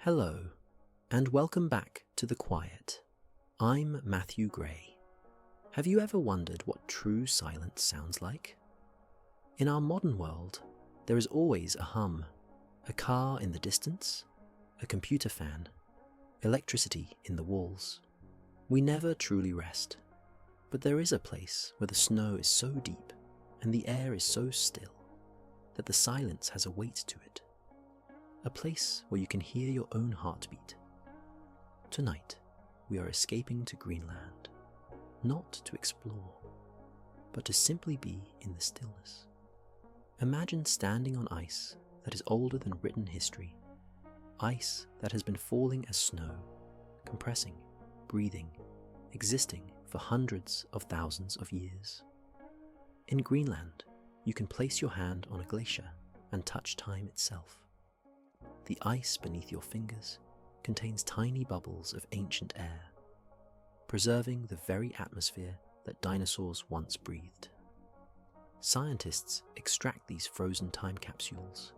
Hello, and welcome back to The Quiet. I'm Matthew Gray. Have you ever wondered what true silence sounds like? In our modern world, there is always a hum, a car in the distance, a computer fan, electricity in the walls. We never truly rest, but there is a place where the snow is so deep and the air is so still that the silence has a weight to it. A place where you can hear your own heartbeat. Tonight, we are escaping to Greenland, not to explore, but to simply be in the stillness. Imagine standing on ice that is older than written history, ice that has been falling as snow, compressing, breathing, existing for hundreds of thousands of years. In Greenland, you can place your hand on a glacier and touch time itself. The ice beneath your fingers contains tiny bubbles of ancient air, preserving the very atmosphere that dinosaurs once breathed. Scientists extract these frozen time capsules,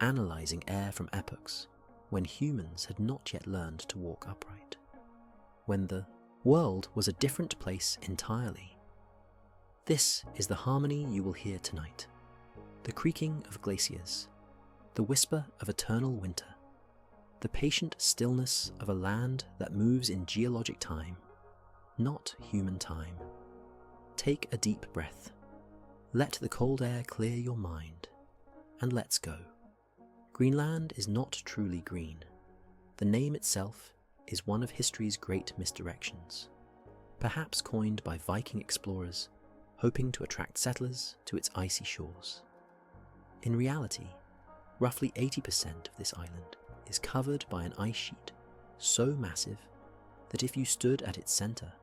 analyzing air from epochs when humans had not yet learned to walk upright, when the world was a different place entirely. This is the harmony you will hear tonight, the creaking of glaciers, the whisper of eternal winter, the patient stillness of a land that moves in geologic time, not human time. Take a deep breath. Let the cold air clear your mind, and let's go. Greenland is not truly green. The name itself is one of history's great misdirections, perhaps coined by Viking explorers hoping to attract settlers to its icy shores. In reality, roughly 80% of this island is covered by an ice sheet so massive that if you stood at its center,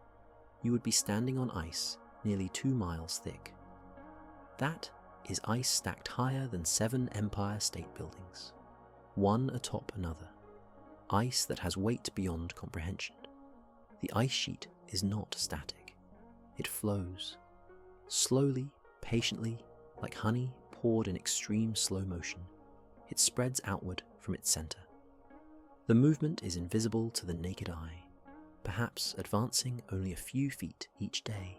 you would be standing on ice nearly 2 miles thick. That is ice stacked higher than 7 Empire State Buildings, one atop another. Ice that has weight beyond comprehension. The ice sheet is not static. It flows, slowly, patiently, like honey poured in extreme slow motion. It spreads outward from its center. The movement is invisible to the naked eye, perhaps advancing only a few feet each day.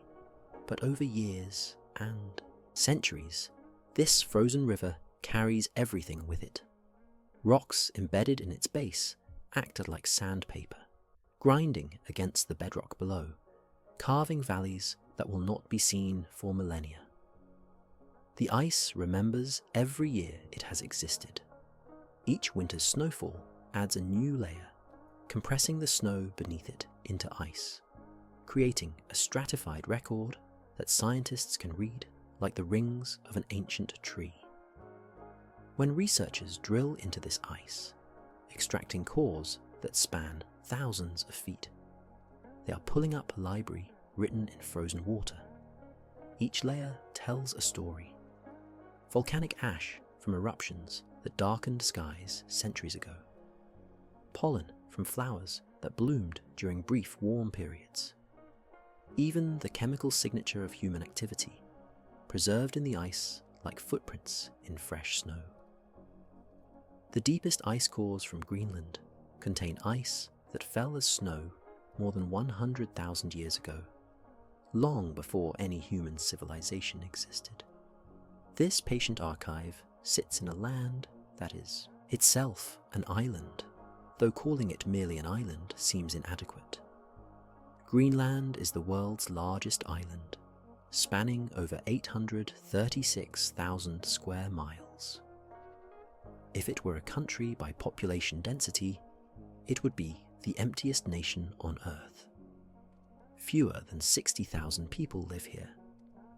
But over years and centuries, this frozen river carries everything with it. Rocks embedded in its base acted like sandpaper, grinding against the bedrock below, carving valleys that will not be seen for millennia. The ice remembers every year it has existed. Each winter's snowfall adds a new layer, compressing the snow beneath it into ice, creating a stratified record that scientists can read like the rings of an ancient tree. When researchers drill into this ice, extracting cores that span thousands of feet, they are pulling up a library written in frozen water. Each layer tells a story. Volcanic ash from eruptions that darkened skies centuries ago. Pollen from flowers that bloomed during brief warm periods. Even the chemical signature of human activity, preserved in the ice like footprints in fresh snow. The deepest ice cores from Greenland contain ice that fell as snow more than 100,000 years ago, long before any human civilization existed. This patient archive sits in a land that is itself an island, though calling it merely an island seems inadequate. Greenland is the world's largest island, spanning over 836,000 square miles. If it were a country by population density, it would be the emptiest nation on Earth. Fewer than 60,000 people live here,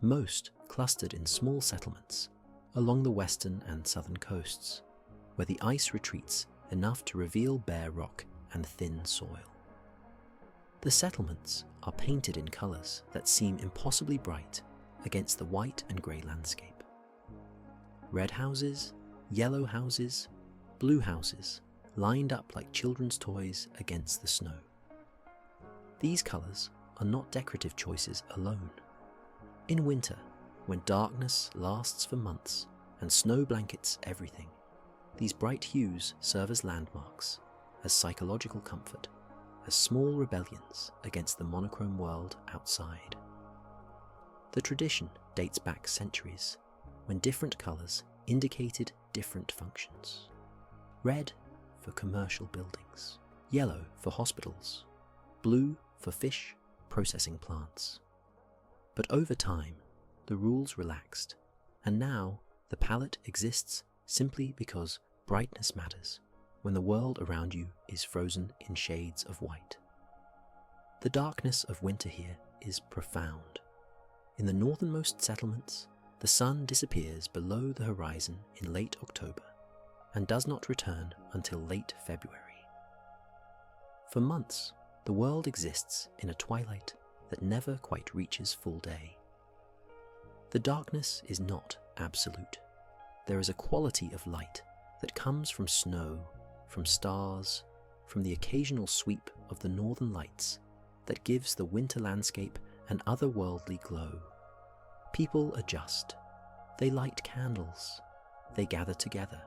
most clustered in small settlements along the western and southern coasts, where the ice retreats enough to reveal bare rock and thin soil. The settlements are painted in colours that seem impossibly bright against the white and grey landscape. Red houses, yellow houses, blue houses, lined up like children's toys against the snow. These colours are not decorative choices alone. In winter, when darkness lasts for months and snow blankets everything, these bright hues serve as landmarks, as psychological comfort, as small rebellions against the monochrome world outside. The tradition dates back centuries, when different colours indicated different functions. Red for commercial buildings, yellow for hospitals, blue for fish processing plants. But over time, the rules relaxed, and now the palette exists simply because brightness matters when the world around you is frozen in shades of white. The darkness of winter here is profound. In the northernmost settlements, the sun disappears below the horizon in late October and does not return until late February. For months, the world exists in a twilight that never quite reaches full day. The darkness is not absolute. There is a quality of light that comes from snow, from stars, from the occasional sweep of the northern lights that gives the winter landscape an otherworldly glow. People adjust. They light candles. They gather together.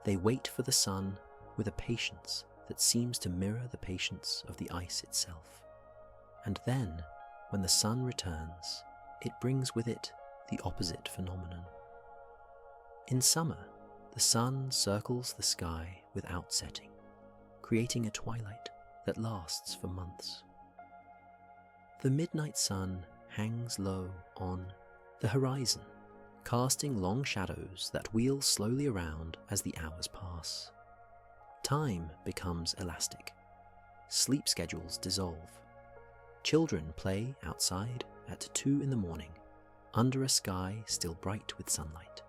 They wait for the sun with a patience that seems to mirror the patience of the ice itself. And then, when the sun returns, it brings with it the opposite phenomenon. In summer, the sun circles the sky without setting, creating a twilight that lasts for months. The midnight sun hangs low on the horizon, casting long shadows that wheel slowly around as the hours pass. Time becomes elastic. Sleep schedules dissolve. Children play outside at 2 in the morning, under a sky still bright with sunlight.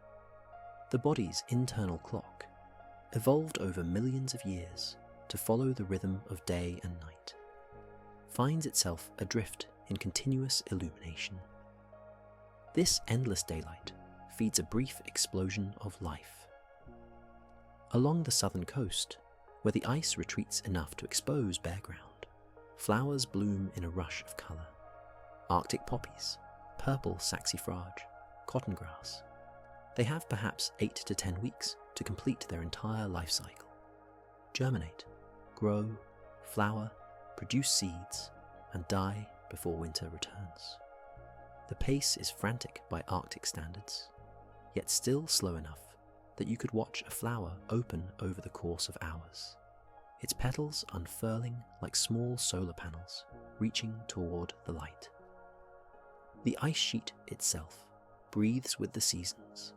The body's internal clock, evolved over millions of years to follow the rhythm of day and night, finds itself adrift in continuous illumination. This endless daylight feeds a brief explosion of life. Along the southern coast, where the ice retreats enough to expose bare ground, flowers bloom in a rush of colour. Arctic poppies, purple saxifrage, cotton grass. They have perhaps 8 to 10 weeks to complete their entire life cycle. Germinate, grow, flower, produce seeds, and die before winter returns. The pace is frantic by Arctic standards, yet still slow enough that you could watch a flower open over the course of hours, its petals unfurling like small solar panels reaching toward the light. The ice sheet itself breathes with the seasons.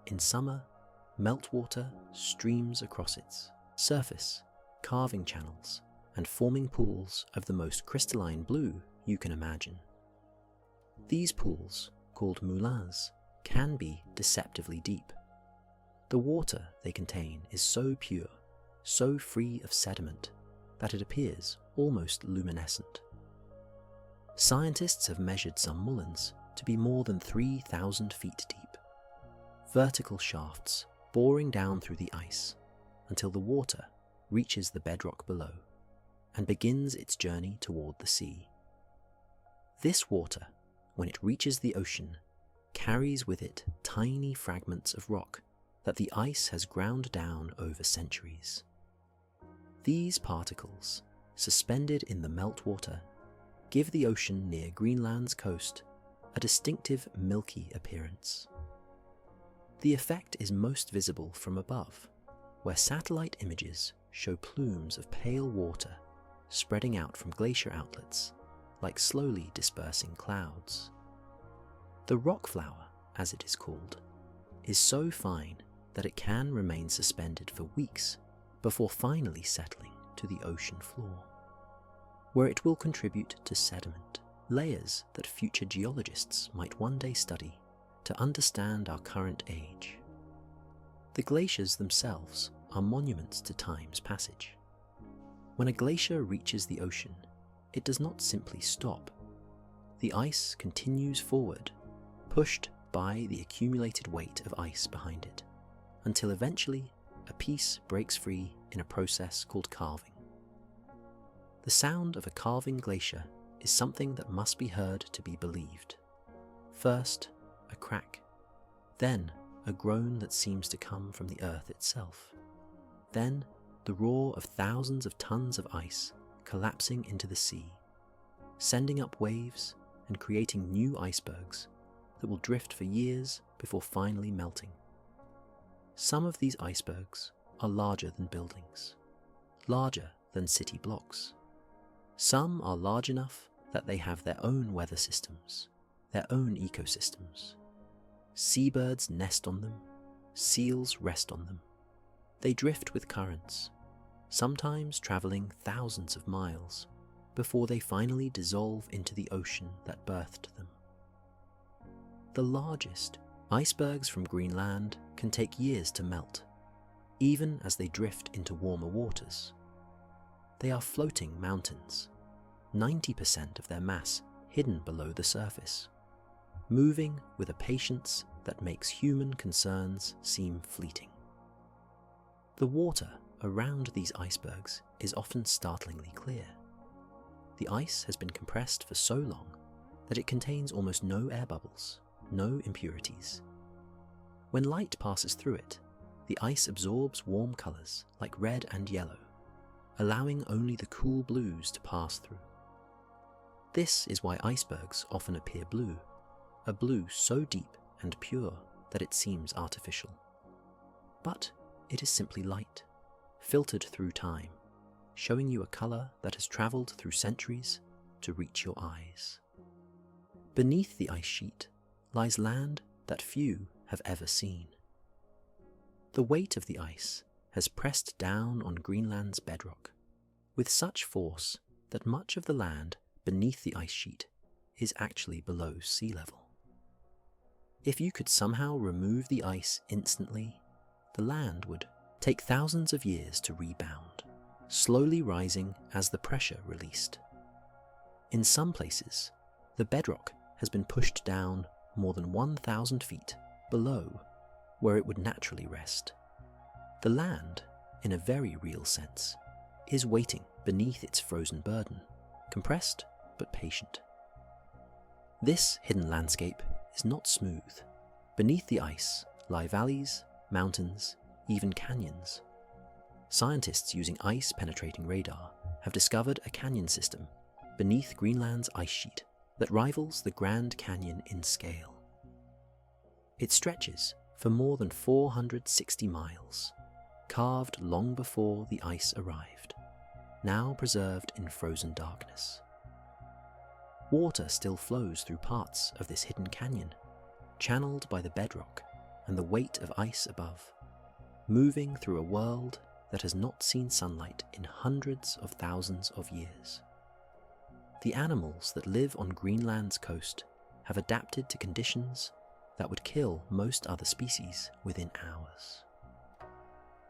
In summer, meltwater streams across its surface, carving channels and forming pools of the most crystalline blue you can imagine. These pools, called moulins, can be deceptively deep. The water they contain is so pure, so free of sediment, that it appears almost luminescent. Scientists have measured some moulins to be more than 3,000 feet deep, vertical shafts boring down through the ice until the water reaches the bedrock below and begins its journey toward the sea. This water, when it reaches the ocean, carries with it tiny fragments of rock that the ice has ground down over centuries. These particles, suspended in the meltwater, give the ocean near Greenland's coast a distinctive milky appearance. The effect is most visible from above, where satellite images show plumes of pale water spreading out from glacier outlets like slowly dispersing clouds. The rock flower, as it is called, is so fine that it can remain suspended for weeks before finally settling to the ocean floor, where it will contribute to sediment, layers that future geologists might one day study to understand our current age. The glaciers themselves are monuments to time's passage. When a glacier reaches the ocean, it does not simply stop. The ice continues forward, pushed by the accumulated weight of ice behind it, until eventually a piece breaks free in a process called calving. The sound of a calving glacier is something that must be heard to be believed. First, a crack, then a groan that seems to come from the earth itself, then the roar of thousands of tons of ice collapsing into the sea, sending up waves and creating new icebergs that will drift for years before finally melting. Some of these icebergs are larger than buildings, larger than city blocks. Some are large enough that they have their own weather systems, their own ecosystems. Seabirds nest on them, seals rest on them. They drift with currents, sometimes traveling thousands of miles before they finally dissolve into the ocean that birthed them. The largest, icebergs from Greenland, can take years to melt, even as they drift into warmer waters. They are floating mountains, 90% of their mass hidden below the surface, moving with a patience that makes human concerns seem fleeting. The water around these icebergs is often startlingly clear. The ice has been compressed for so long that it contains almost no air bubbles, no impurities. When light passes through it, the ice absorbs warm colours like red and yellow, allowing only the cool blues to pass through. This is why icebergs often appear blue, a blue so deep and pure that it seems artificial. But it is simply light, filtered through time, showing you a colour that has travelled through centuries to reach your eyes. Beneath the ice sheet lies land that few have ever seen. The weight of the ice has pressed down on Greenland's bedrock with such force that much of the land beneath the ice sheet is actually below sea level. If you could somehow remove the ice instantly, the land would take thousands of years to rebound, slowly rising as the pressure released. In some places, the bedrock has been pushed down more than 1,000 feet below where it would naturally rest. The land, in a very real sense, is waiting beneath its frozen burden, compressed but patient. This hidden landscape is not smooth. Beneath the ice lie valleys, mountains, even canyons. Scientists using ice-penetrating radar have discovered a canyon system beneath Greenland's ice sheet that rivals the Grand Canyon in scale. It stretches for more than 460 miles, carved long before the ice arrived, now preserved in frozen darkness. Water still flows through parts of this hidden canyon, channeled by the bedrock and the weight of ice above, moving through a world that has not seen sunlight in hundreds of thousands of years. The animals that live on Greenland's coast have adapted to conditions that would kill most other species within hours.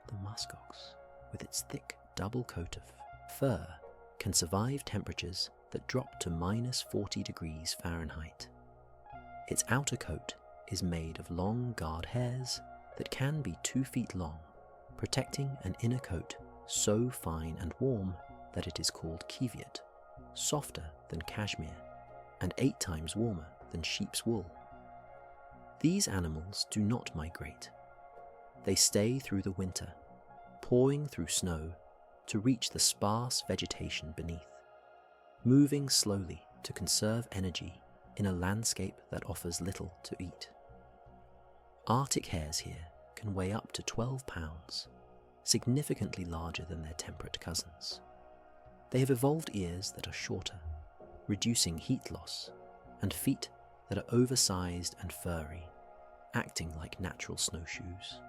The muskox, with its thick double coat of fur, can survive temperatures that drop to -40 degrees Fahrenheit. Its outer coat is made of long guard hairs that can be 2 feet long, protecting an inner coat so fine and warm that it is called kiviot, softer than cashmere, and 8 times warmer than sheep's wool. These animals do not migrate. They stay through the winter, pawing through snow to reach the sparse vegetation beneath, moving slowly to conserve energy in a landscape that offers little to eat. Arctic hares here can weigh up to 12 pounds, significantly larger than their temperate cousins. They have evolved ears that are shorter, reducing heat loss, and feet that are oversized and furry, acting like natural snowshoes.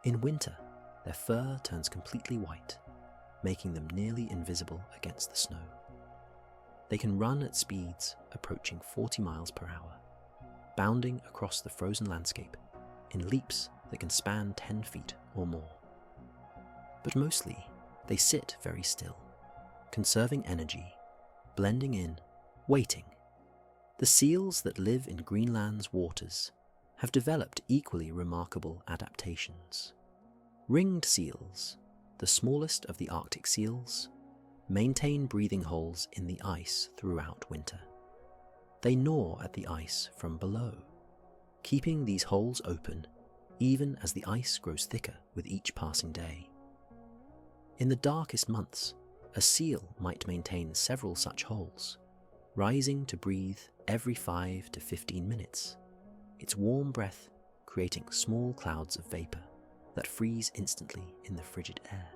In winter, their fur turns completely white, making them nearly invisible against the snow. They can run at speeds approaching 40 miles per hour, bounding across the frozen landscape in leaps that can span 10 feet or more. But mostly, they sit very still, conserving energy, blending in, waiting. The seals that live in Greenland's waters have developed equally remarkable adaptations. Ringed seals, the smallest of the Arctic seals, maintain breathing holes in the ice throughout winter. They gnaw at the ice from below, keeping these holes open even as the ice grows thicker with each passing day. In the darkest months, a seal might maintain several such holes, rising to breathe every 5 to 15 minutes, its warm breath creating small clouds of vapor that freeze instantly in the frigid air.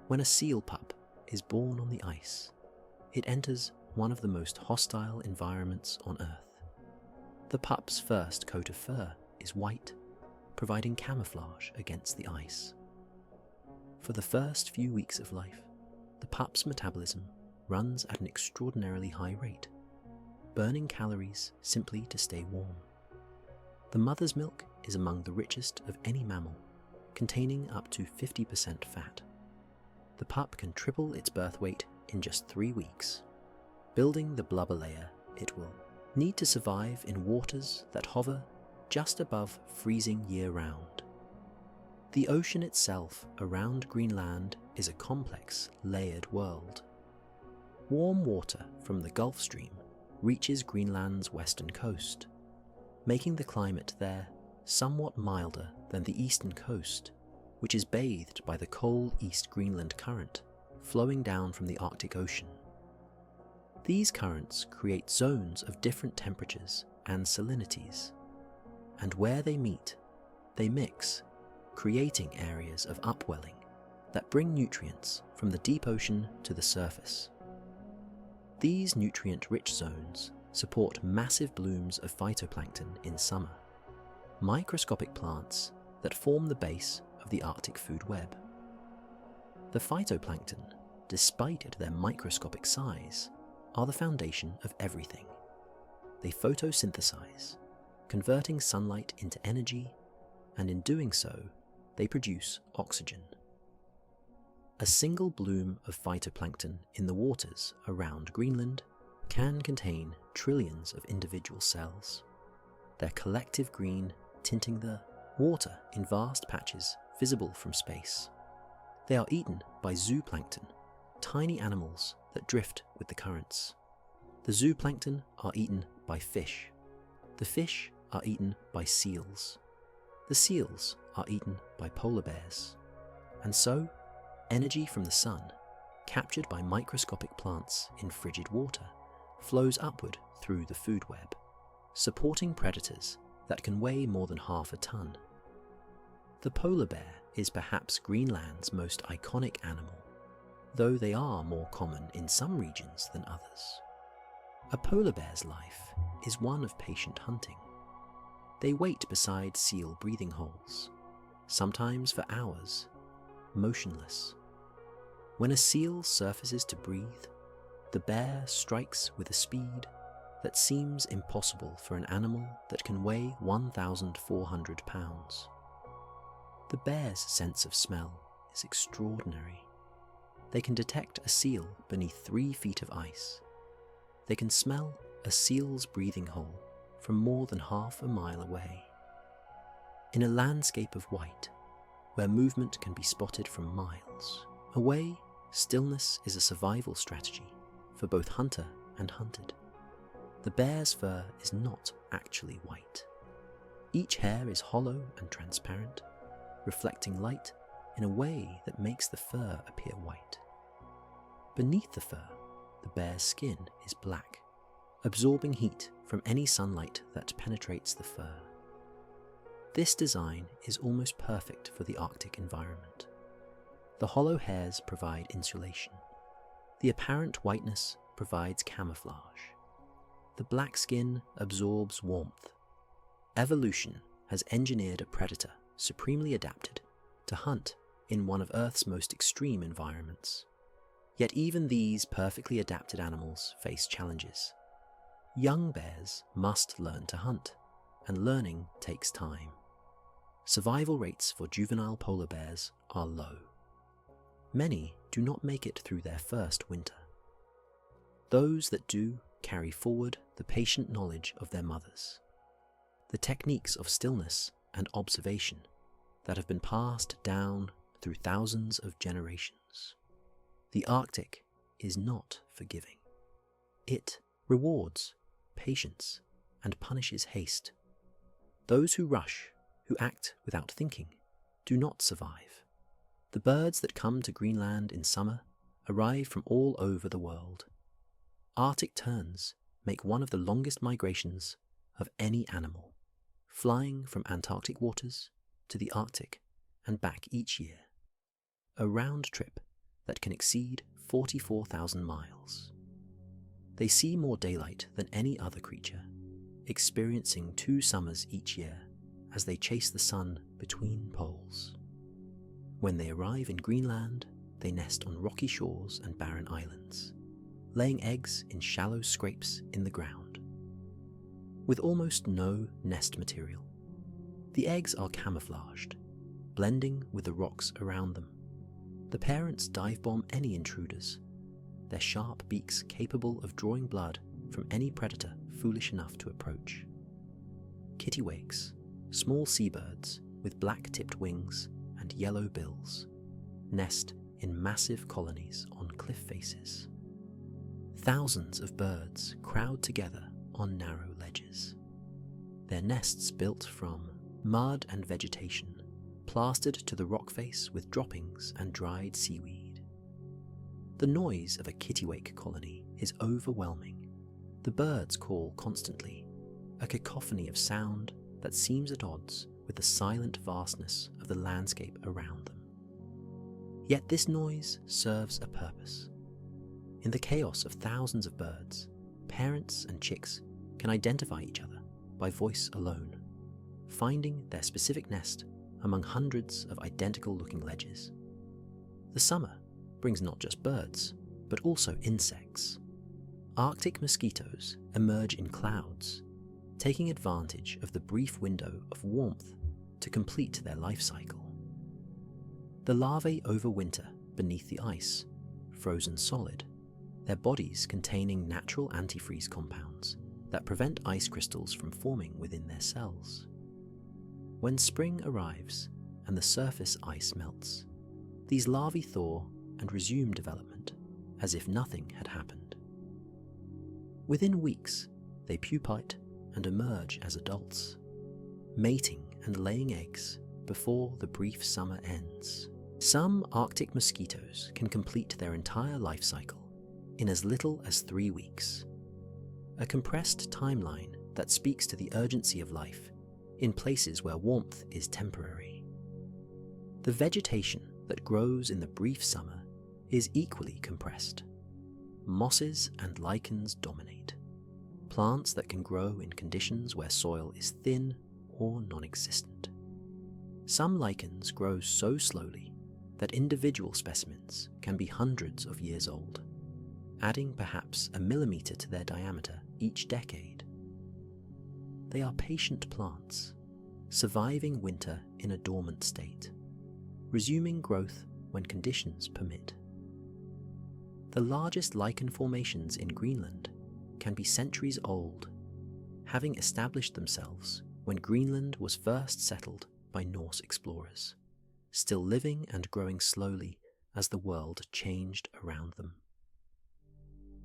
When a seal pup is born on the ice, it enters one of the most hostile environments on Earth. The pup's first coat of fur is white, providing camouflage against the ice. For the first few weeks of life, the pup's metabolism runs at an extraordinarily high rate, burning calories simply to stay warm. The mother's milk is among the richest of any mammal, containing up to 50% fat. The pup can triple its birth weight in just 3 weeks. Building the blubber layer, it will need to survive in waters that hover just above freezing year-round. The ocean itself around Greenland is a complex, layered world. Warm water from the Gulf Stream reaches Greenland's western coast, making the climate there somewhat milder than the eastern coast, which is bathed by the cold East Greenland current flowing down from the Arctic Ocean. These currents create zones of different temperatures and salinities, and where they meet, they mix, creating areas of upwelling that bring nutrients from the deep ocean to the surface. These nutrient-rich zones support massive blooms of phytoplankton in summer, microscopic plants that form the base of the Arctic food web. The phytoplankton, despite their microscopic size, are the foundation of everything. They photosynthesize, converting sunlight into energy, and in doing so, they produce oxygen. A single bloom of phytoplankton in the waters around Greenland can contain trillions of individual cells, their collective green tinting the water in vast patches visible from space. They are eaten by zooplankton, tiny animals that drift with the currents. The zooplankton are eaten by fish. The fish are eaten by seals. The seals are eaten by polar bears. And so, energy from the sun, captured by microscopic plants in frigid water, flows upward through the food web, supporting predators that can weigh more than half a ton. The polar bear is perhaps Greenland's most iconic animal, though they are more common in some regions than others. A polar bear's life is one of patient hunting. They wait beside seal breathing holes, sometimes for hours, motionless. When a seal surfaces to breathe, the bear strikes with a speed that seems impossible for an animal that can weigh 1,400 pounds. The bear's sense of smell is extraordinary. They can detect a seal beneath 3 feet of ice. They can smell a seal's breathing hole from more than half a mile away. In a landscape of white, where movement can be spotted from miles away, stillness is a survival strategy for both hunter and hunted. The bear's fur is not actually white. Each hair is hollow and transparent, reflecting light in a way that makes the fur appear white. Beneath the fur, the bear's skin is black, absorbing heat from any sunlight that penetrates the fur. This design is almost perfect for the Arctic environment. The hollow hairs provide insulation. The apparent whiteness provides camouflage. The black skin absorbs warmth. Evolution has engineered a predator supremely adapted to hunt in one of Earth's most extreme environments. Yet even these perfectly adapted animals face challenges. Young bears must learn to hunt, and learning takes time. Survival rates for juvenile polar bears are low. Many do not make it through their first winter. Those that do carry forward the patient knowledge of their mothers, the techniques of stillness and observation that have been passed down through thousands of generations. The Arctic is not forgiving. It rewards patience and punishes haste. Those who rush, who act without thinking, do not survive. The birds that come to Greenland in summer arrive from all over the world. Arctic terns make one of the longest migrations of any animal, flying from Antarctic waters to the Arctic and back each year, a round trip that can exceed 44,000 miles. They see more daylight than any other creature, experiencing 2 summers each year as they chase the sun between poles. When they arrive in Greenland, they nest on rocky shores and barren islands, laying eggs in shallow scrapes in the ground. With almost no nest material, the eggs are camouflaged, blending with the rocks around them. The parents dive bomb any intruders, their sharp beaks capable of drawing blood from any predator foolish enough to approach. Kittiwakes, small seabirds with black-tipped wings and yellow bills, nest in massive colonies on cliff faces. Thousands of birds crowd together on narrow ledges, their nests built from mud and vegetation, plastered to the rock face with droppings and dried seaweed. The noise of a kittiwake colony is overwhelming. The birds call constantly, a cacophony of sound that seems at odds with the silent vastness of the landscape around them. Yet this noise serves a purpose. In the chaos of thousands of birds, parents and chicks can identify each other by voice alone, finding their specific nest among hundreds of identical-looking ledges. The summer brings not just birds, but also insects. Arctic mosquitoes emerge in clouds, taking advantage of the brief window of warmth to complete their life cycle. The larvae overwinter beneath the ice, frozen solid, their bodies containing natural antifreeze compounds that prevent ice crystals from forming within their cells. When spring arrives and the surface ice melts, these larvae thaw and resume development as if nothing had happened. Within weeks, they pupate and emerge as adults, mating and laying eggs before the brief summer ends. Some Arctic mosquitoes can complete their entire life cycle in as little as 3 weeks, a compressed timeline that speaks to the urgency of life in places where warmth is temporary. The vegetation that grows in the brief summer is equally compressed. Mosses and lichens dominate, plants that can grow in conditions where soil is thin or non-existent. Some lichens grow so slowly that individual specimens can be hundreds of years old, adding perhaps a millimeter to their diameter each decade. They are patient plants, surviving winter in a dormant state, resuming growth when conditions permit. The largest lichen formations in Greenland can be centuries old, having established themselves when Greenland was first settled by Norse explorers, still living and growing slowly as the world changed around them.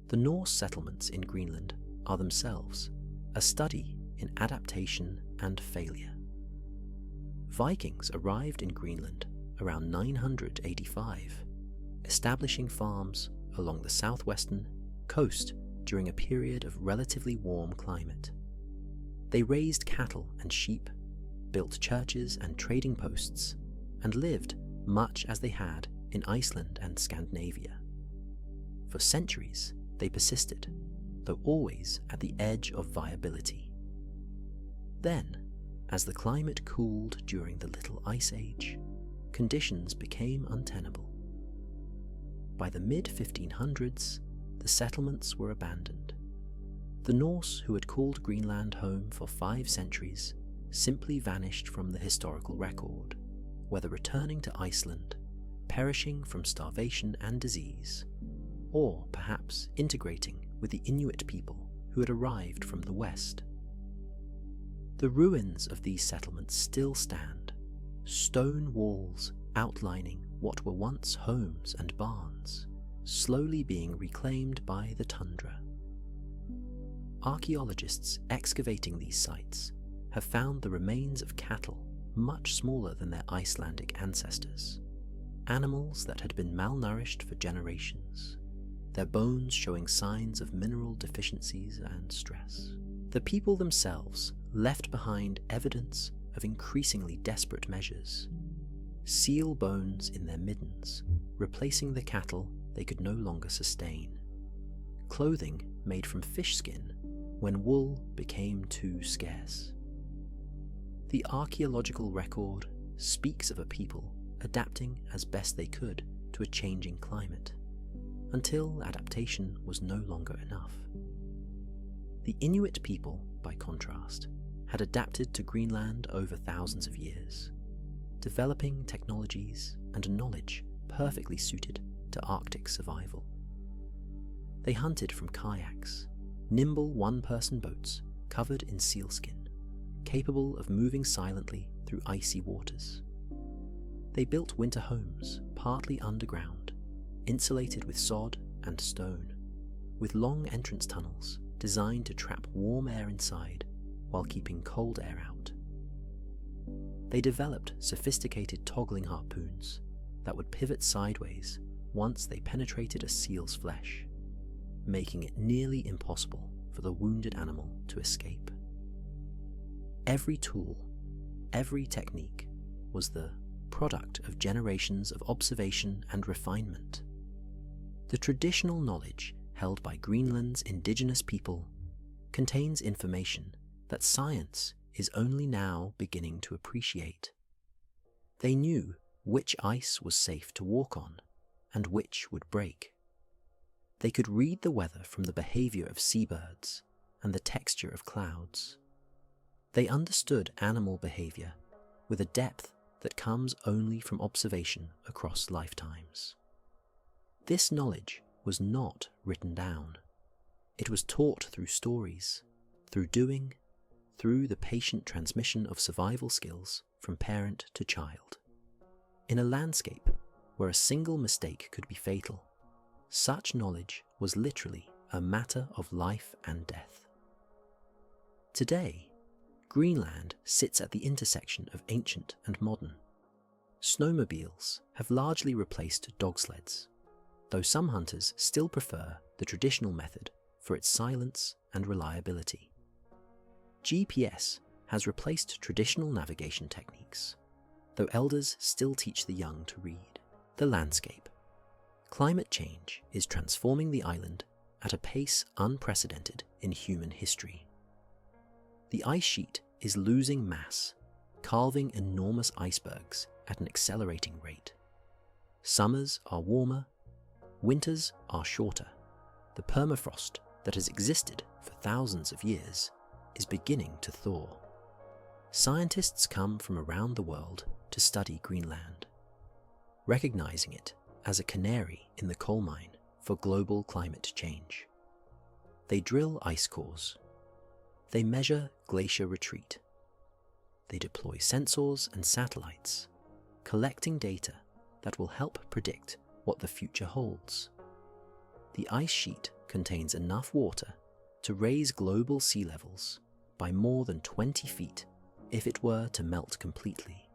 The Norse settlements in Greenland are themselves a study in adaptation and failure. Vikings arrived in Greenland around 985, establishing farms along the southwestern coast during a period of relatively warm climate. They raised cattle and sheep, built churches and trading posts, and lived much as they had in Iceland and Scandinavia. For centuries, they persisted, though always at the edge of viability. Then, as the climate cooled during the Little Ice Age, conditions became untenable. By the mid-1500s, the settlements were abandoned. The Norse who had called Greenland home for 5 centuries simply vanished from the historical record, whether returning to Iceland, perishing from starvation and disease, or perhaps integrating with the Inuit people who had arrived from the west. The ruins of these settlements still stand, stone walls outlining what were once homes and barns, slowly being reclaimed by the tundra. Archaeologists excavating these sites have found the remains of cattle much smaller than their Icelandic ancestors, animals that had been malnourished for generations, their bones showing signs of mineral deficiencies and stress. The people themselves left behind evidence of increasingly desperate measures. Seal bones in their middens, replacing the cattle they could no longer sustain. Clothing made from fish skin when wool became too scarce. The archaeological record speaks of a people adapting as best they could to a changing climate, until adaptation was no longer enough. The Inuit people, by contrast, had adapted to Greenland over thousands of years, developing technologies and knowledge perfectly suited to Arctic survival. They hunted from kayaks, nimble one-person boats covered in sealskin, capable of moving silently through icy waters. They built winter homes, partly underground, insulated with sod and stone, with long entrance tunnels designed to trap warm air inside while keeping cold air out. They developed sophisticated toggling harpoons that would pivot sideways once they penetrated a seal's flesh, making it nearly impossible for the wounded animal to escape. Every tool, every technique was the product of generations of observation and refinement. The traditional knowledge held by Greenland's indigenous people contains information that science is only now beginning to appreciate. They knew which ice was safe to walk on and which would break. They could read the weather from the behavior of seabirds and the texture of clouds. They understood animal behavior with a depth that comes only from observation across lifetimes. This knowledge was not written down. It was taught through stories, through doing, through the patient transmission of survival skills from parent to child. In a landscape where a single mistake could be fatal, such knowledge was literally a matter of life and death. Today, Greenland sits at the intersection of ancient and modern. Snowmobiles have largely replaced dog sleds, though some hunters still prefer the traditional method for its silence and reliability. GPS has replaced traditional navigation techniques, though elders still teach the young to read. The landscape. Climate change is transforming the island at a pace unprecedented in human history. The ice sheet is losing mass, carving enormous icebergs at an accelerating rate. Summers are warmer, winters are shorter. The permafrost that has existed for thousands of years is beginning to thaw. Scientists come from around the world to study Greenland, recognizing it as a canary in the coal mine for global climate change. They drill ice cores. They measure glacier retreat. They deploy sensors and satellites, collecting data that will help predict what the future holds. The ice sheet contains enough water to raise global sea levels by more than 20 feet if it were to melt completely.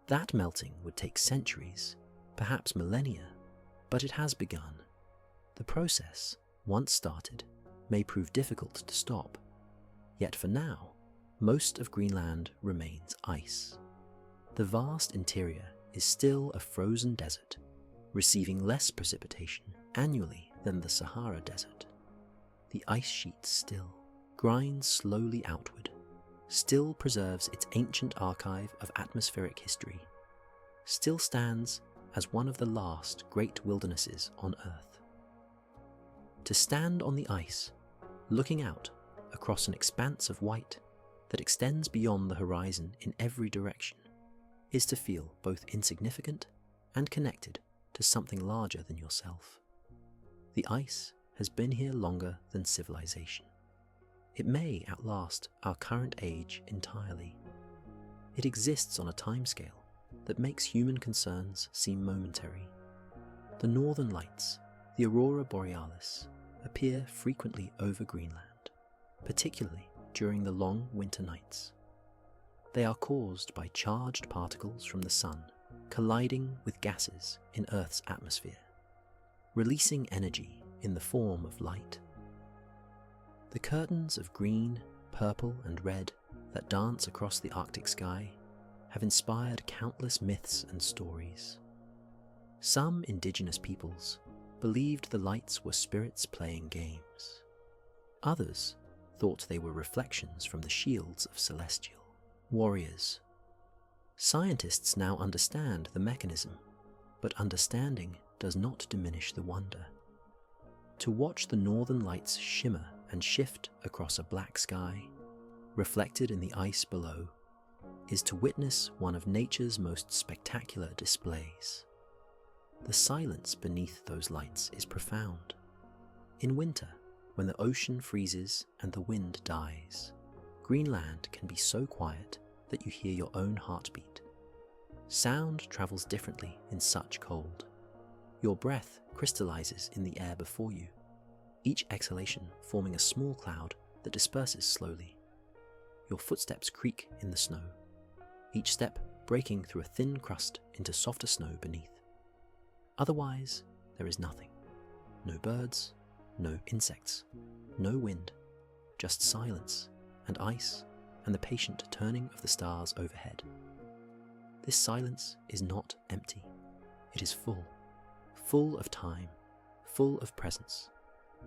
That melting would take centuries, perhaps millennia, but it has begun. The process, once started, may prove difficult to stop. Yet for now, most of Greenland remains ice. The vast interior is still a frozen desert, receiving less precipitation annually than the Sahara Desert. The ice sheet still grinds slowly outward, still preserves its ancient archive of atmospheric history, still stands as one of the last great wildernesses on Earth. To stand on the ice, looking out across an expanse of white that extends beyond the horizon in every direction, is to feel both insignificant and connected to something larger than yourself. The ice has been here longer than civilization. It may outlast our current age entirely. It exists on a timescale that makes human concerns seem momentary. The northern lights, the aurora borealis, appear frequently over Greenland, particularly during the long winter nights. They are caused by charged particles from the sun colliding with gases in Earth's atmosphere, releasing energy in the form of light. The curtains of green, purple, and red that dance across the Arctic sky have inspired countless myths and stories. Some indigenous peoples believed the lights were spirits playing games. Others thought they were reflections from the shields of celestial warriors. Scientists now understand the mechanism, but understanding does not diminish the wonder. To watch the northern lights shimmer and shift across a black sky, reflected in the ice below, is to witness one of nature's most spectacular displays. The silence beneath those lights is profound. In winter, when the ocean freezes and the wind dies, Greenland can be so quiet that you hear your own heartbeat. Sound travels differently in such cold. Your breath crystallizes in the air before you, each exhalation forming a small cloud that disperses slowly. Your footsteps creak in the snow, each step breaking through a thin crust into softer snow beneath. Otherwise, there is nothing. No birds, no insects, no wind, just silence and ice and the patient turning of the stars overhead. This silence is not empty. It is full, full of time, full of presence,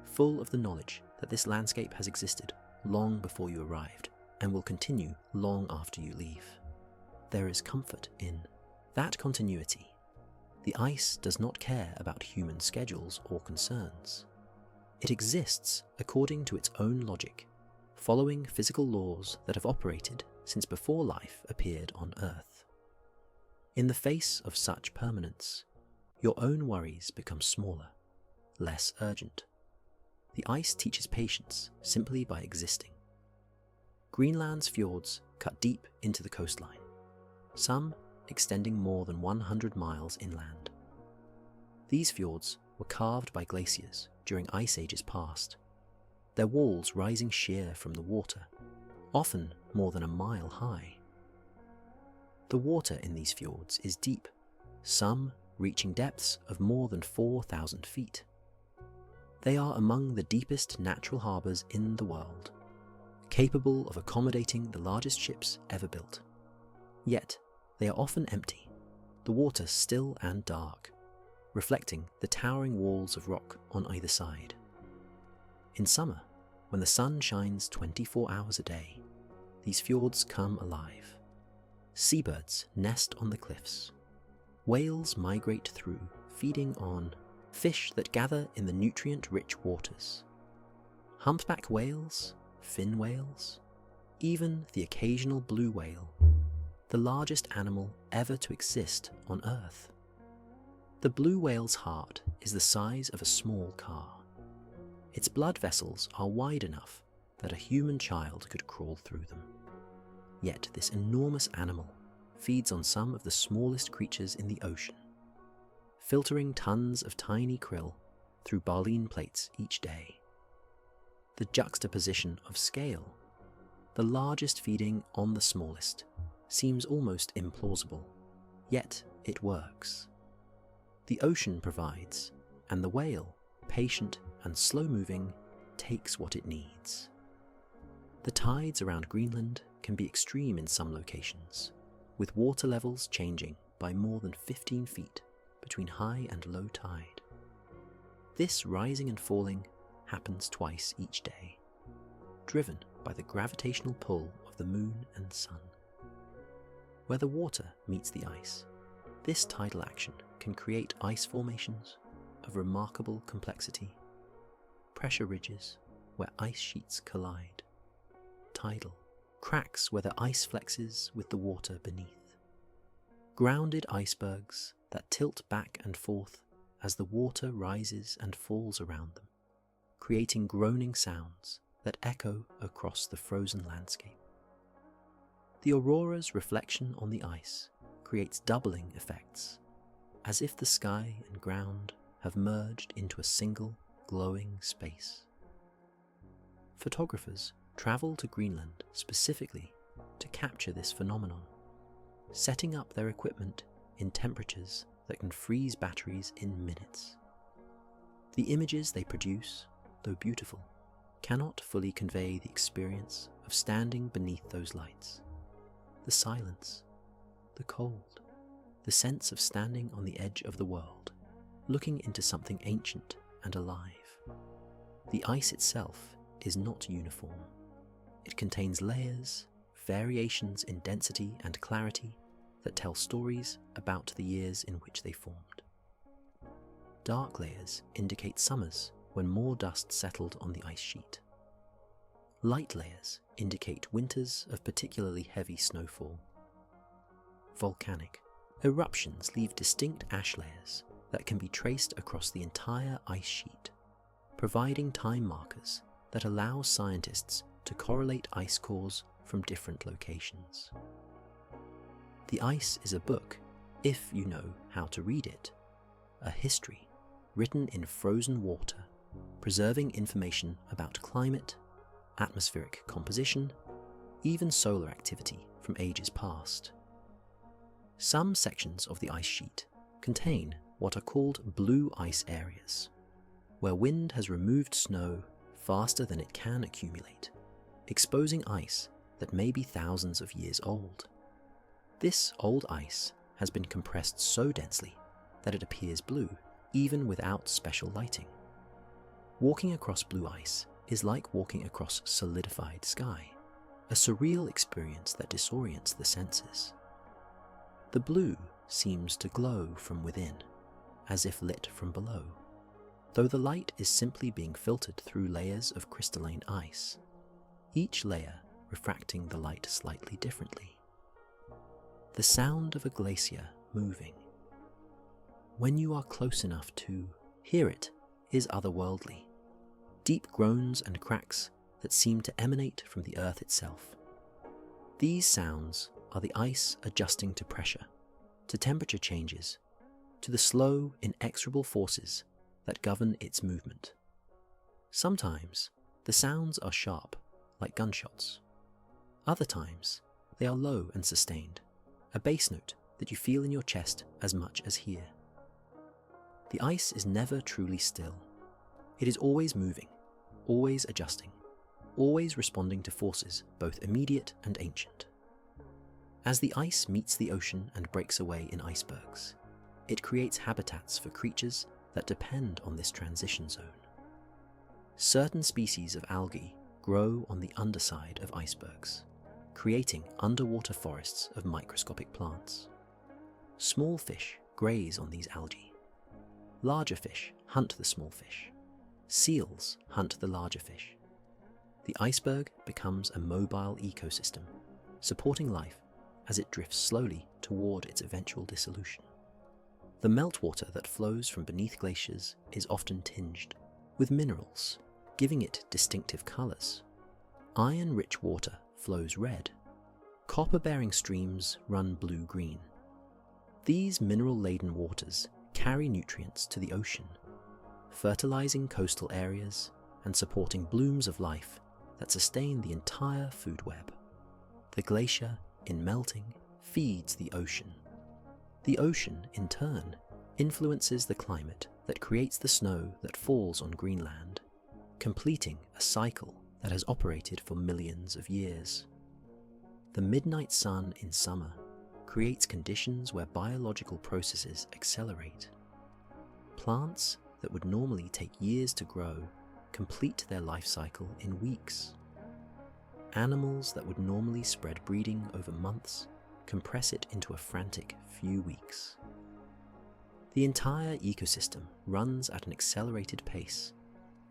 full of the knowledge that this landscape has existed long before you arrived and will continue long after you leave. There is comfort in that continuity. The ice does not care about human schedules or concerns. It exists according to its own logic, following physical laws that have operated since before life appeared on Earth. In the face of such permanence, your own worries become smaller, less urgent. The ice teaches patience simply by existing. Greenland's fjords cut deep into the coastline, some extending more than 100 miles inland. These fjords were carved by glaciers during ice ages past, their walls rising sheer from the water, often more than a mile high. The water in these fjords is deep, some reaching depths of more than 4,000 feet. They are among the deepest natural harbours in the world, capable of accommodating the largest ships ever built. Yet, they are often empty, the water still and dark, reflecting the towering walls of rock on either side. In summer, when the sun shines 24 hours a day, these fjords come alive. Seabirds nest on the cliffs. Whales migrate through, feeding on fish that gather in the nutrient-rich waters. Humpback whales, fin whales, even the occasional blue whale, the largest animal ever to exist on Earth. The blue whale's heart is the size of a small car. Its blood vessels are wide enough that a human child could crawl through them. Yet this enormous animal feeds on some of the smallest creatures in the ocean, filtering tons of tiny krill through baleen plates each day. The juxtaposition of scale, the largest feeding on the smallest, seems almost implausible, yet it works. The ocean provides, and the whale, patient and slow-moving, takes what it needs. The tides around Greenland can be extreme in some locations, with water levels changing by more than 15 feet between high and low tide. This rising and falling happens twice each day, driven by the gravitational pull of the moon and sun. Where the water meets the ice, this tidal action can create ice formations of remarkable complexity, pressure ridges where ice sheets collide, tidal cracks where the ice flexes with the water beneath, grounded icebergs that tilt back and forth as the water rises and falls around them, creating groaning sounds that echo across the frozen landscape. The aurora's reflection on the ice creates doubling effects, as if the sky and ground have merged into a single glowing space. Photographers travel to Greenland specifically to capture this phenomenon, setting up their equipment in temperatures that can freeze batteries in minutes. The images they produce, though beautiful, cannot fully convey the experience of standing beneath those lights. The silence, the cold, the sense of standing on the edge of the world, looking into something ancient and alive. The ice itself is not uniform. It contains layers, variations in density and clarity that tell stories about the years in which they formed. Dark layers indicate summers when more dust settled on the ice sheet. Light layers indicate winters of particularly heavy snowfall. Volcanic eruptions leave distinct ash layers that can be traced across the entire ice sheet, providing time markers that allow scientists to correlate ice cores from different locations. The ice is a book, if you know how to read it, a history written in frozen water, preserving information about climate, atmospheric composition, even solar activity from ages past. Some sections of the ice sheet contain what are called blue ice areas, where wind has removed snow faster than it can accumulate, exposing ice that may be thousands of years old. This old ice has been compressed so densely that it appears blue even without special lighting. Walking across blue ice is like walking across solidified sky, a surreal experience that disorients the senses. The blue seems to glow from within, as if lit from below, though the light is simply being filtered through layers of crystalline ice, each layer refracting the light slightly differently. The sound of a glacier moving, when you are close enough to hear it, is otherworldly. Deep groans and cracks that seem to emanate from the earth itself. These sounds are the ice adjusting to pressure, to temperature changes, to the slow, inexorable forces that govern its movement. Sometimes the sounds are sharp, like gunshots. Other times they are low and sustained, a bass note that you feel in your chest as much as here. The ice is never truly still. It is always moving, always adjusting, always responding to forces both immediate and ancient. As the ice meets the ocean and breaks away in icebergs, it creates habitats for creatures that depend on this transition zone. Certain species of algae grow on the underside of icebergs, creating underwater forests of microscopic plants. Small fish graze on these algae. Larger fish hunt the small fish. Seals hunt the larger fish. The iceberg becomes a mobile ecosystem, supporting life as it drifts slowly toward its eventual dissolution. The meltwater that flows from beneath glaciers is often tinged with minerals, giving it distinctive colors. Iron-rich water flows red. Copper-bearing streams run blue-green. These mineral-laden waters carry nutrients to the ocean, fertilizing coastal areas and supporting blooms of life that sustain the entire food web. The glacier, in melting, feeds the ocean. The ocean, in turn, influences the climate that creates the snow that falls on Greenland, completing a cycle that has operated for millions of years. The midnight sun in summer creates conditions where biological processes accelerate. Plants that would normally take years to grow complete their life cycle in weeks. Animals that would normally spread breeding over months compress it into a frantic few weeks. The entire ecosystem runs at an accelerated pace,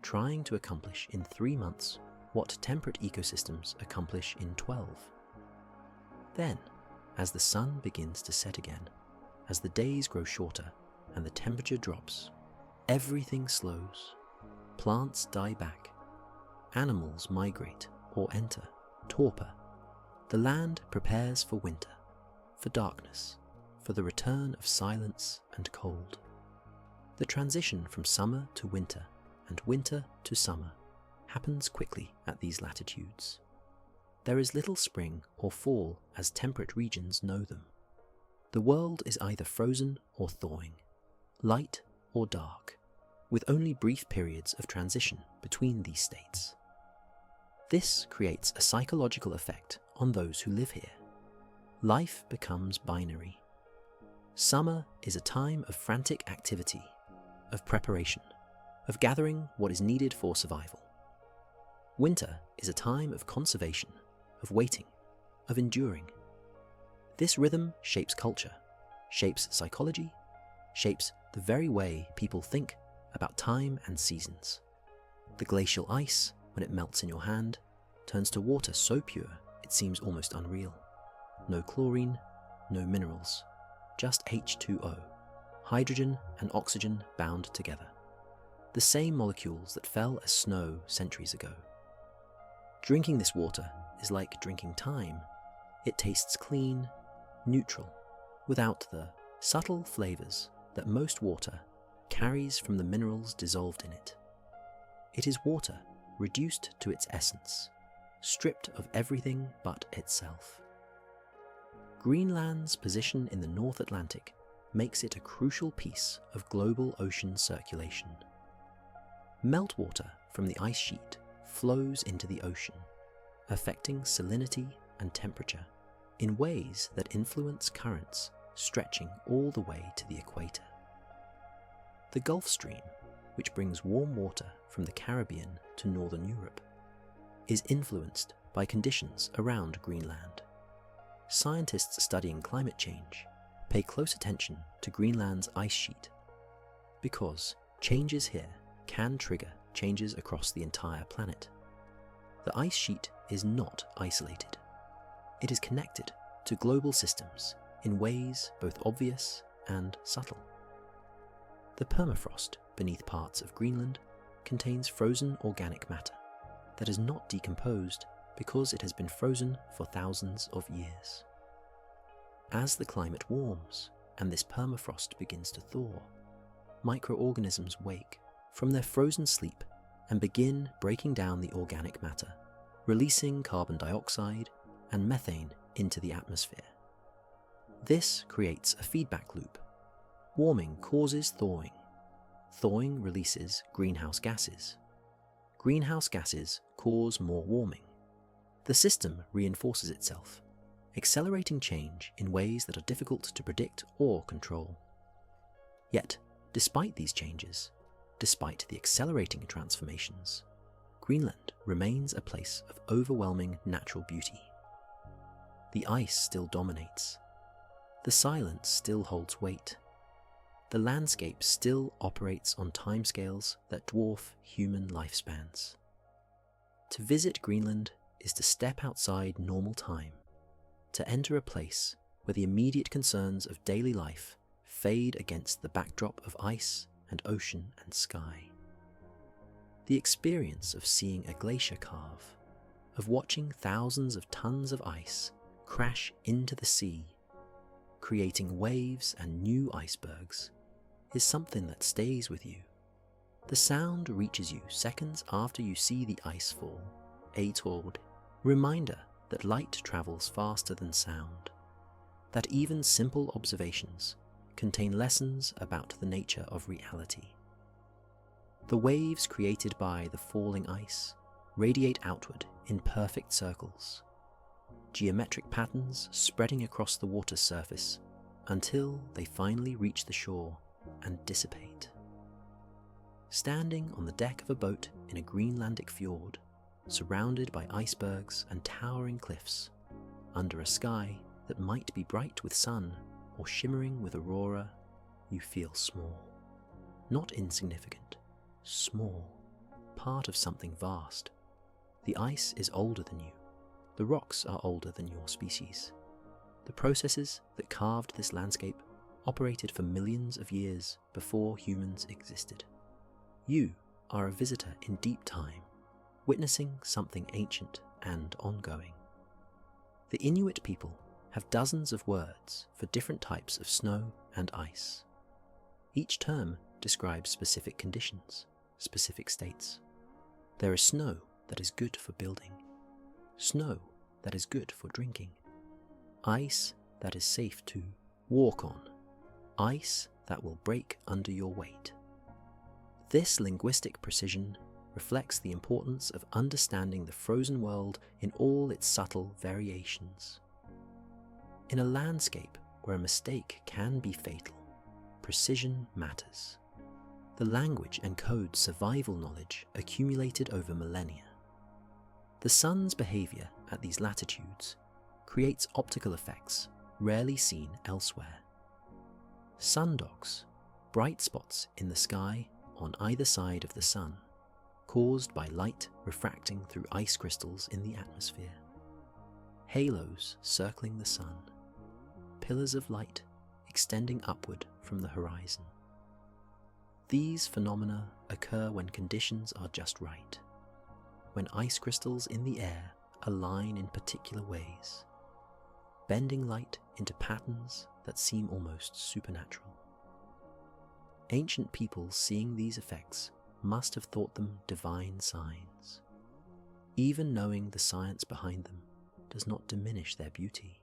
trying to accomplish in 3 months what temperate ecosystems accomplish in 12. Then, as the sun begins to set again, as the days grow shorter and the temperature drops, everything slows. Plants die back. Animals migrate or enter torpor. The land prepares for winter, for darkness, for the return of silence and cold. The transition from summer to winter and winter to summer happens quickly at these latitudes. There is little spring or fall as temperate regions know them. The world is either frozen or thawing, light or dark, with only brief periods of transition between these states. This creates a psychological effect on those who live here. Life becomes binary. Summer is a time of frantic activity, of preparation, of gathering what is needed for survival. Winter is a time of conservation, of waiting, of enduring. This rhythm shapes culture, shapes psychology, shapes the very way people think about time and seasons. The glacial ice, when it melts in your hand, turns to water so pure it seems almost unreal. No chlorine, no minerals, just H2O, hydrogen and oxygen bound together. The same molecules that fell as snow centuries ago. Drinking this water is like drinking time. It tastes clean, neutral, without the subtle flavors that most water carries from the minerals dissolved in it. It is water reduced to its essence, stripped of everything but itself. Greenland's position in the North Atlantic makes it a crucial piece of global ocean circulation. Meltwater from the ice sheet flows into the ocean, affecting salinity and temperature in ways that influence currents stretching all the way to the equator. The Gulf Stream, which brings warm water from the Caribbean to northern Europe, is influenced by conditions around Greenland. Scientists studying climate change pay close attention to Greenland's ice sheet because changes here can trigger changes across the entire planet. The ice sheet is not isolated. It is connected to global systems in ways both obvious and subtle. The permafrost beneath parts of Greenland contains frozen organic matter that is not decomposed because it has been frozen for thousands of years. As the climate warms and this permafrost begins to thaw, microorganisms wake from their frozen sleep and begin breaking down the organic matter, releasing carbon dioxide and methane into the atmosphere. This creates a feedback loop. Warming causes thawing. Thawing releases greenhouse gases. Greenhouse gases cause more warming. The system reinforces itself, accelerating change in ways that are difficult to predict or control. Yet, despite these changes, despite the accelerating transformations, Greenland remains a place of overwhelming natural beauty. The ice still dominates. The silence still holds weight. The landscape still operates on timescales that dwarf human lifespans. To visit Greenland is to step outside normal time, to enter a place where the immediate concerns of daily life fade against the backdrop of ice and ocean and sky. The experience of seeing a glacier calve, of watching thousands of tons of ice crash into the sea, creating waves and new icebergs, is something that stays with you. The sound reaches you seconds after you see the ice fall, a tord, reminder that light travels faster than sound, that even simple observations contain lessons about the nature of reality. The waves created by the falling ice radiate outward in perfect circles, geometric patterns spreading across the water's surface until they finally reach the shore and dissipate. Standing on the deck of a boat in a Greenlandic fjord, surrounded by icebergs and towering cliffs, under a sky that might be bright with sun or shimmering with aurora, you feel small. Not insignificant, small, part of something vast. The ice is older than you. The rocks are older than your species. The processes that carved this landscape operated for millions of years before humans existed. You are a visitor in deep time, witnessing something ancient and ongoing. The Inuit people have dozens of words for different types of snow and ice. Each term describes specific conditions, specific states. There is snow that is good for building, snow that is good for drinking, ice that is safe to walk on, ice that will break under your weight. This linguistic precision reflects the importance of understanding the frozen world in all its subtle variations. In a landscape where a mistake can be fatal, precision matters. The language encodes survival knowledge accumulated over millennia. The sun's behavior at these latitudes creates optical effects rarely seen elsewhere. Sundogs, bright spots in the sky on either side of the sun, caused by light refracting through ice crystals in the atmosphere. Halos circling the sun, pillars of light extending upward from the horizon. These phenomena occur when conditions are just right, when ice crystals in the air align in particular ways, bending light into patterns that seem almost supernatural. Ancient peoples seeing these effects must have thought them divine signs. Even knowing the science behind them does not diminish their beauty.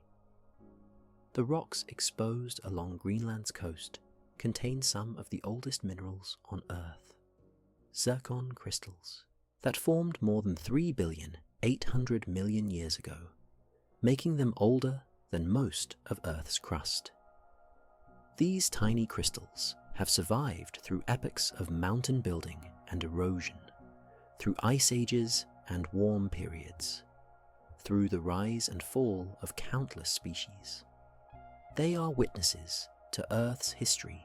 The rocks exposed along Greenland's coast contain some of the oldest minerals on Earth, zircon crystals, that formed more than 3,800 million years ago, making them older than most of Earth's crust. These tiny crystals have survived through epochs of mountain building and erosion, through ice ages and warm periods, through the rise and fall of countless species. They are witnesses to Earth's history,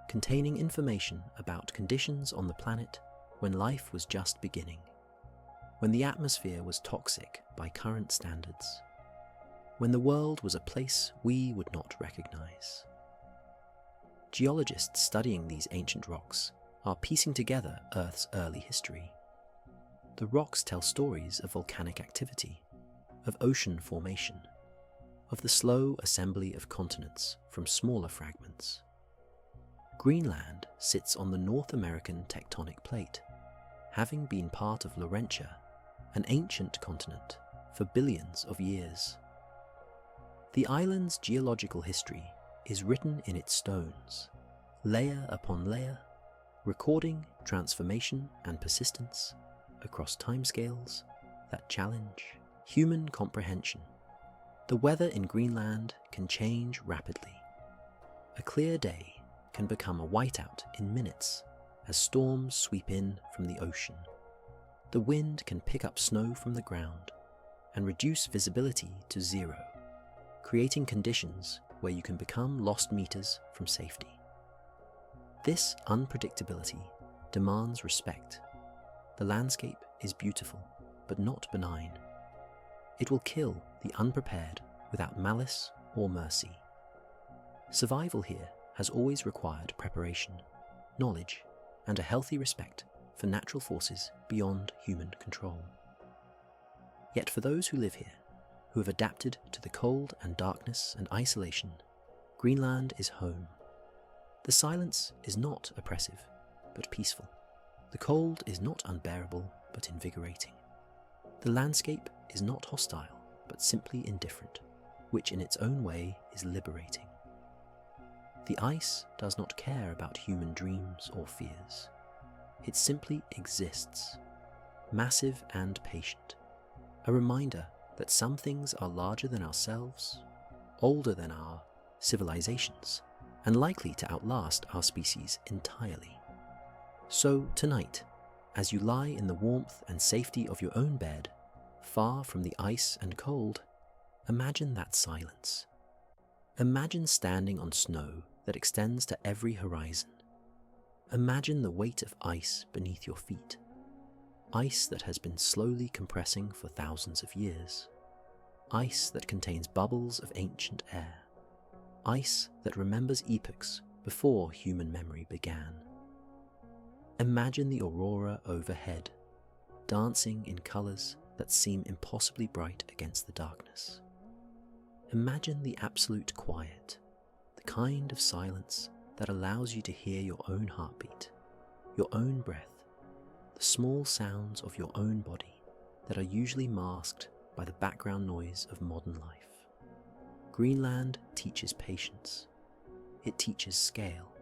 containing information about conditions on the planet when life was just beginning, when the atmosphere was toxic by current standards, when the world was a place we would not recognize. Geologists studying these ancient rocks are piecing together Earth's early history. The rocks tell stories of volcanic activity, of ocean formation, of the slow assembly of continents from smaller fragments. Greenland sits on the North American tectonic plate, having been part of Laurentia, an ancient continent, for billions of years. The island's geological history is written in its stones, layer upon layer, recording transformation and persistence across timescales that challenge human comprehension. The weather in Greenland can change rapidly. A clear day can become a whiteout in minutes as storms sweep in from the ocean. The wind can pick up snow from the ground and reduce visibility to zero, creating conditions where you can become lost meters from safety. This unpredictability demands respect. The landscape is beautiful, but not benign. It will kill the unprepared without malice or mercy. Survival here has always required preparation, knowledge, and a healthy respect for natural forces beyond human control. Yet for those who live here, who have adapted to the cold and darkness and isolation, Greenland is home. The silence is not oppressive, but peaceful. The cold is not unbearable, but invigorating. The landscape is not hostile, but simply indifferent, which in its own way is liberating. The ice does not care about human dreams or fears. It simply exists, massive and patient, a reminder that some things are larger than ourselves, older than our civilizations, and likely to outlast our species entirely. So tonight, as you lie in the warmth and safety of your own bed, far from the ice and cold, imagine that silence. Imagine standing on snow that extends to every horizon. Imagine the weight of ice beneath your feet, ice that has been slowly compressing for thousands of years, ice that contains bubbles of ancient air, ice that remembers epochs before human memory began. Imagine the aurora overhead, dancing in colors that seem impossibly bright against the darkness. Imagine the absolute quiet, the kind of silence that allows you to hear your own heartbeat, your own breath, the small sounds of your own body that are usually masked by the background noise of modern life. Greenland teaches patience. It teaches scale.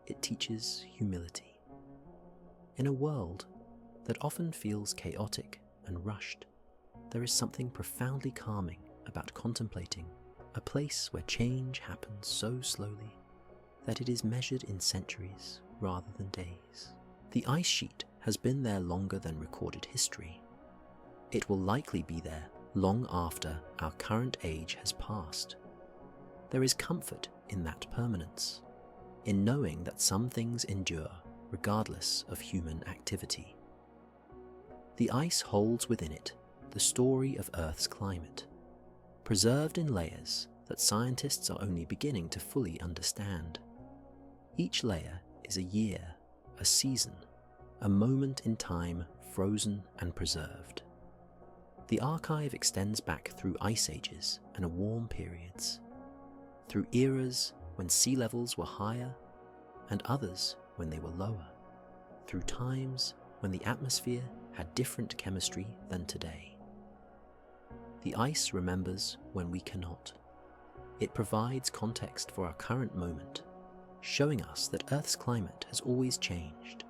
It teaches humility. In a world that often feels chaotic and rushed, there is something profoundly calming about contemplating a place where change happens so slowly that it is measured in centuries rather than days. The ice sheet has been there longer than recorded history. It will likely be there long after our current age has passed. There is comfort in that permanence, in knowing that some things endure regardless of human activity. The ice holds within it the story of Earth's climate, preserved in layers that scientists are only beginning to fully understand. Each layer is a year, a season, a moment in time frozen and preserved. The archive extends back through ice ages and warm periods, through eras when sea levels were higher and others when they were lower, through times when the atmosphere had different chemistry than today. The ice remembers when we cannot. It provides context for our current moment, showing us that Earth's climate has always changed,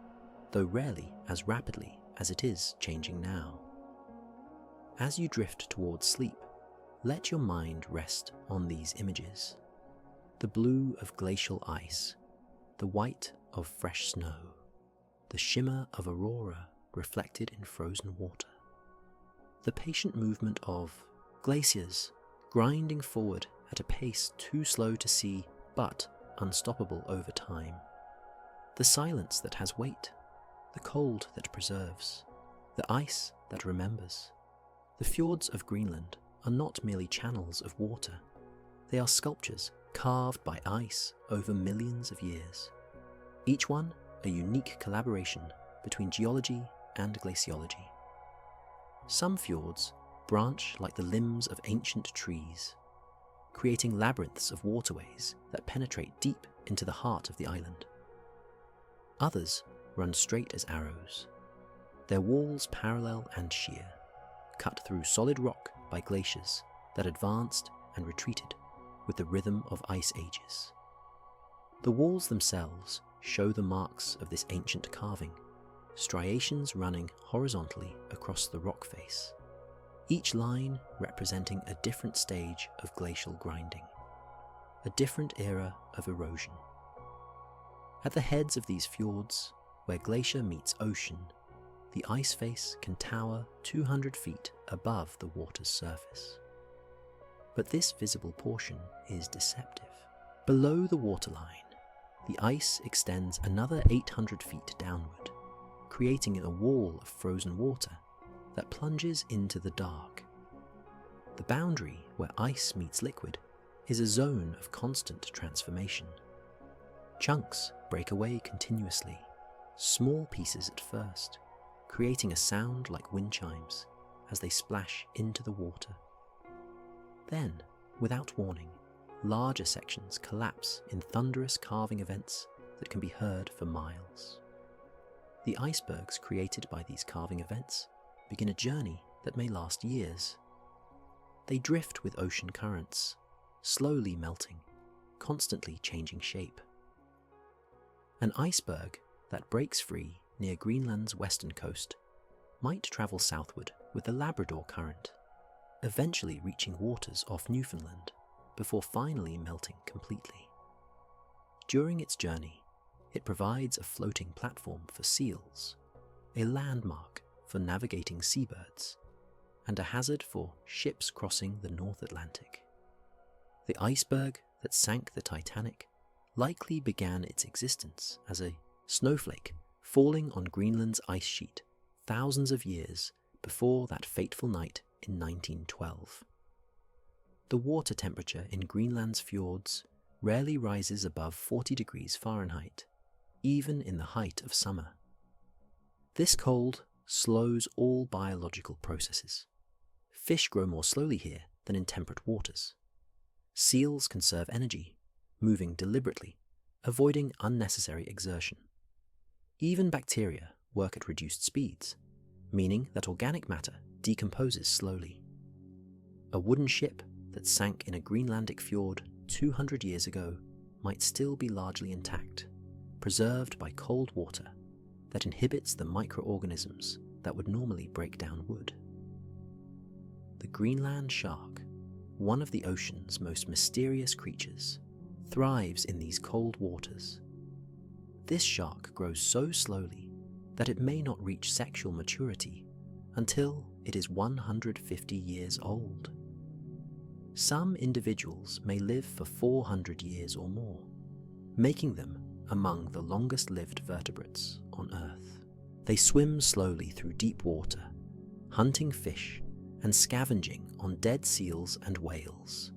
though rarely as rapidly as it is changing now. As you drift towards sleep, let your mind rest on these images. The blue of glacial ice, the white of fresh snow, the shimmer of aurora reflected in frozen water. The patient movement of glaciers grinding forward at a pace too slow to see but unstoppable over time. The silence that has weight, the cold that preserves, the ice that remembers. The fjords of Greenland are not merely channels of water. They are sculptures carved by ice over millions of years. Each one a unique collaboration between geology and glaciology. Some fjords branch like the limbs of ancient trees, creating labyrinths of waterways that penetrate deep into the heart of the island. Others run straight as arrows, their walls parallel and sheer, cut through solid rock by glaciers that advanced and retreated with the rhythm of ice ages. The walls themselves show the marks of this ancient carving, striations running horizontally across the rock face, each line representing a different stage of glacial grinding, a different era of erosion. At the heads of these fjords, where glacier meets ocean, the ice face can tower 200 feet above the water's surface. But this visible portion is deceptive. Below the waterline, the ice extends another 800 feet downward, creating a wall of frozen water that plunges into the dark. The boundary where ice meets liquid is a zone of constant transformation. Chunks break away continuously, small pieces at first, creating a sound like wind chimes as they splash into the water. Then, without warning, larger sections collapse in thunderous carving events that can be heard for miles. The icebergs created by these carving events begin a journey that may last years. They drift with ocean currents, slowly melting, constantly changing shape. An iceberg that breaks free near Greenland's western coast might travel southward with the Labrador Current, eventually reaching waters off Newfoundland before finally melting completely. During its journey, it provides a floating platform for seals, a landmark for navigating seabirds, and a hazard for ships crossing the North Atlantic. The iceberg that sank the Titanic likely began its existence as a snowflake falling on Greenland's ice sheet thousands of years before that fateful night in 1912. The water temperature in Greenland's fjords rarely rises above 40 degrees Fahrenheit, even in the height of summer. This cold slows all biological processes. Fish grow more slowly here than in temperate waters. Seals conserve energy, moving deliberately, avoiding unnecessary exertion. Even bacteria work at reduced speeds, meaning that organic matter decomposes slowly. A wooden ship that sank in a Greenlandic fjord 200 years ago might still be largely intact, preserved by cold water that inhibits the microorganisms that would normally break down wood. The Greenland shark, one of the ocean's most mysterious creatures, thrives in these cold waters. This shark grows so slowly that it may not reach sexual maturity until it is 150 years old. Some individuals may live for 400 years or more, making them among the longest-lived vertebrates on Earth. They swim slowly through deep water, hunting fish and scavenging on dead seals and whales.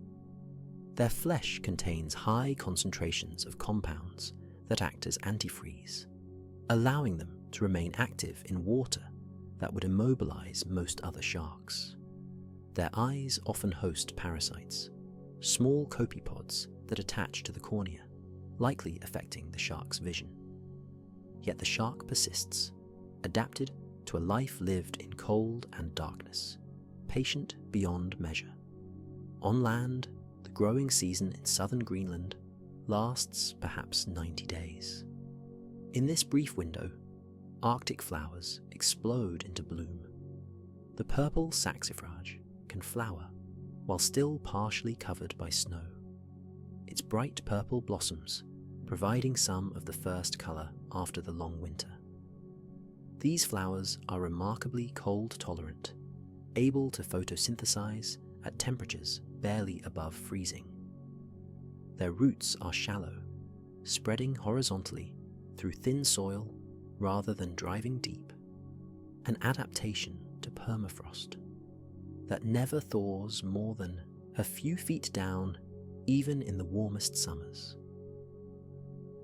Their flesh contains high concentrations of compounds that act as antifreeze, allowing them to remain active in water that would immobilize most other sharks. Their eyes often host parasites, small copepods that attach to the cornea, likely affecting the shark's vision. Yet the shark persists, adapted to a life lived in cold and darkness, patient beyond measure. On land, the growing season in southern Greenland lasts perhaps 90 days. In this brief window, Arctic flowers explode into bloom. The purple saxifrage can flower while still partially covered by snow, its bright purple blossoms providing some of the first colour after the long winter. These flowers are remarkably cold tolerant, able to photosynthesize at temperatures barely above freezing. Their roots are shallow, spreading horizontally through thin soil rather than driving deep, an adaptation to permafrost that never thaws more than a few feet down even in the warmest summers.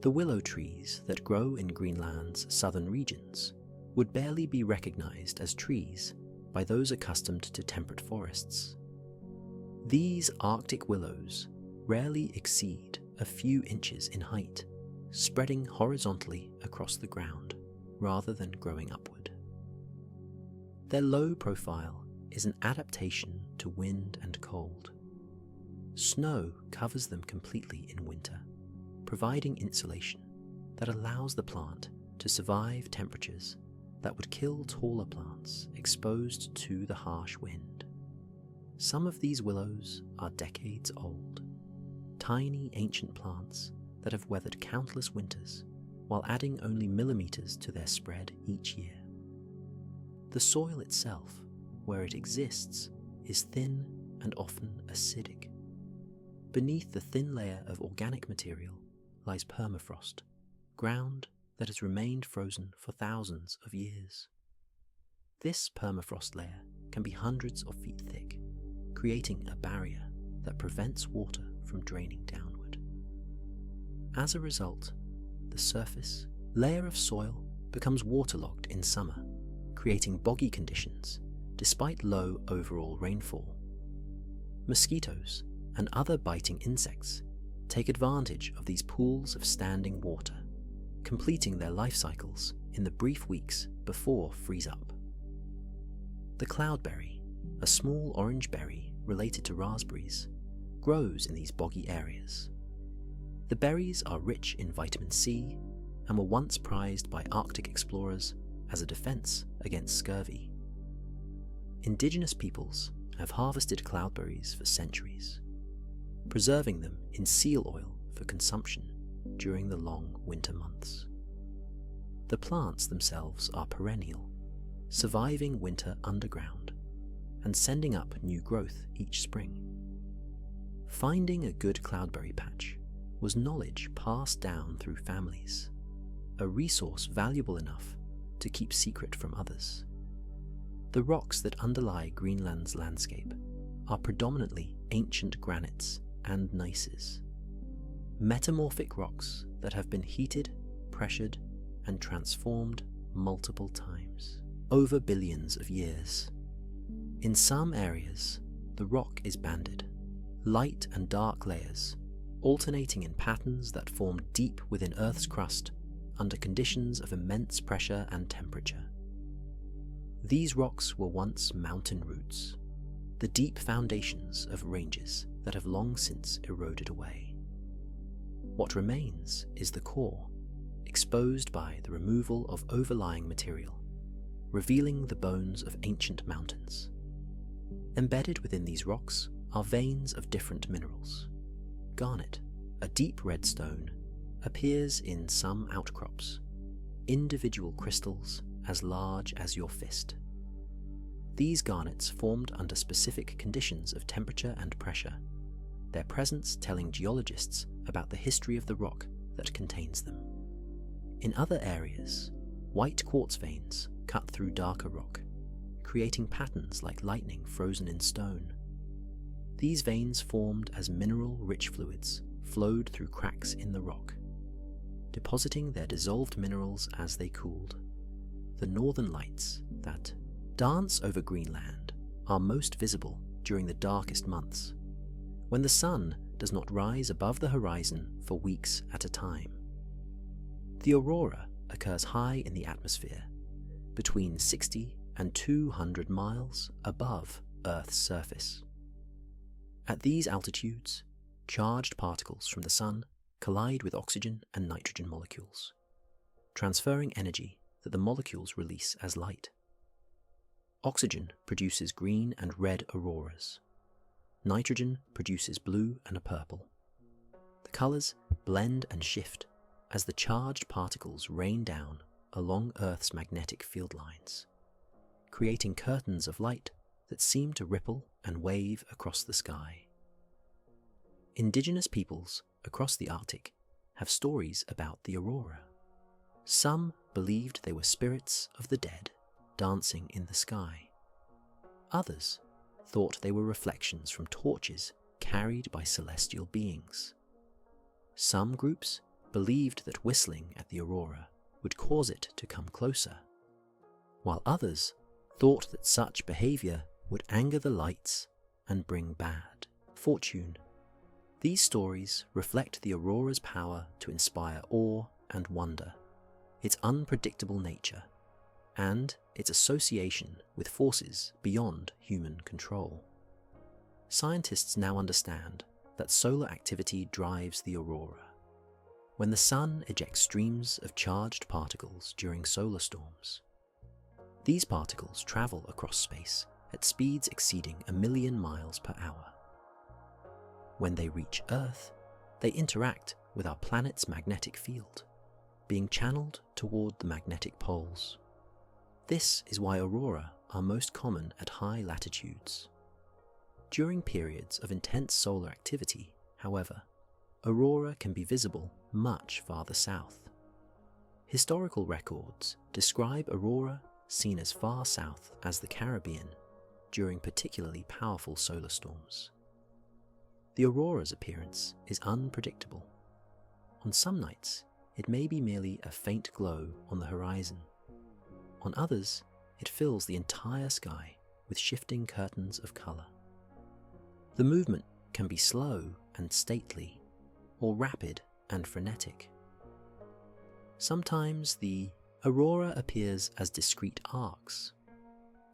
The willow trees that grow in Greenland's southern regions would barely be recognized as trees by those accustomed to temperate forests. These Arctic willows rarely exceed a few inches in height, spreading horizontally across the ground rather than growing upward. Their low profile is an adaptation to wind and cold. Snow covers them completely in winter, providing insulation that allows the plant to survive temperatures that would kill taller plants exposed to the harsh wind. Some of these willows are decades old, tiny ancient plants that have weathered countless winters while adding only millimeters to their spread each year. The soil itself, where it exists, is thin and often acidic. Beneath the thin layer of organic material lies permafrost, ground that has remained frozen for thousands of years. This permafrost layer can be hundreds of feet thick, creating a barrier that prevents water from draining downward. As a result, the surface layer of soil becomes waterlogged in summer, creating boggy conditions despite low overall rainfall. Mosquitoes and other biting insects take advantage of these pools of standing water, completing their life cycles in the brief weeks before freeze-up. The cloudberry, a small orange berry related to raspberries, grows in these boggy areas. The berries are rich in vitamin C and were once prized by Arctic explorers as a defense against scurvy. Indigenous peoples have harvested cloudberries for centuries, preserving them in seal oil for consumption during the long winter months. The plants themselves are perennial, surviving winter underground and sending up new growth each spring. Finding a good cloudberry patch was knowledge passed down through families, a resource valuable enough to keep secret from others. The rocks that underlie Greenland's landscape are predominantly ancient granites and gneisses, metamorphic rocks that have been heated, pressured, and transformed multiple times over billions of years. In some areas, the rock is banded, light and dark layers, alternating in patterns that form deep within Earth's crust under conditions of immense pressure and temperature. These rocks were once mountain roots, the deep foundations of ranges that have long since eroded away. What remains is the core, exposed by the removal of overlying material, revealing the bones of ancient mountains. Embedded within these rocks are veins of different minerals. Garnet, a deep red stone, appears in some outcrops, individual crystals as large as your fist. These garnets formed under specific conditions of temperature and pressure, their presence telling geologists about the history of the rock that contains them. In other areas, white quartz veins cut through darker rock, creating patterns like lightning frozen in stone. These veins formed as mineral-rich fluids flowed through cracks in the rock, depositing their dissolved minerals as they cooled. The northern lights that dance over Greenland are most visible during the darkest months, when the sun does not rise above the horizon for weeks at a time. The aurora occurs high in the atmosphere, between 60 and 200 miles above Earth's surface. At these altitudes, charged particles from the sun collide with oxygen and nitrogen molecules, transferring energy that the molecules release as light. Oxygen produces green and red auroras. Nitrogen produces blue and a purple. The colors blend and shift as the charged particles rain down along Earth's magnetic field lines, creating curtains of light that seem to ripple and wave across the sky. Indigenous peoples across the Arctic have stories about the aurora. Some believed they were spirits of the dead dancing in the sky. Others thought they were reflections from torches carried by celestial beings. Some groups believed that whistling at the aurora would cause it to come closer, while others thought that such behavior would anger the lights and bring bad fortune. These stories reflect the aurora's power to inspire awe and wonder, its unpredictable nature, and its association with forces beyond human control. Scientists now understand that solar activity drives the aurora. When the sun ejects streams of charged particles during solar storms, these particles travel across space at speeds exceeding 1 million miles per hour. When they reach Earth, they interact with our planet's magnetic field, being channeled toward the magnetic poles. This is why aurora are most common at high latitudes. During periods of intense solar activity, however, aurora can be visible much farther south. Historical records describe aurora seen as far south as the Caribbean during particularly powerful solar storms. The aurora's appearance is unpredictable. On some nights, it may be merely a faint glow on the horizon. On others, it fills the entire sky with shifting curtains of color. The movement can be slow and stately, or rapid and frenetic. Sometimes the aurora appears as discrete arcs.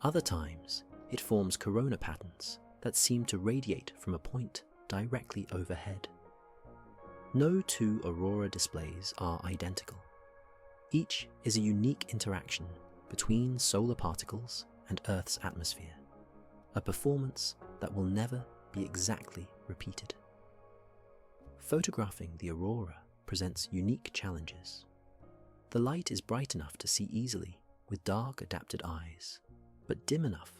Other times, it forms corona patterns that seem to radiate from a point directly overhead. No two aurora displays are identical. Each is a unique interaction between solar particles and Earth's atmosphere, a performance that will never be exactly repeated. Photographing the aurora presents unique challenges. The light is bright enough to see easily with dark adapted eyes, but dim enough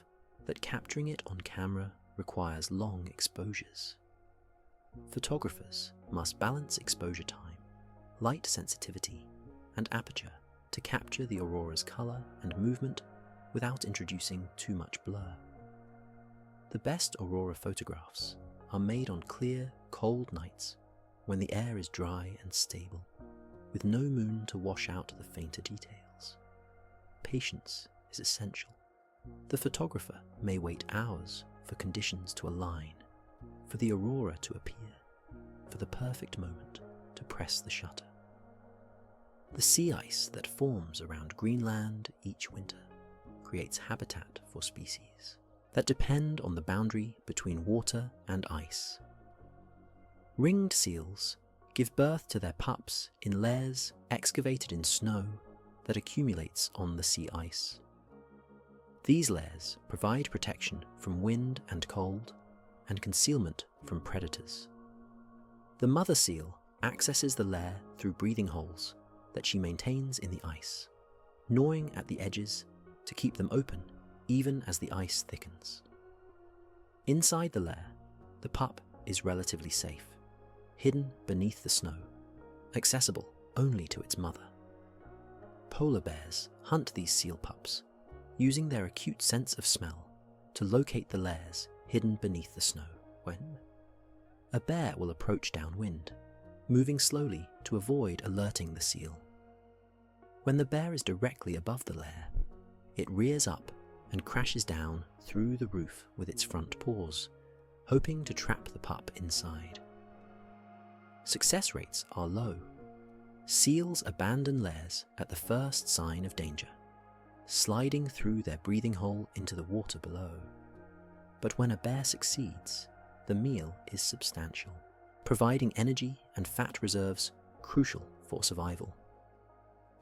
that capturing it on camera requires long exposures. Photographers must balance exposure time, light sensitivity, and aperture to capture the aurora's color and movement without introducing too much blur. The best aurora photographs are made on clear, cold nights when the air is dry and stable, with no moon to wash out the fainter details. Patience is essential. The photographer may wait hours for conditions to align, for the aurora to appear, for the perfect moment to press the shutter. The sea ice that forms around Greenland each winter creates habitat for species. that depend on the boundary between water and ice. Ringed seals give birth to their pups in lairs excavated in snow that accumulates on the sea ice. These lairs provide protection from wind and cold and concealment from predators. The mother seal accesses the lair through breathing holes that she maintains in the ice, gnawing at the edges to keep them open even as the ice thickens. Inside the lair, the pup is relatively safe, hidden beneath the snow, accessible only to its mother. Polar bears hunt these seal pups, using their acute sense of smell to locate the lairs hidden beneath the snow when a bear will approach downwind, moving slowly to avoid alerting the seal. When the bear is directly above the lair, it rears up and crashes down through the roof with its front paws, hoping to trap the pup inside. Success rates are low. Seals abandon lairs at the first sign of danger, sliding through their breathing hole into the water below. But when a bear succeeds, the meal is substantial, providing energy and fat reserves crucial for survival.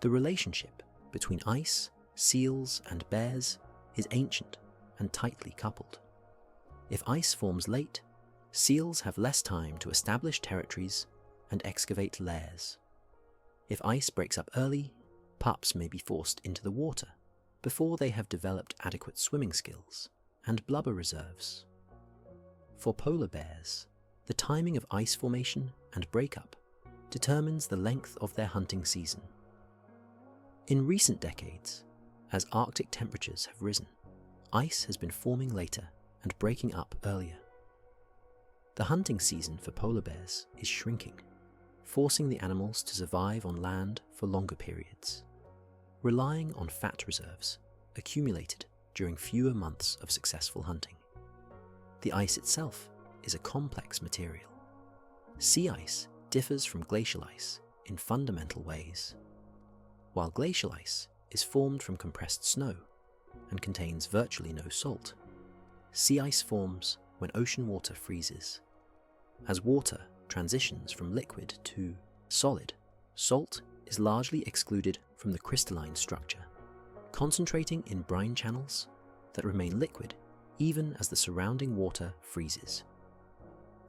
The relationship between ice, seals, and bears is ancient and tightly coupled. If ice forms late, seals have less time to establish territories and excavate lairs. If ice breaks up early, pups may be forced into the water before they have developed adequate swimming skills and blubber reserves. For polar bears, the timing of ice formation and breakup determines the length of their hunting season. In recent decades, as Arctic temperatures have risen, ice has been forming later and breaking up earlier. The hunting season for polar bears is shrinking, forcing the animals to survive on land for longer periods, relying on fat reserves accumulated during fewer months of successful hunting. The ice itself is a complex material. Sea ice differs from glacial ice in fundamental ways. While glacial ice is formed from compressed snow and contains virtually no salt, sea ice forms when ocean water freezes. As water transitions from liquid to solid, salt is largely excluded from the crystalline structure, concentrating in brine channels that remain liquid even as the surrounding water freezes.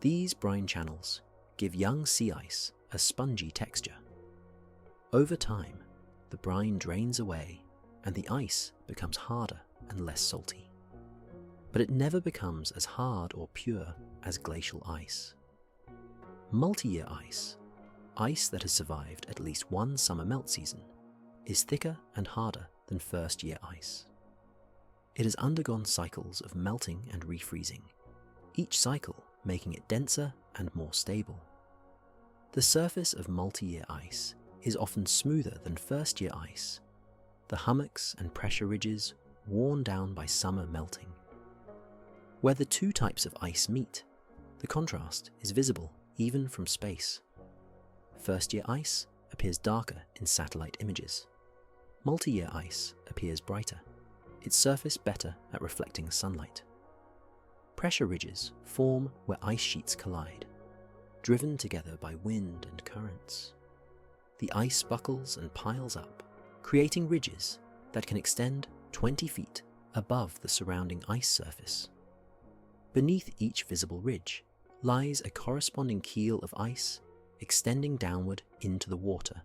These brine channels give young sea ice a spongy texture. Over time, the brine drains away and the ice becomes harder and less salty. But it never becomes as hard or pure as glacial ice. Multi-year ice, ice that has survived at least one summer melt season, is thicker and harder than first-year ice. It has undergone cycles of melting and refreezing, each cycle making it denser and more stable. The surface of multi-year ice is often smoother than first-year ice, the hummocks and pressure ridges worn down by summer melting. Where the two types of ice meet, the contrast is visible even from space. First-year ice appears darker in satellite images. Multi-year ice appears brighter, its surface better at reflecting sunlight. Pressure ridges form where ice sheets collide, driven together by wind and currents. The ice buckles and piles up, creating ridges that can extend 20 feet above the surrounding ice surface. Beneath each visible ridge lies a corresponding keel of ice extending downward into the water,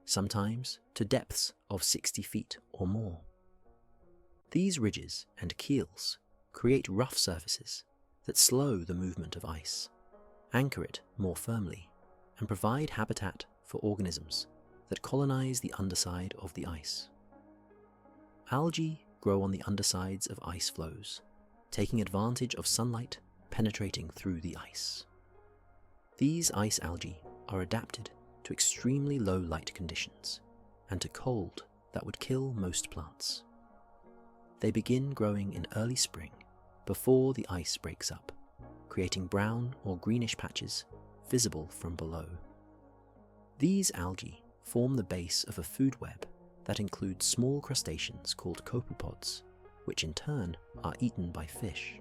sometimes to depths of 60 feet or more. These ridges and keels create rough surfaces that slow the movement of ice, anchor it more firmly, and provide habitat for organisms that colonize the underside of the ice. Algae grow on the undersides of ice floes, taking advantage of sunlight penetrating through the ice. These ice algae are adapted to extremely low light conditions and to cold that would kill most plants. They begin growing in early spring before the ice breaks up, creating brown or greenish patches visible from below. These algae form the base of a food web that includes small crustaceans called copepods, which in turn are eaten by fish.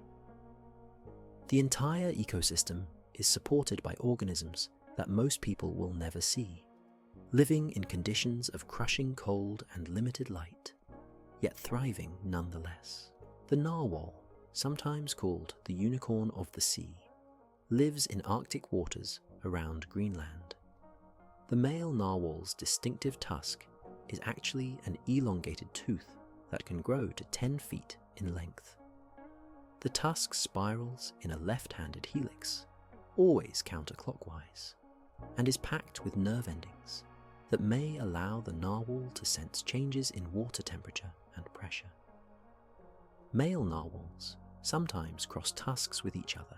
The entire ecosystem is supported by organisms that most people will never see, living in conditions of crushing cold and limited light, yet thriving nonetheless. The narwhal, sometimes called the unicorn of the sea, lives in Arctic waters around Greenland. The male narwhal's distinctive tusk is actually an elongated tooth that can grow to 10 feet in length. The tusk spirals in a left-handed helix, always counterclockwise, and is packed with nerve endings that may allow the narwhal to sense changes in water temperature and pressure. Male narwhals sometimes cross tusks with each other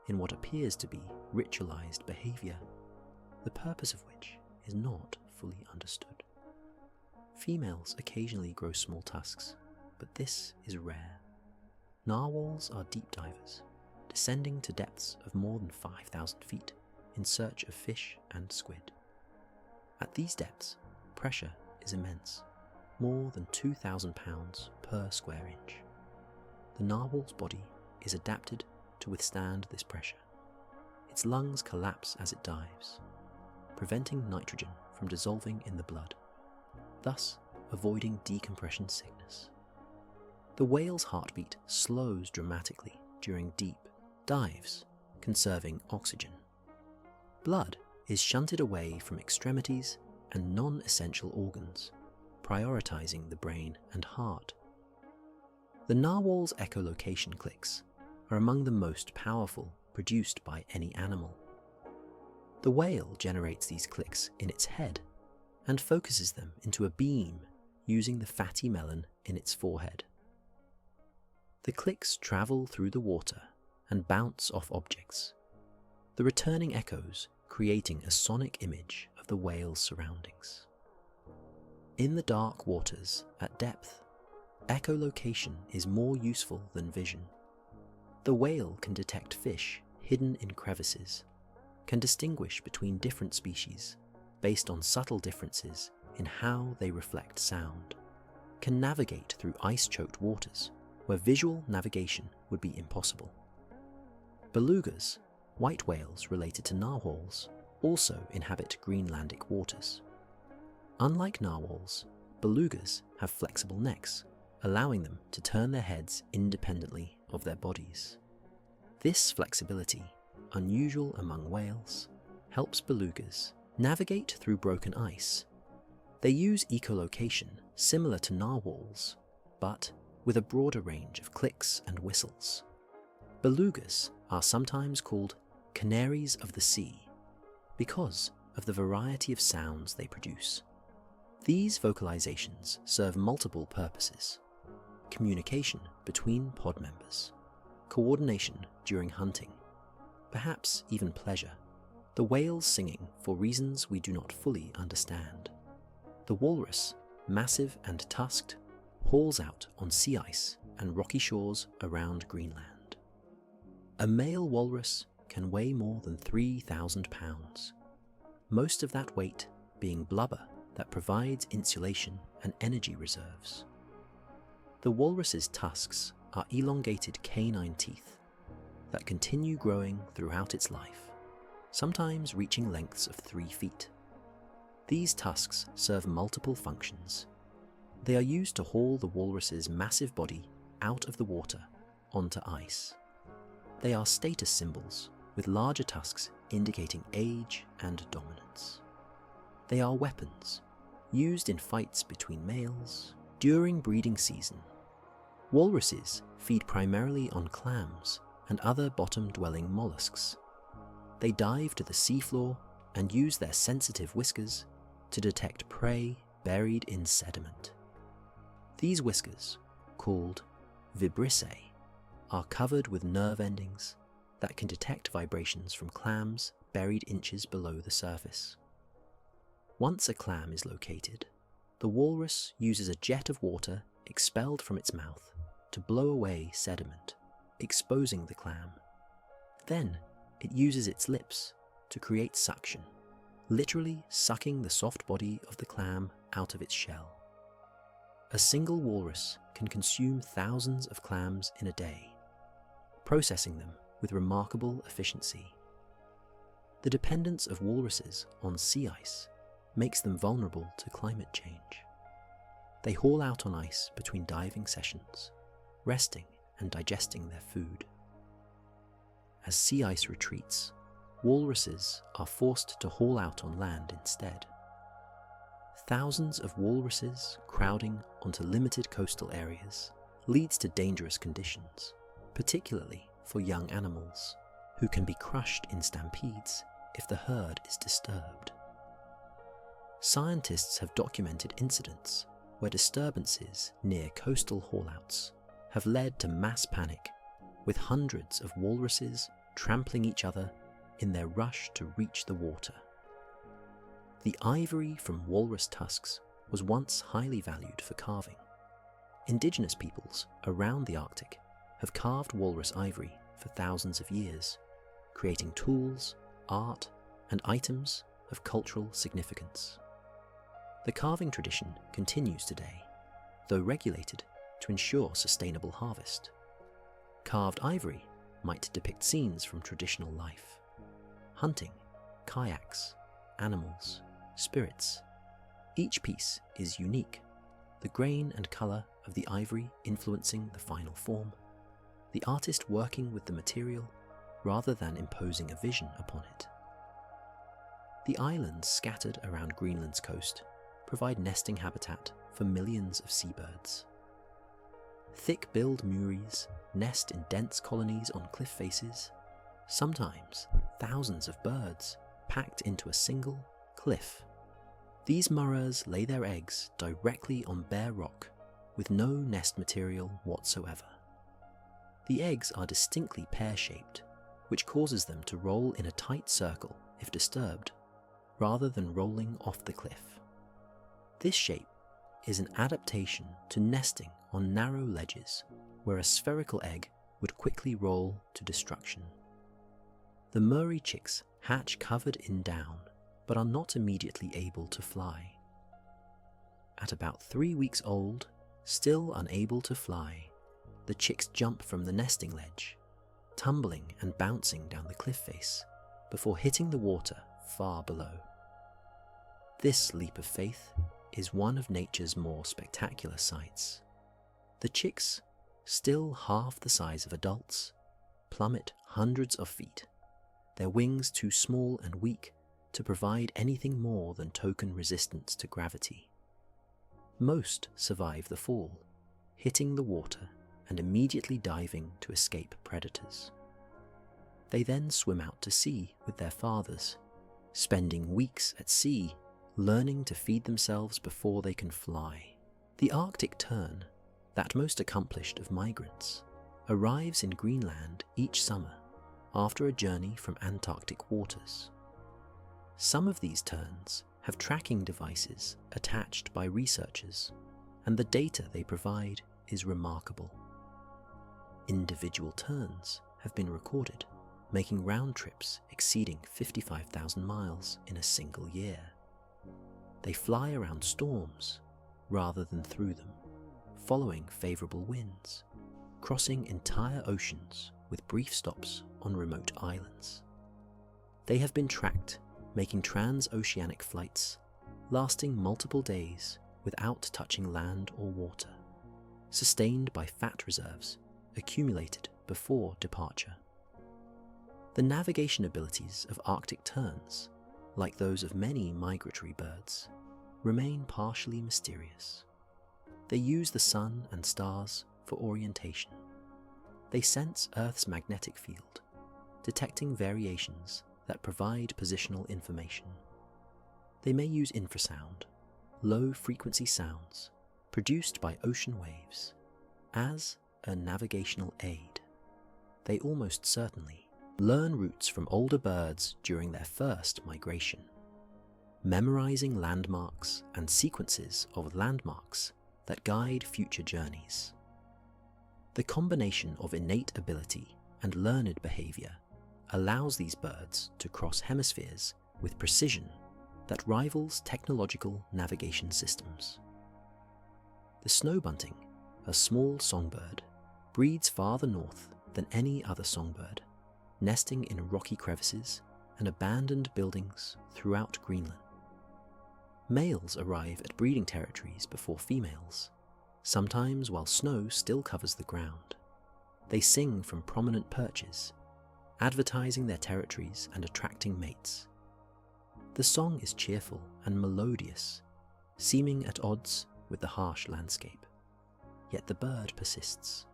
in what appears to be ritualized behavior, the purpose of which is not fully understood. Females occasionally grow small tusks, but this is rare. Narwhals are deep divers, descending to depths of more than 5,000 feet in search of fish and squid. At these depths, pressure is immense, more than 2,000 pounds per square inch. The narwhal's body is adapted to withstand this pressure. Its lungs collapse as it dives, preventing nitrogen from dissolving in the blood, thus avoiding decompression sickness. The whale's heartbeat slows dramatically during deep dives, conserving oxygen. Blood is shunted away from extremities and non-essential organs, prioritizing the brain and heart. The narwhal's echolocation clicks are among the most powerful produced by any animal. The whale generates these clicks in its head and focuses them into a beam using the fatty melon in its forehead. The clicks travel through the water and bounce off objects, the returning echoes creating a sonic image of the whale's surroundings. In the dark waters at depth, echolocation is more useful than vision. The whale can detect fish hidden in crevices, can distinguish between different species based on subtle differences in how they reflect sound, can navigate through ice-choked waters where visual navigation would be impossible. Belugas, white whales related to narwhals, also inhabit Greenlandic waters. Unlike narwhals, belugas have flexible necks, allowing them to turn their heads independently of their bodies. This flexibility, unusual among whales, helps belugas navigate through broken ice. They use echolocation similar to narwhals, but with a broader range of clicks and whistles. Belugas are sometimes called canaries of the sea because of the variety of sounds they produce. These vocalizations serve multiple purposes: communication between pod members, coordination during hunting, perhaps even pleasure. The whales singing for reasons we do not fully understand. The walrus, massive and tusked, hauls out on sea ice and rocky shores around Greenland. A male walrus can weigh more than 3,000 pounds, most of that weight being blubber that provides insulation and energy reserves. The walrus's tusks are elongated canine teeth that continue growing throughout its life, sometimes reaching lengths of 3 feet. These tusks serve multiple functions. They are used to haul the walrus's massive body out of the water onto ice. They are status symbols, with larger tusks indicating age and dominance. They are weapons, used in fights between males during breeding season. Walruses feed primarily on clams and other bottom-dwelling mollusks. They dive to the seafloor and use their sensitive whiskers to detect prey buried in sediment. These whiskers, called vibrissae, are covered with nerve endings that can detect vibrations from clams buried inches below the surface. Once a clam is located, the walrus uses a jet of water expelled from its mouth to blow away sediment, exposing the clam. Then it uses its lips to create suction, literally sucking the soft body of the clam out of its shell. A single walrus can consume thousands of clams in a day, processing them with remarkable efficiency. The dependence of walruses on sea ice makes them vulnerable to climate change. They haul out on ice between diving sessions, resting and digesting their food. As sea ice retreats, walruses are forced to haul out on land instead. Thousands of walruses crowding onto limited coastal areas leads to dangerous conditions, particularly for young animals, who can be crushed in stampedes if the herd is disturbed. Scientists have documented incidents where disturbances near coastal haulouts have led to mass panic, with hundreds of walruses trampling each other in their rush to reach the water. The ivory from walrus tusks was once highly valued for carving. Indigenous peoples around the Arctic have carved walrus ivory for thousands of years, creating tools, art, and items of cultural significance. The carving tradition continues today, though regulated to ensure sustainable harvest. Carved ivory might depict scenes from traditional life: hunting, kayaks, animals, spirits. Each piece is unique, the grain and colour of the ivory influencing the final form, the artist working with the material rather than imposing a vision upon it. The islands scattered around Greenland's coast provide nesting habitat for millions of seabirds. Thick-billed muries nest in dense colonies on cliff faces, sometimes thousands of birds packed into a single cliff. These murres lay their eggs directly on bare rock with no nest material whatsoever. The eggs are distinctly pear-shaped, which causes them to roll in a tight circle if disturbed, rather than rolling off the cliff. This shape is an adaptation to nesting on narrow ledges where a spherical egg would quickly roll to destruction. The Murray chicks hatch covered in down, but are not immediately able to fly. At about 3 weeks old, still unable to fly, the chicks jump from the nesting ledge, tumbling and bouncing down the cliff face before hitting the water far below. This leap of faith is one of nature's more spectacular sights. The chicks, still half the size of adults, plummet hundreds of feet, their wings too small and weak to provide anything more than token resistance to gravity. Most survive the fall, hitting the water and immediately diving to escape predators. They then swim out to sea with their fathers, spending weeks at sea learning to feed themselves before they can fly. The Arctic tern, that most accomplished of migrants, arrives in Greenland each summer after a journey from Antarctic waters. Some of these terns have tracking devices attached by researchers, and the data they provide is remarkable. Individual terns have been recorded, making round trips exceeding 55,000 miles in a single year. They fly around storms rather than through them, following favourable winds, crossing entire oceans with brief stops on remote islands. They have been tracked, making transoceanic flights, lasting multiple days without touching land or water, sustained by fat reserves accumulated before departure. The navigation abilities of Arctic terns, like those of many migratory birds, remain partially mysterious. They use the sun and stars for orientation. They sense Earth's magnetic field, detecting variations that provide positional information. They may use infrasound, low-frequency sounds produced by ocean waves, as a navigational aid. They almost certainly learn routes from older birds during their first migration, memorizing landmarks and sequences of landmarks that guide future journeys. The combination of innate ability and learned behavior allows these birds to cross hemispheres with precision that rivals technological navigation systems. The snow bunting, a small songbird, breeds farther north than any other songbird, nesting in rocky crevices and abandoned buildings throughout Greenland. Males arrive at breeding territories before females, sometimes while snow still covers the ground. They sing from prominent perches, advertising their territories and attracting mates. The song is cheerful and melodious, seeming at odds with the harsh landscape. Yet the bird persists,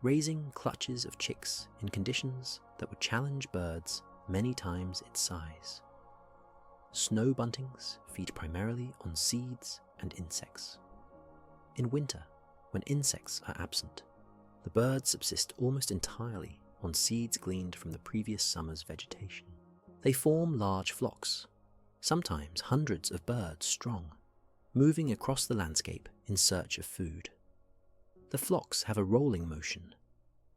raising clutches of chicks in conditions that would challenge birds many times its size. Snow buntings feed primarily on seeds and insects. In winter, when insects are absent, the birds subsist almost entirely on seeds gleaned from the previous summer's vegetation. They form large flocks, sometimes hundreds of birds strong, moving across the landscape in search of food. The flocks have a rolling motion,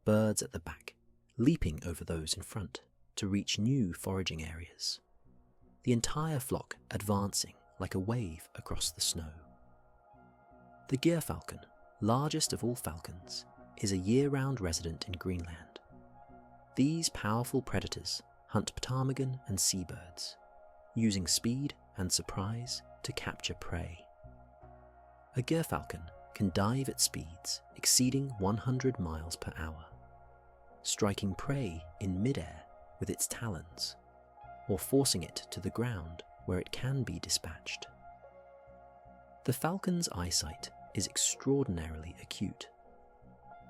birds at the back, leaping over those in front to reach new foraging areas. The entire flock advancing like a wave across the snow. The gyrfalcon, largest of all falcons, is a year-round resident in Greenland. These powerful predators hunt ptarmigan and seabirds, using speed and surprise to capture prey. A gyrfalcon can dive at speeds exceeding 100 miles per hour, striking prey in midair with its talons, or forcing it to the ground where it can be dispatched. The falcon's eyesight is extraordinarily acute,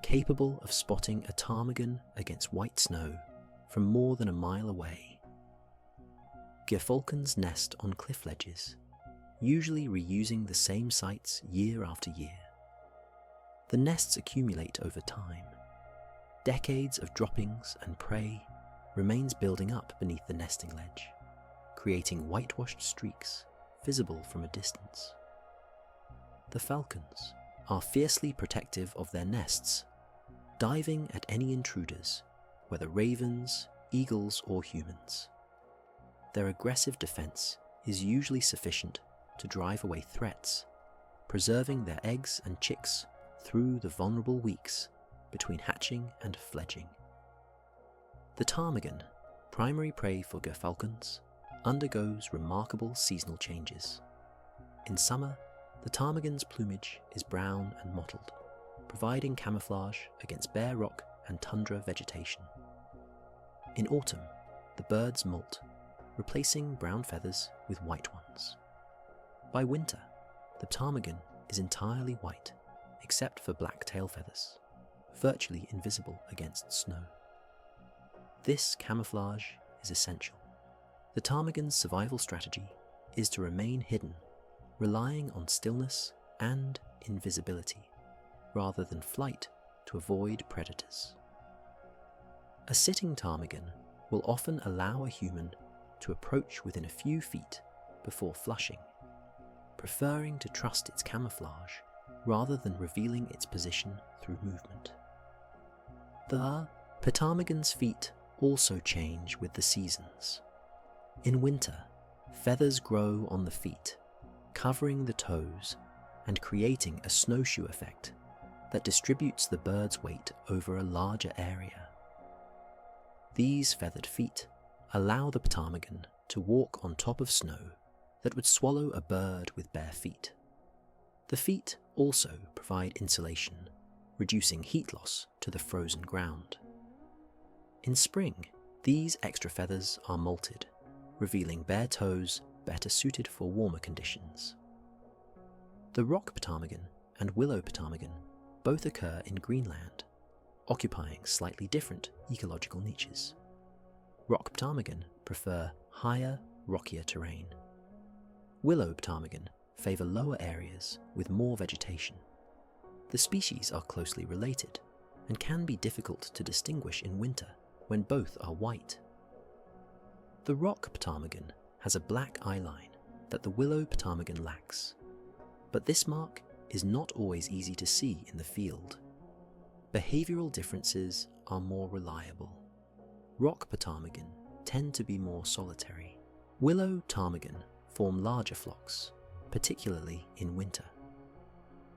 capable of spotting a ptarmigan against white snow from more than a mile away. Gyrfalcons nest on cliff ledges, usually reusing the same sites year after year. The nests accumulate over time. Decades of droppings and prey remains building up beneath the nesting ledge, creating whitewashed streaks visible from a distance. The falcons are fiercely protective of their nests, diving at any intruders, whether ravens, eagles, or humans. Their aggressive defense is usually sufficient to drive away threats, preserving their eggs and chicks through the vulnerable weeks between hatching and fledging. The ptarmigan, primary prey for gyrfalcons, undergoes remarkable seasonal changes. In summer, the ptarmigan's plumage is brown and mottled, providing camouflage against bare rock and tundra vegetation. In autumn, the birds molt, replacing brown feathers with white ones. By winter, the ptarmigan is entirely white, except for black tail feathers, virtually invisible against snow. This camouflage is essential. The ptarmigan's survival strategy is to remain hidden, relying on stillness and invisibility, rather than flight to avoid predators. A sitting ptarmigan will often allow a human to approach within a few feet before flushing, preferring to trust its camouflage rather than revealing its position through movement. The ptarmigan's feet also change with the seasons. In winter, feathers grow on the feet, covering the toes and creating a snowshoe effect that distributes the bird's weight over a larger area. These feathered feet allow the ptarmigan to walk on top of snow that would swallow a bird with bare feet. The feet also provide insulation, reducing heat loss to the frozen ground. In spring, these extra feathers are molted, revealing bare toes better suited for warmer conditions. The rock ptarmigan and willow ptarmigan both occur in Greenland, occupying slightly different ecological niches. Rock ptarmigan prefer higher, rockier terrain. Willow ptarmigan favour lower areas with more vegetation. The species are closely related and can be difficult to distinguish in winter when both are white. The rock ptarmigan has a black eyeline that the willow ptarmigan lacks, but this mark is not always easy to see in the field. Behavioural differences are more reliable. Rock ptarmigan tend to be more solitary. Willow ptarmigan form larger flocks, particularly in winter.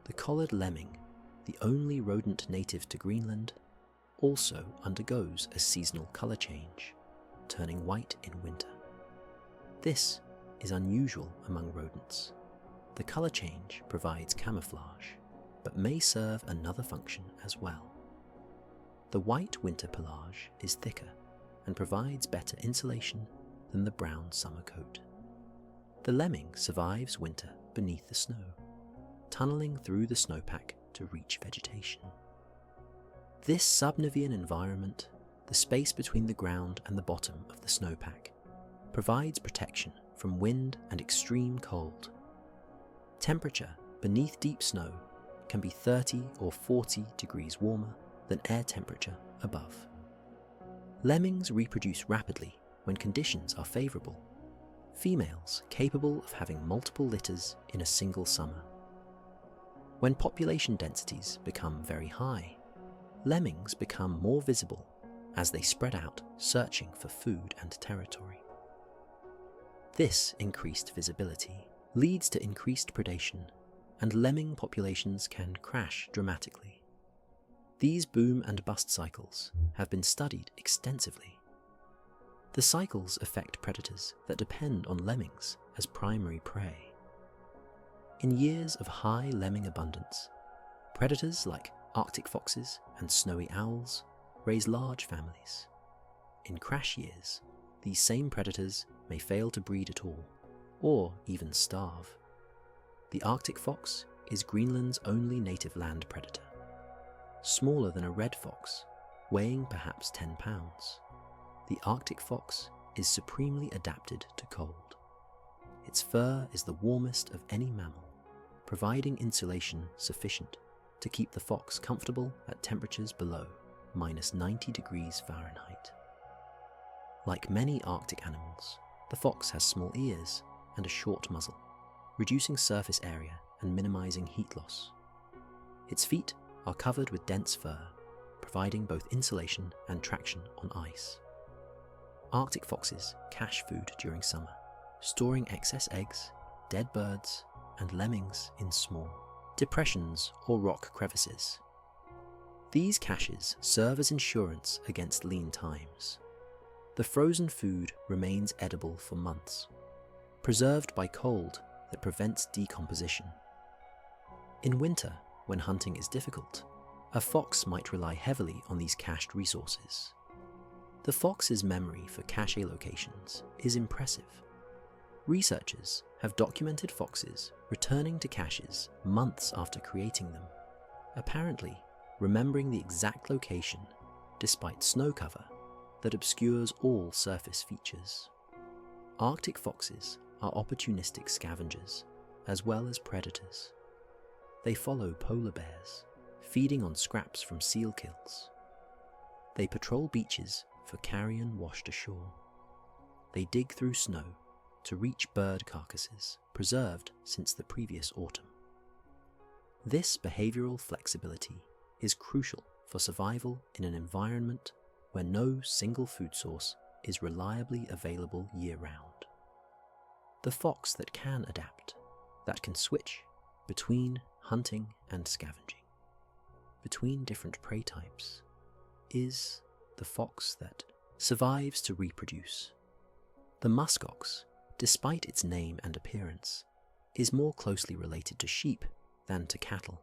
The The collared lemming, the only rodent native to Greenland, also undergoes a seasonal colour change, turning white in winter. This is unusual among rodents. The colour change provides camouflage, but may serve another function as well. The white winter pelage is thicker and provides better insulation than the brown summer coat. The lemming survives winter beneath the snow, tunnelling through the snowpack to reach vegetation. This subnivean environment, the space between the ground and the bottom of the snowpack, provides protection from wind and extreme cold. Temperature beneath deep snow can be 30 or 40 degrees warmer than air temperature above. Lemmings reproduce rapidly when conditions are favourable, females capable of having multiple litters in a single summer. When population densities become very high, lemmings become more visible as they spread out searching for food and territory. This increased visibility leads to increased predation, and lemming populations can crash dramatically. These boom and bust cycles have been studied extensively. The cycles affect predators that depend on lemmings as primary prey. In years of high lemming abundance, predators like Arctic foxes and snowy owls raise large families. In crash years, these same predators may fail to breed at all, or even starve. The Arctic fox is Greenland's only native land predator. Smaller than a red fox, weighing perhaps 10 pounds, the Arctic fox is supremely adapted to cold. Its fur is the warmest of any mammal, providing insulation sufficient to keep the fox comfortable at temperatures below -90 degrees Fahrenheit. Like many Arctic animals, the fox has small ears and a short muzzle, reducing surface area and minimizing heat loss. Its feet are covered with dense fur, providing both insulation and traction on ice. Arctic foxes cache food during summer, storing excess eggs, dead birds, and lemmings in small depressions or rock crevices. These caches serve as insurance against lean times. The frozen food remains edible for months, preserved by cold that prevents decomposition. In winter, when hunting is difficult, a fox might rely heavily on these cached resources. The fox's memory for cache locations is impressive. Researchers have documented foxes returning to caches months after creating them, apparently remembering the exact location despite snow cover that obscures all surface features. Arctic foxes are opportunistic scavengers as well as predators. They follow polar bears, feeding on scraps from seal kills. They patrol beaches for carrion washed ashore. They dig through snow to reach bird carcasses preserved since the previous autumn. This behavioral flexibility is crucial for survival in an environment where no single food source is reliably available year-round. The fox that can adapt, that can switch between hunting and scavenging, between different prey types, is the fox that survives to reproduce. The muskox, despite its name and appearance, is more closely related to sheep than to cattle.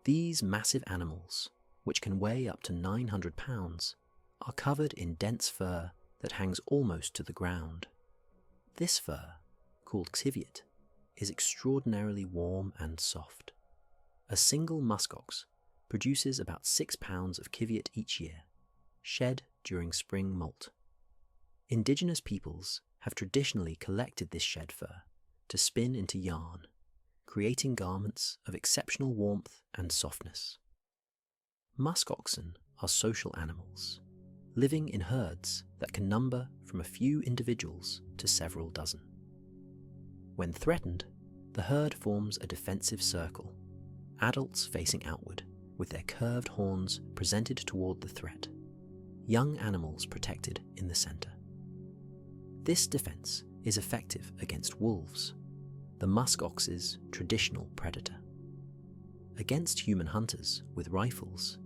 These massive animals, which can weigh up to 900 pounds, are covered in dense fur that hangs almost to the ground. This fur, called quietest, is extraordinarily warm and soft. A single muskox produces about 6 pounds of quietest each year, shed during spring molt. Indigenous peoples have traditionally collected this shed fur to spin into yarn, creating garments of exceptional warmth and softness. Muskoxen are social animals, living in herds that can number from a few individuals to several dozen. When threatened, the herd forms a defensive circle, adults facing outward with their curved horns presented toward the threat, young animals protected in the center. This defense is effective against wolves, the muskox's traditional predator. against human hunters with rifles,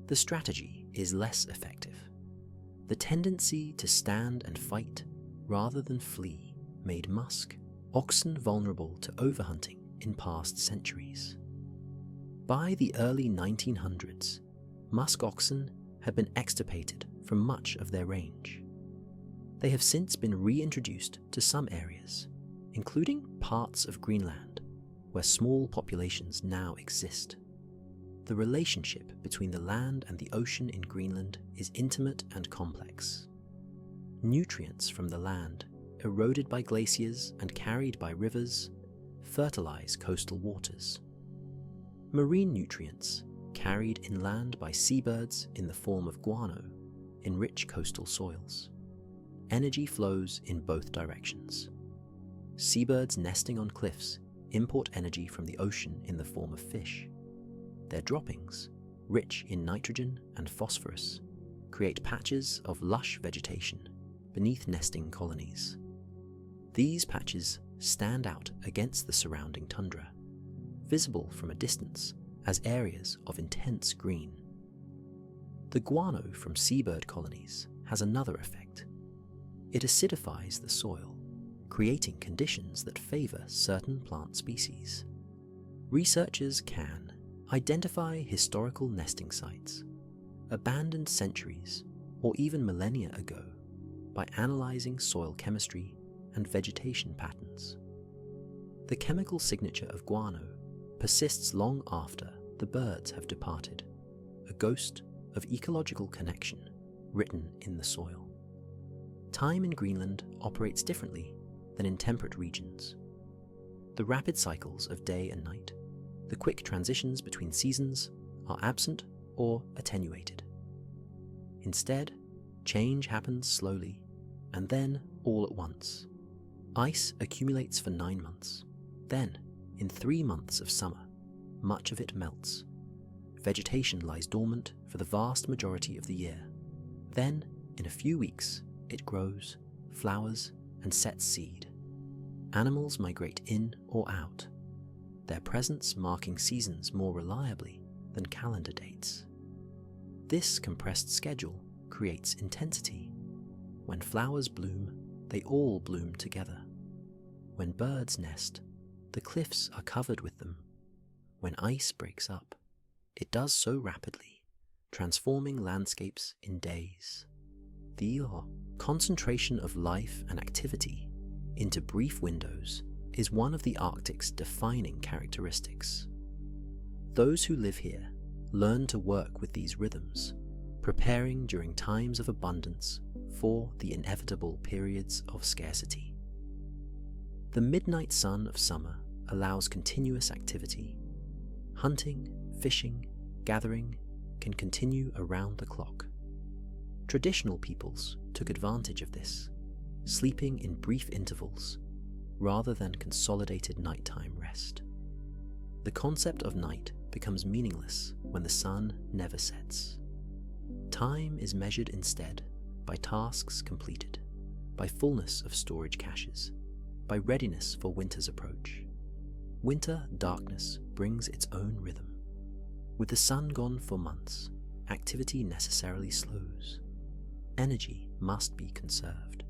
the strategy is less effective. The tendency to stand and fight rather than flee made musk oxen vulnerable to overhunting in past centuries. By the early 1900s, musk oxen had been extirpated from much of their range. They have since been reintroduced to some areas, including parts of Greenland, where small populations now exist. The relationship between the land and the ocean in Greenland is intimate and complex. Nutrients from the land, eroded by glaciers and carried by rivers, fertilize coastal waters. Marine nutrients, carried inland by seabirds in the form of guano, enrich coastal soils. Energy flows in both directions. Seabirds nesting on cliffs import energy from the ocean in the form of fish. Their droppings, rich in nitrogen and phosphorus, create patches of lush vegetation beneath nesting colonies. These patches stand out against the surrounding tundra, visible from a distance as areas of intense green. The guano from seabird colonies has another effect. It acidifies the soil, creating conditions that favor certain plant species. Researchers can identify historical nesting sites, abandoned centuries or even millennia ago, by analyzing soil chemistry and vegetation patterns. The chemical signature of guano persists long after the birds have departed, a ghost of ecological connection written in the soil. Time in Greenland operates differently than in temperate regions. The rapid cycles of day and night, the quick transitions between seasons, are absent or attenuated. Instead, change happens slowly and then all at once. Ice accumulates for 9 months. Then, in 3 months of summer, much of it melts. Vegetation lies dormant for the vast majority of the year. Then, in a few weeks, it grows, flowers, and sets seed. Animals migrate in or out, their presence marking seasons more reliably than calendar dates. This compressed schedule creates intensity. When flowers bloom, they all bloom together. When birds nest, the cliffs are covered with them. When ice breaks up, it does so rapidly, transforming landscapes in days. The concentration of life and activity into brief windows is one of the Arctic's defining characteristics. Those who live here learn to work with these rhythms, preparing during times of abundance for the inevitable periods of scarcity. The midnight sun of summer allows continuous activity. Hunting, fishing, gathering can continue around the clock. Traditional peoples took advantage of this, sleeping in brief intervals rather than consolidated nighttime rest. The concept of night becomes meaningless when the sun never sets. Time is measured instead by tasks completed, by fullness of storage caches, by readiness for winter's approach. Winter darkness brings its own rhythm. With the sun gone for months, activity necessarily slows. Energy must be conserved.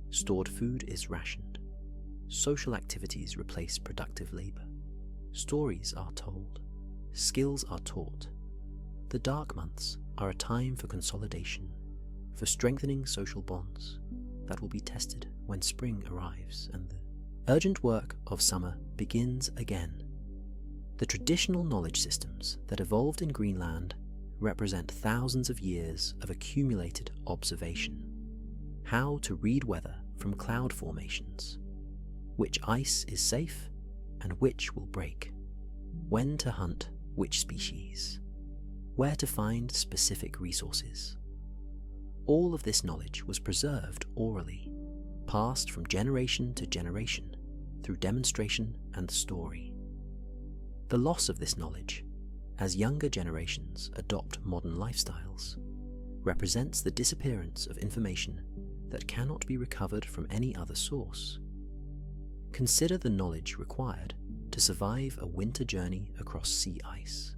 Stored food is rationed. Social activities replace productive labor. Stories are told. Skills are taught. The dark months are a time for consolidation, for strengthening social bonds that will be tested when spring arrives and the urgent work of summer begins again. The traditional knowledge systems that evolved in Greenland represent thousands of years of accumulated observation. How to read weather from cloud formations, which ice is safe and which will break, when to hunt which species, where to find specific resources. All of this knowledge was preserved orally, passed from generation to generation through demonstration and story. The loss of this knowledge, as younger generations adopt modern lifestyles, represents the disappearance of information that cannot be recovered from any other source. Consider the knowledge required to to survive a winter journey across sea ice.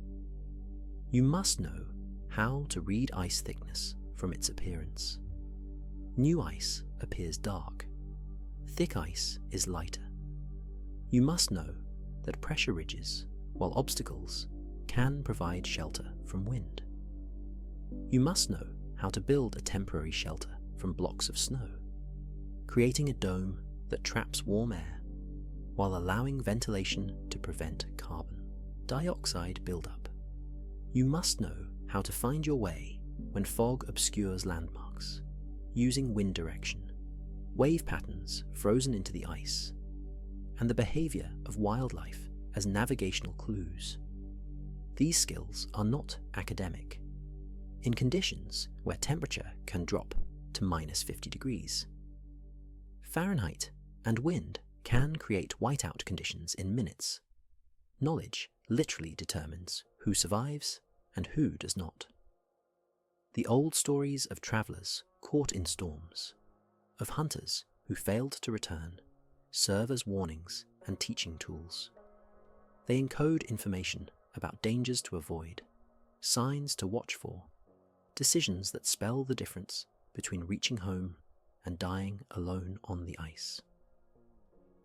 You must know how to read ice thickness from its appearance. New ice appears dark. Thick ice is lighter. You must know that pressure ridges, while obstacles, can provide shelter from wind. You must know how to build a temporary shelter from blocks of snow, creating a dome that traps warm air while allowing ventilation to prevent carbon dioxide buildup. You must know how to find your way when fog obscures landmarks, using wind direction, wave patterns frozen into the ice, and the behavior of wildlife as navigational clues. These skills are not academic. In conditions where temperature can drop to -50 degrees, Fahrenheit and wind can create whiteout conditions in minutes. Knowledge literally determines who survives and who does not. The old stories of travellers caught in storms, of hunters who failed to return, serve as warnings and teaching tools. They encode information about dangers to avoid, signs to watch for, decisions that spell the difference between reaching home and dying alone on the ice.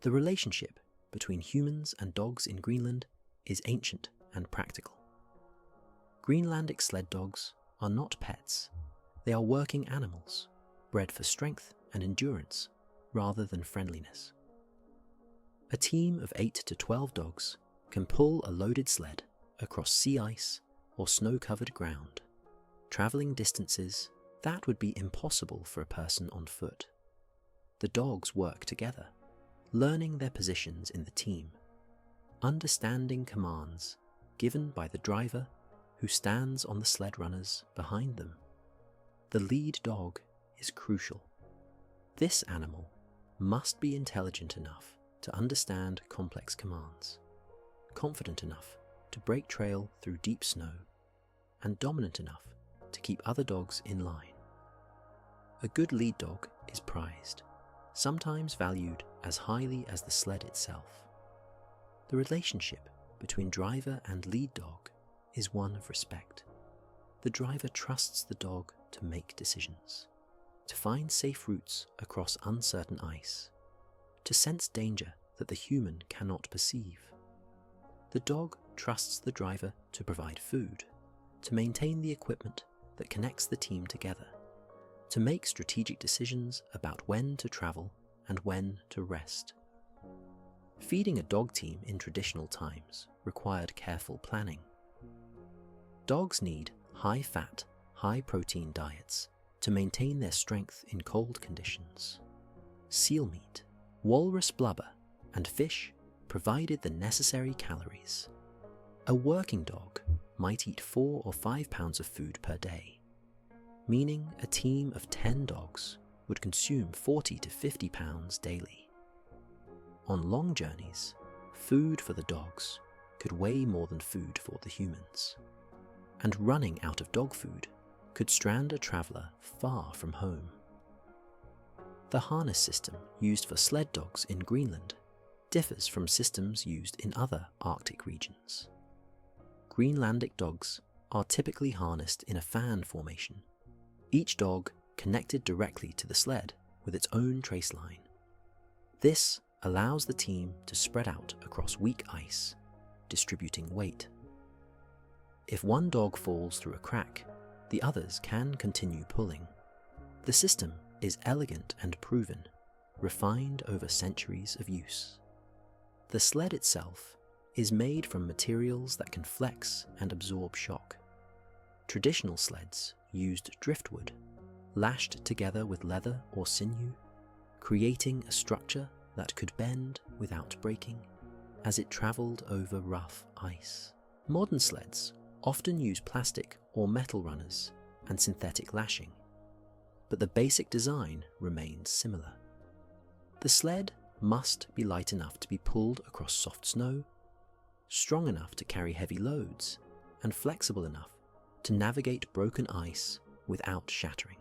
The relationship between humans and dogs in Greenland is ancient and practical. Greenlandic sled dogs are not pets. They are working animals, bred for strength and endurance rather than friendliness. A team of 8 to 12 dogs can pull a loaded sled across sea ice or snow-covered ground, travelling distances that would be impossible for a person on foot. The dogs work together, learning their positions in the team, understanding commands given by the driver who stands on the sled runners behind them. The lead dog is crucial. This animal must be intelligent enough to understand complex commands, confident enough to break trail through deep snow, and dominant enough to keep other dogs in line. A good lead dog is prized, sometimes valued as highly as the sled itself. The relationship between driver and lead dog is one of respect. The driver trusts the dog to make decisions, to find safe routes across uncertain ice, to sense danger that the human cannot perceive. The dog trusts the driver to provide food, to maintain the equipment that connects the team together, to make strategic decisions about when to travel and when to rest. Feeding a dog team in traditional times required careful planning. Dogs need high-fat, high-protein diets to maintain their strength in cold conditions. Seal meat, walrus blubber, and fish provided the necessary calories. A working dog might eat 4 or 5 pounds of food per day, meaning a team of 10 dogs would consume 40 to 50 pounds daily. On long journeys, food for the dogs could weigh more than food for the humans, and running out of dog food could strand a traveller far from home. The harness system used for sled dogs in Greenland differs from systems used in other Arctic regions. Greenlandic dogs are typically harnessed in a fan formation, each dog connected directly to the sled with its own trace line. This allows the team to spread out across weak ice, distributing weight. If one dog falls through a crack, the others can continue pulling. The system is elegant and proven, refined over centuries of use. The sled itself is made from materials that can flex and absorb shock. Traditional sleds used driftwood, lashed together with leather or sinew, creating a structure that could bend without breaking as it travelled over rough ice. Modern sleds often use plastic or metal runners and synthetic lashing, but the basic design remains similar. The sled must be light enough to be pulled across soft snow, strong enough to carry heavy loads, and flexible enough to navigate broken ice without shattering.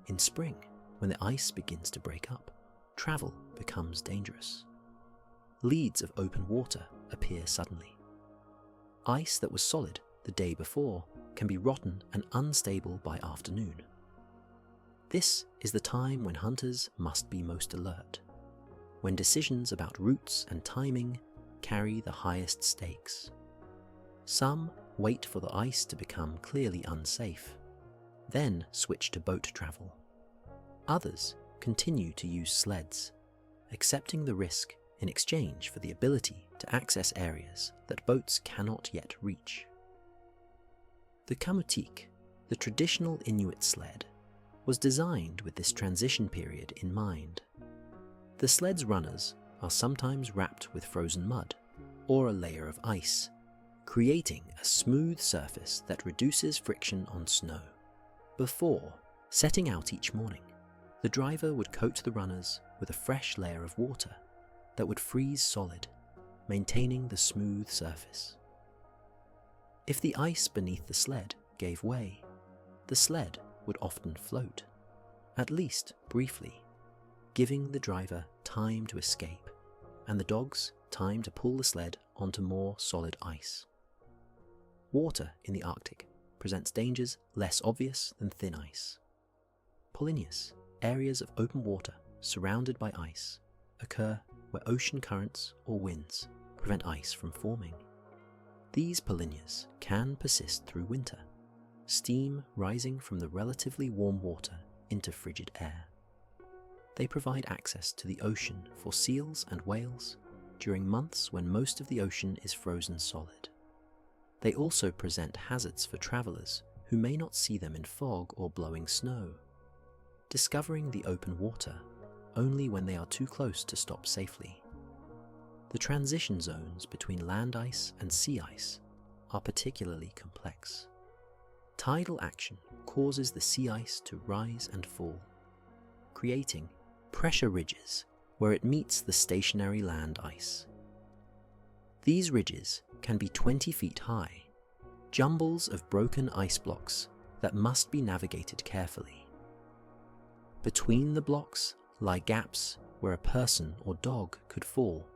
In spring, when the ice begins to break up, travel becomes dangerous. leads of open water appear suddenly. Ice that was solid the day before can be rotten and unstable by afternoon. This is the time when hunters must be most alert, when decisions about routes and timing carry the highest stakes. Some wait for the ice to become clearly unsafe, then switch to boat travel. Others continue to use sleds, accepting the risk in exchange for the ability to access areas that boats cannot yet reach. The Kalaallit, the traditional Inuit sled, was designed with this transition period in mind. The sled's runners are sometimes wrapped with frozen mud or a layer of ice, creating a smooth surface that reduces friction on snow. Before setting out each morning, the driver would coat the runners with a fresh layer of water that would freeze solid, maintaining the smooth surface. If the ice beneath the sled gave way, the sled would often float, at least briefly, giving the driver time to escape and the dogs time to pull the sled onto more solid ice. Water in the Arctic presents dangers less obvious than thin ice. Polynyas, areas of open water surrounded by ice, occur where ocean currents or winds prevent ice from forming. These polynyas can persist through winter, steam rising from the relatively warm water into frigid air. They provide access to the ocean for seals and whales during months when most of the ocean is frozen solid. They also present hazards for travelers who may not see them in fog or blowing snow, discovering the open water only when they are too close to stop safely. The transition zones between land ice and sea ice are particularly complex. Tidal action causes the sea ice to rise and fall, creating pressure ridges where it meets the stationary land ice. These ridges can be 20 feet high, jumbles of broken ice blocks that must be navigated carefully. Between the blocks lie gaps where a person or dog could fall,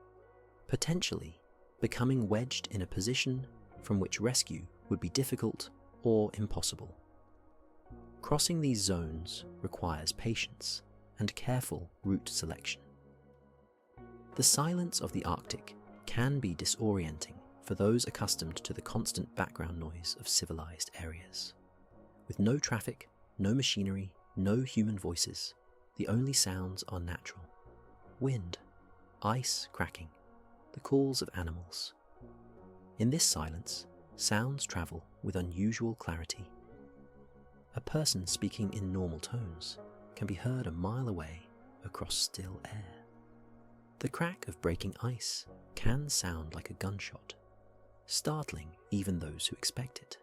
potentially becoming wedged in a position from which rescue would be difficult or impossible. Crossing these zones requires patience and careful route selection. The silence of the Arctic can be disorienting for those accustomed to the constant background noise of civilized areas. With no traffic, no machinery, no human voices, the only sounds are natural. Wind, ice cracking, the calls of animals. In this silence, sounds travel with unusual clarity. A person speaking in normal tones can be heard a mile away across still air. The crack of breaking ice can sound like a gunshot, startling even those who expect it.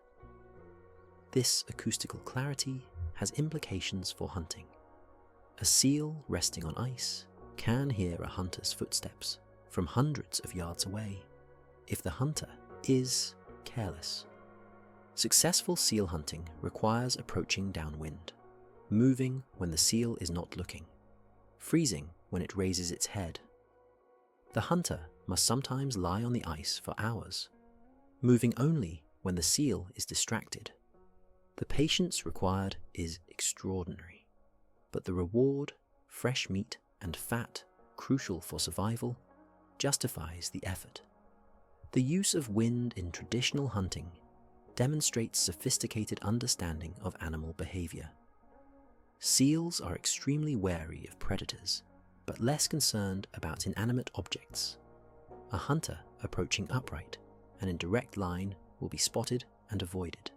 This acoustical clarity has implications for hunting. A seal resting on ice can hear a hunter's footsteps from hundreds of yards away if the hunter is careless. Successful seal hunting requires approaching downwind, moving when the seal is not looking, freezing when it raises its head. The hunter must sometimes lie on the ice for hours, moving only when the seal is distracted. The patience required is extraordinary, but the reward, fresh meat and fat, crucial for survival, justifies the effort. The use of wind in traditional hunting demonstrates sophisticated understanding of animal behavior. Seals are extremely wary of predators, but less concerned about inanimate objects. A hunter approaching upright and in direct line will be spotted and avoided.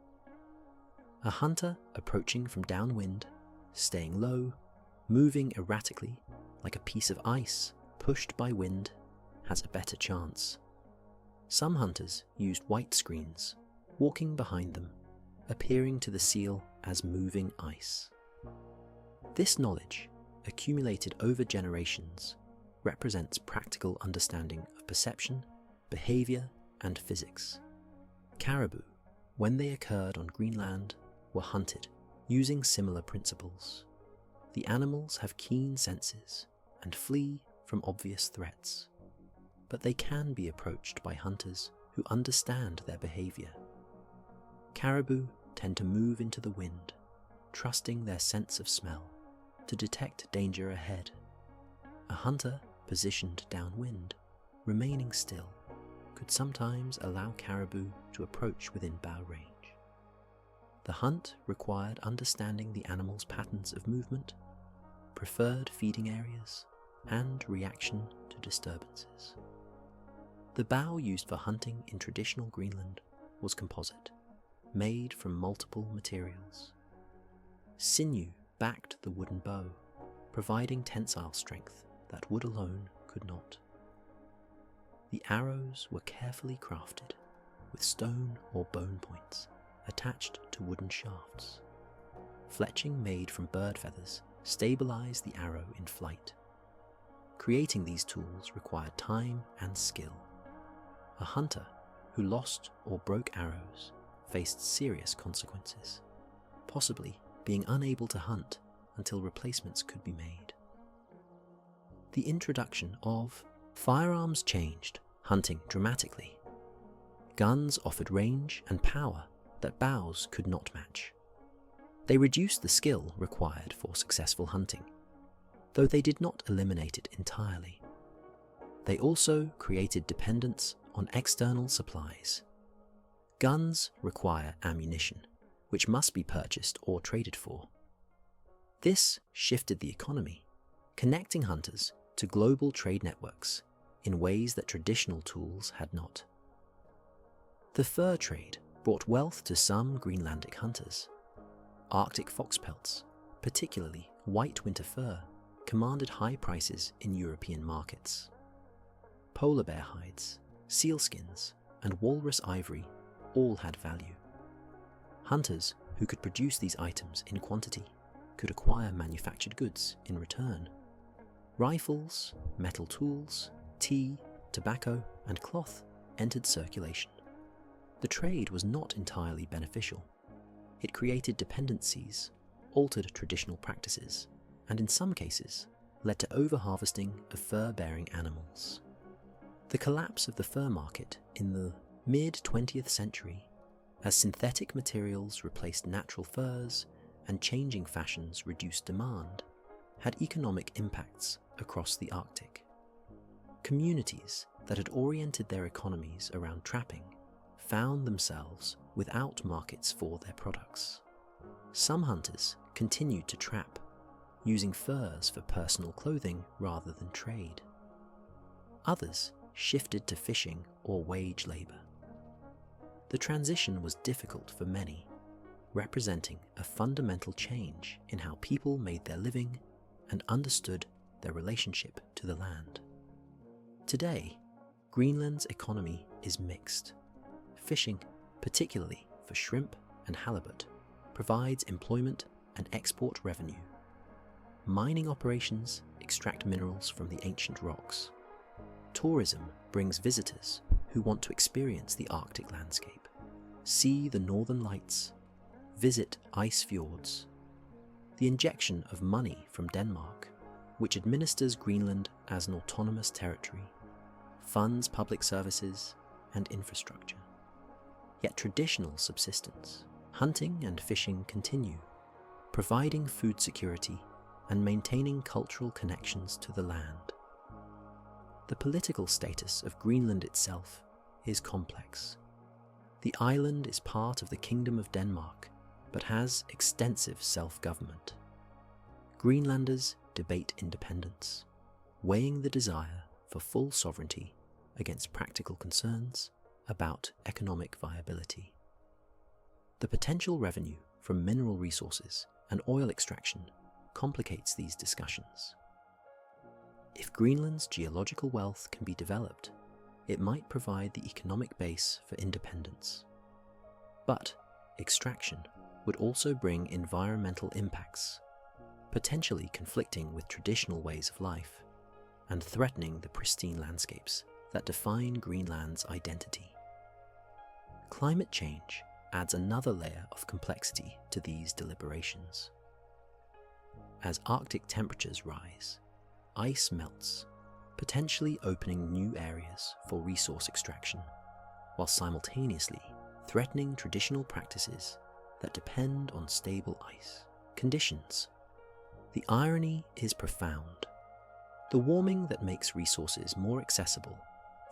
A hunter approaching from downwind, staying low, moving erratically like a piece of ice pushed by wind, has a better chance. Some hunters used white screens, walking behind them, appearing to the seal as moving ice. This knowledge, accumulated over generations, represents practical understanding of perception, behavior, and physics. Caribou, when they occurred on Greenland, were hunted using similar principles. The animals have keen senses and flee from obvious threats. but they can be approached by hunters who understand their behavior. Caribou tend to move into the wind, trusting their sense of smell to detect danger ahead. A hunter positioned downwind, remaining still, could sometimes allow caribou to approach within bow range. The hunt required understanding the animal's patterns of movement, preferred feeding areas, and reaction to disturbances. The bow used for hunting in traditional Greenland was composite, made from multiple materials. Sinew backed the wooden bow, providing tensile strength that wood alone could not. The arrows were carefully crafted, with stone or bone points attached to wooden shafts. Fletching made from bird feathers stabilized the arrow in flight. Creating these tools required time and skill. A hunter who lost or broke arrows faced serious consequences, possibly being unable to hunt until replacements could be made. The introduction of firearms changed hunting dramatically. Guns offered range and power that bows could not match. They reduced the skill required for successful hunting, though they did not eliminate it entirely. They also created dependence on external supplies. Guns require ammunition, which must be purchased or traded for. This shifted the economy, connecting hunters to global trade networks in ways that traditional tools had not. The fur trade brought wealth to some Greenlandic hunters. Arctic fox pelts, particularly white winter fur, commanded high prices in European markets. Polar bear hides, sealskins, and walrus ivory all had value. Hunters who could produce these items in quantity could acquire manufactured goods in return. Rifles, metal tools, tea, tobacco, and cloth entered circulation. The trade was not entirely beneficial. It created dependencies, altered traditional practices, and in some cases led to overharvesting of fur-bearing animals. The collapse of the fur market in the mid-20th century, as synthetic materials replaced natural furs and changing fashions reduced demand, had economic impacts across the Arctic. Communities that had oriented their economies around trapping found themselves without markets for their products. Some hunters continued to trap, using furs for personal clothing rather than trade. Others shifted to fishing or wage labor. The transition was difficult for many, representing a fundamental change in how people made their living and understood their relationship to the land. Today, Greenland's economy is mixed. Fishing, particularly for shrimp and halibut, provides employment and export revenue. Mining operations extract minerals from the ancient rocks. Tourism brings visitors who want to experience the Arctic landscape, see the northern lights, visit ice fjords. The injection of money from Denmark, which administers Greenland as an autonomous territory, funds public services and infrastructure. Yet traditional subsistence, hunting and fishing continue, providing food security and maintaining cultural connections to the land. The political status of Greenland itself is complex. The island is part of the Kingdom of Denmark, but has extensive self-government. Greenlanders debate independence, weighing the desire for full sovereignty against practical concerns about economic viability. The potential revenue from mineral resources and oil extraction complicates these discussions. If Greenland's geological wealth can be developed, it might provide the economic base for independence. But extraction would also bring environmental impacts, potentially conflicting with traditional ways of life and threatening the pristine landscapes that define Greenland's identity. Climate change adds another layer of complexity to these deliberations. As Arctic temperatures rise, ice melts, potentially opening new areas for resource extraction, while simultaneously threatening traditional practices that depend on stable ice conditions. The irony is profound. The warming that makes resources more accessible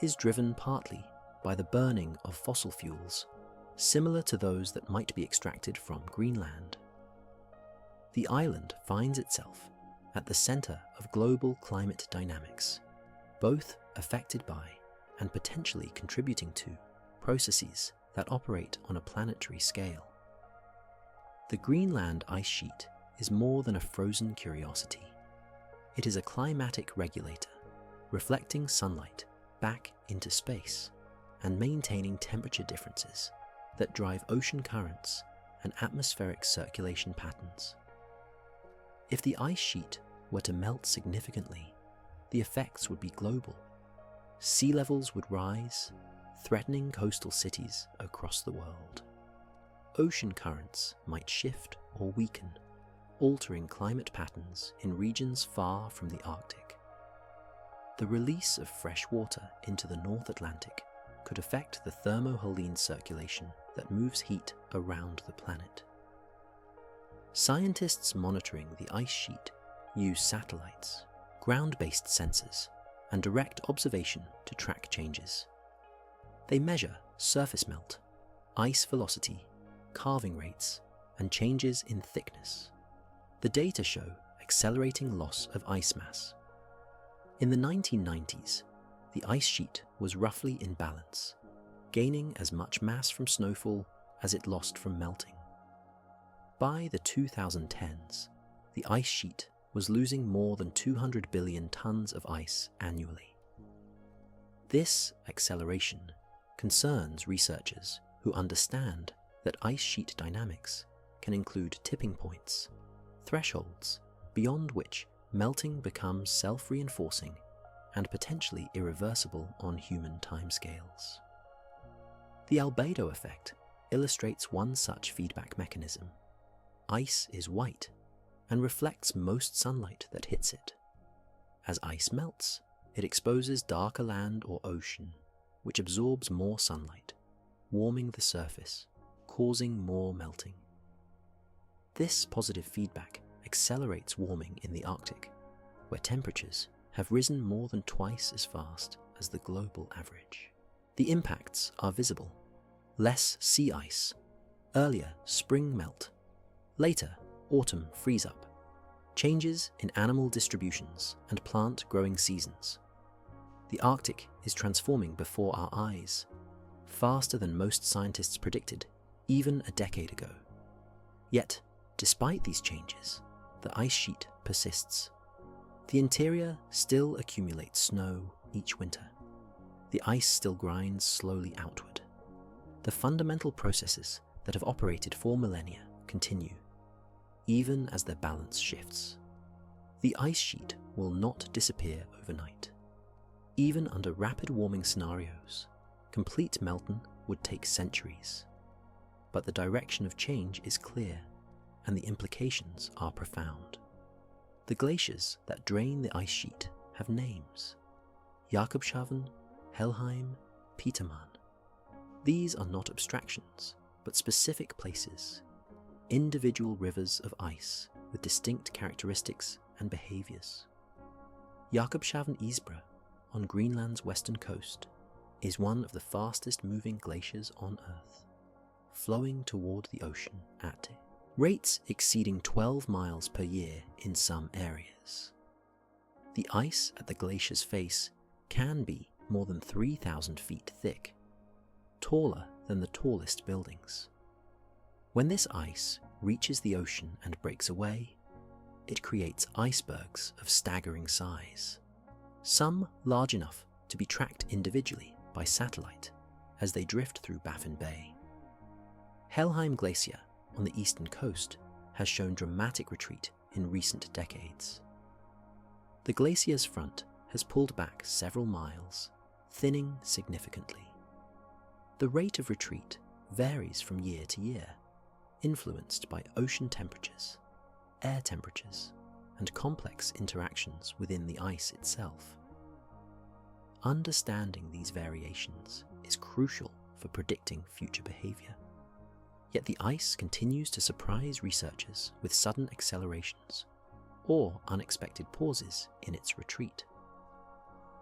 is driven partly by the burning of fossil fuels, similar to those that might be extracted from Greenland. The island finds itself at the center of global climate dynamics, both affected by and potentially contributing to processes that operate on a planetary scale. The Greenland ice sheet is more than a frozen curiosity. It is a climatic regulator, reflecting sunlight back into space and maintaining temperature differences that drive ocean currents and atmospheric circulation patterns. If the ice sheet were to melt significantly, the effects would be global. Sea levels would rise, threatening coastal cities across the world. Ocean currents might shift or weaken, altering climate patterns in regions far from the Arctic. The release of fresh water into the North Atlantic could affect the thermohaline circulation that moves heat around the planet. Scientists monitoring the ice sheet use satellites, ground-based sensors, and direct observation to track changes. They measure surface melt, ice velocity, calving rates, and changes in thickness. The data show accelerating loss of ice mass. In the 1990s, the ice sheet was roughly in balance, gaining as much mass from snowfall as it lost from melting. By the 2010s, the ice sheet was losing more than 200 billion tons of ice annually. This acceleration concerns researchers who understand that ice sheet dynamics can include tipping points, thresholds beyond which melting becomes self-reinforcing and potentially irreversible on human timescales. The albedo effect illustrates one such feedback mechanism. Ice is white and reflects most sunlight that hits it. As ice melts, it exposes darker land or ocean, which absorbs more sunlight, warming the surface, causing more melting. This positive feedback accelerates warming in the Arctic, where temperatures have risen more than twice as fast as the global average. The impacts are visible. Less sea ice, earlier spring melt, later autumn freeze up, changes in animal distributions and plant growing seasons. The Arctic is transforming before our eyes, faster than most scientists predicted, even a decade ago. Yet, despite these changes, the ice sheet persists. The interior still accumulates snow each winter. The ice still grinds slowly outward. The fundamental processes that have operated for millennia continue, even as their balance shifts. The ice sheet will not disappear overnight. Even under rapid warming scenarios, complete melting would take centuries. But the direction of change is clear, and the implications are profound. The glaciers that drain the ice sheet have names: Jakobshavn, Helheim, Petermann. These are not abstractions, but specific places, individual rivers of ice with distinct characteristics and behaviors. Jakobshavn Isbre, on Greenland's western coast, is one of the fastest moving glaciers on Earth, flowing toward the ocean at rates exceeding 12 miles per year in some areas. The ice at the glacier's face can be more than 3,000 feet thick, taller than the tallest buildings. When this ice reaches the ocean and breaks away, it creates icebergs of staggering size, some large enough to be tracked individually by satellite as they drift through Baffin Bay. Helheim Glacier on the eastern coast has shown dramatic retreat in recent decades. The glacier's front has pulled back several miles, thinning significantly. The rate of retreat varies from year to year, influenced by ocean temperatures, air temperatures, and complex interactions within the ice itself. Understanding these variations is crucial for predicting future behavior. Yet the ice continues to surprise researchers with sudden accelerations or unexpected pauses in its retreat.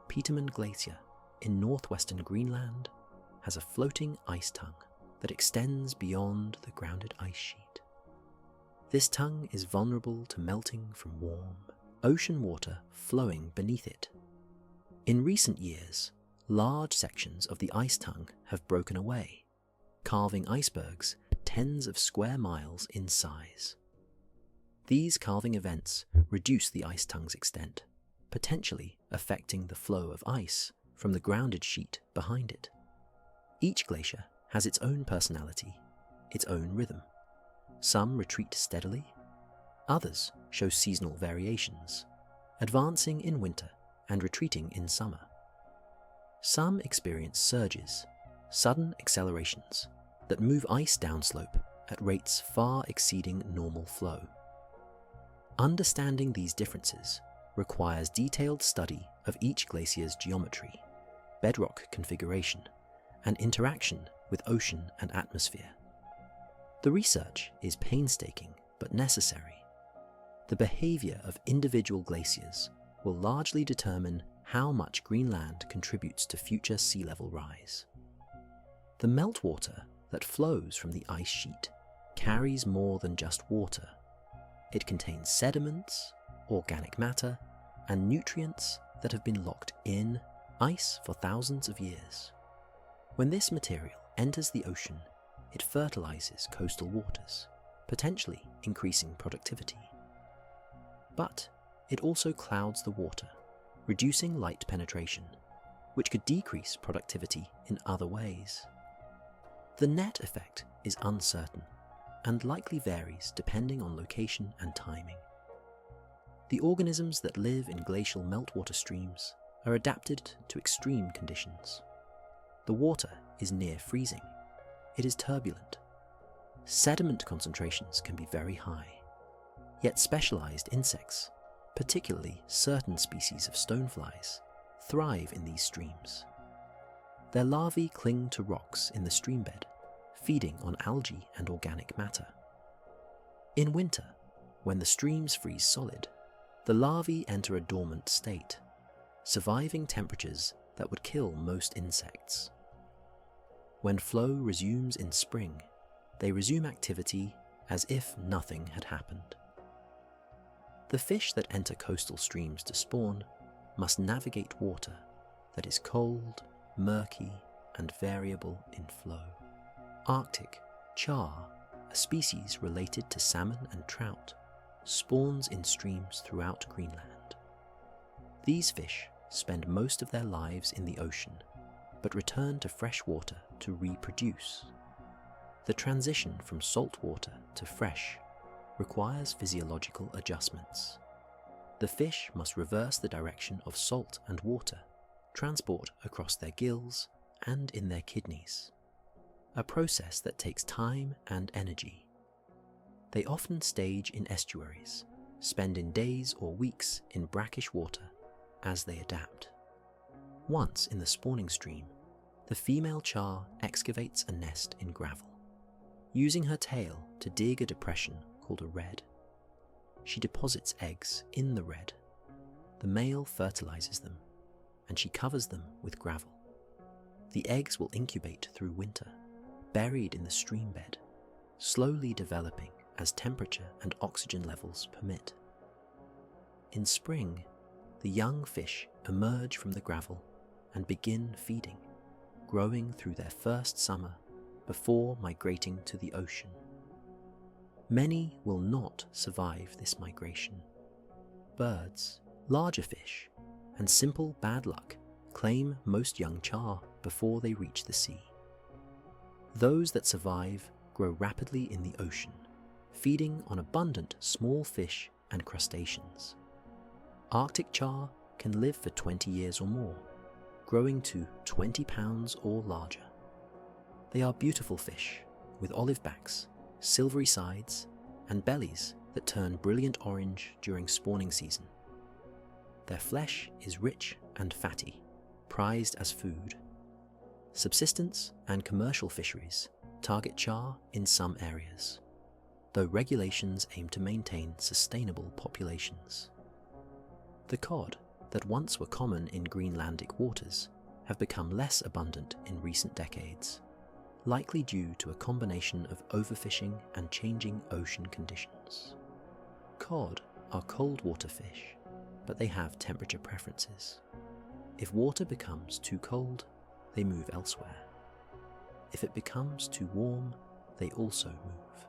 Petermann Glacier in northwestern Greenland has a floating ice tongue that extends beyond the grounded ice sheet. This tongue is vulnerable to melting from warm ocean water flowing beneath it. In recent years, large sections of the ice tongue have broken away, carving icebergs tens of square miles in size. These calving events reduce the ice tongue's extent, potentially affecting the flow of ice from the grounded sheet behind it. Each glacier has its own personality, its own rhythm. Some retreat steadily, others show seasonal variations, advancing in winter and retreating in summer. Some experience surges, sudden accelerations that move ice downslope at rates far exceeding normal flow. Understanding these differences requires detailed study of each glacier's geometry, bedrock configuration, and interaction with ocean and atmosphere. The research is painstaking but necessary. The behavior of individual glaciers will largely determine how much Greenland contributes to future sea level rise. The meltwater that flows from the ice sheet carries more than just water. It contains sediments, organic matter, and nutrients that have been locked in ice for thousands of years. When this material enters the ocean, it fertilizes coastal waters, potentially increasing productivity. But it also clouds the water, reducing light penetration, which could decrease productivity in other ways. The net effect is uncertain and likely varies depending on location and timing. The organisms that live in glacial meltwater streams are adapted to extreme conditions. The water is near freezing. It is turbulent. Sediment concentrations can be very high. Yet specialized insects, particularly certain species of stoneflies, thrive in these streams. Their larvae cling to rocks in the streambed, feeding on algae and organic matter. In winter, when the streams freeze solid, the larvae enter a dormant state, surviving temperatures that would kill most insects. When flow resumes in spring, they resume activity as if nothing had happened. The fish that enter coastal streams to spawn must navigate water that is cold, murky, and variable in flow. Arctic char, a species related to salmon and trout, spawns in streams throughout Greenland. These fish spend most of their lives in the ocean, but return to fresh water to reproduce. The transition from salt water to fresh requires physiological adjustments. The fish must reverse the direction of salt and water, transport across their gills and in their kidneys, a process that takes time and energy. They often stage in estuaries, spending days or weeks in brackish water as they adapt. Once in the spawning stream, the female char excavates a nest in gravel, using her tail to dig a depression called a red. She deposits eggs in the red. The male fertilizes them, and she covers them with gravel. The eggs will incubate through winter, buried in the stream bed, slowly developing as temperature and oxygen levels permit. In spring, the young fish emerge from the gravel and begin feeding, growing through their first summer before migrating to the ocean. Many will not survive this migration. Birds, larger fish, and simple bad luck claim most young char before they reach the sea. Those that survive grow rapidly in the ocean, feeding on abundant small fish and crustaceans. Arctic char can live for 20 years or more, growing to 20 pounds or larger. They are beautiful fish with olive backs, silvery sides, and bellies that turn brilliant orange during spawning season. Their flesh is rich and fatty, prized as food. Subsistence and commercial fisheries target char in some areas, though regulations aim to maintain sustainable populations. The cod that once were common in Greenlandic waters have become less abundant in recent decades, likely due to a combination of overfishing and changing ocean conditions. Cod are cold water fish, but they have temperature preferences. If water becomes too cold, they move elsewhere. If it becomes too warm, they also move.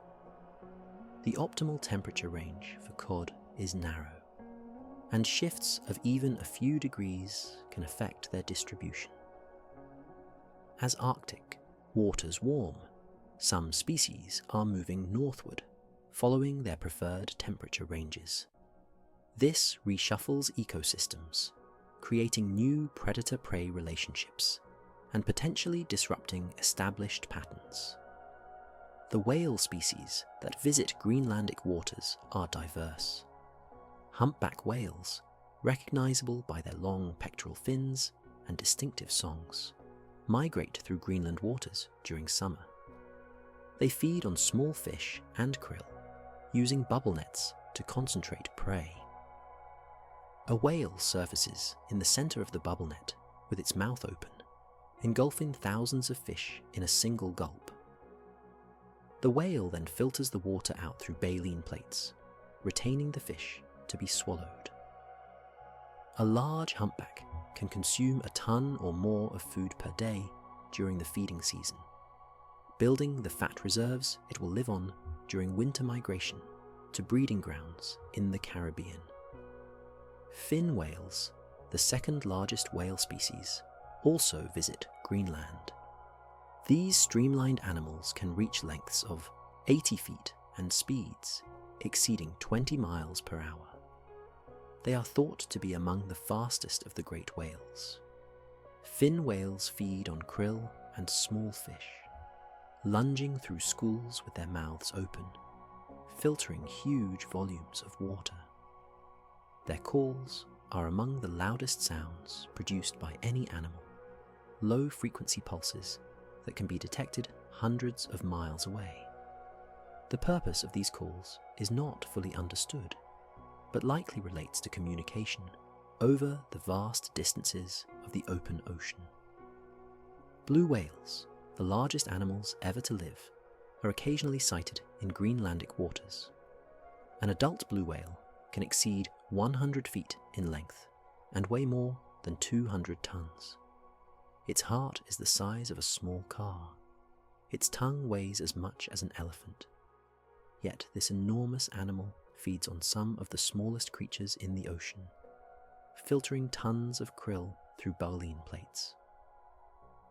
The optimal temperature range for cod is narrow, and shifts of even a few degrees can affect their distribution. As Arctic waters warm, some species are moving northward, following their preferred temperature ranges. This reshuffles ecosystems, creating new predator-prey relationships and potentially disrupting established patterns. The whale species that visit Greenlandic waters are diverse. Humpback whales, recognizable by their long pectoral fins and distinctive songs, migrate through Greenland waters during summer. They feed on small fish and krill, using bubble nets to concentrate prey. A whale surfaces in the center of the bubble net with its mouth open, engulfing thousands of fish in a single gulp. The whale then filters the water out through baleen plates, retaining the fish to be swallowed. A large humpback can consume a ton or more of food per day during the feeding season, building the fat reserves it will live on during winter migration to breeding grounds in the Caribbean. Fin whales, the second largest whale species, also visit Greenland. These streamlined animals can reach lengths of 80 feet and speeds exceeding 20 miles per hour. They are thought to be among the fastest of the great whales. Fin whales feed on krill and small fish, lunging through schools with their mouths open, filtering huge volumes of water. Their calls are among the loudest sounds produced by any animal, low-frequency pulses that can be detected hundreds of miles away. The purpose of these calls is not fully understood, but likely relates to communication over the vast distances of the open ocean. Blue whales, the largest animals ever to live, are occasionally sighted in Greenlandic waters. An adult blue whale can exceed 100 feet in length and weigh more than 200 tons. Its heart is the size of a small car. Its tongue weighs as much as an elephant. Yet this enormous animal feeds on some of the smallest creatures in the ocean, filtering tons of krill through baleen plates.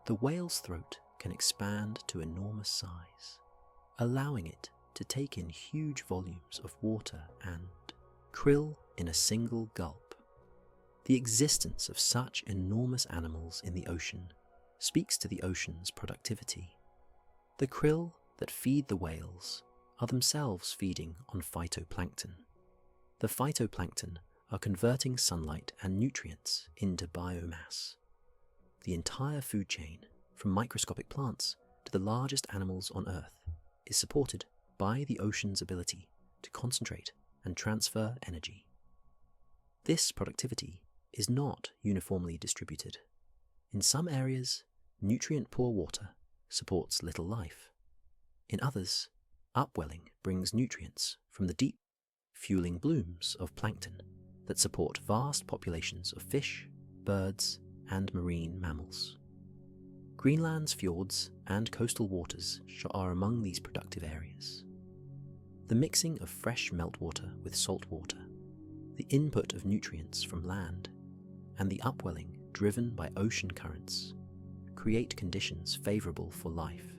The whale's throat can expand to enormous size, allowing it to take in huge volumes of water and krill in a single gulp. The existence of such enormous animals in the ocean speaks to the ocean's productivity. The krill that feed the whales are themselves feeding on phytoplankton. The phytoplankton are converting sunlight and nutrients into biomass. The entire food chain, from microscopic plants to the largest animals on Earth, is supported by the ocean's ability to concentrate and transfer energy. This productivity is not uniformly distributed. In some areas, nutrient-poor water supports little life. In others, upwelling brings nutrients from the deep, fueling blooms of plankton that support vast populations of fish, birds, and marine mammals. Greenland's fjords and coastal waters are among these productive areas. The mixing of fresh meltwater with salt water, the input of nutrients from land, and the upwelling driven by ocean currents create conditions favorable for life.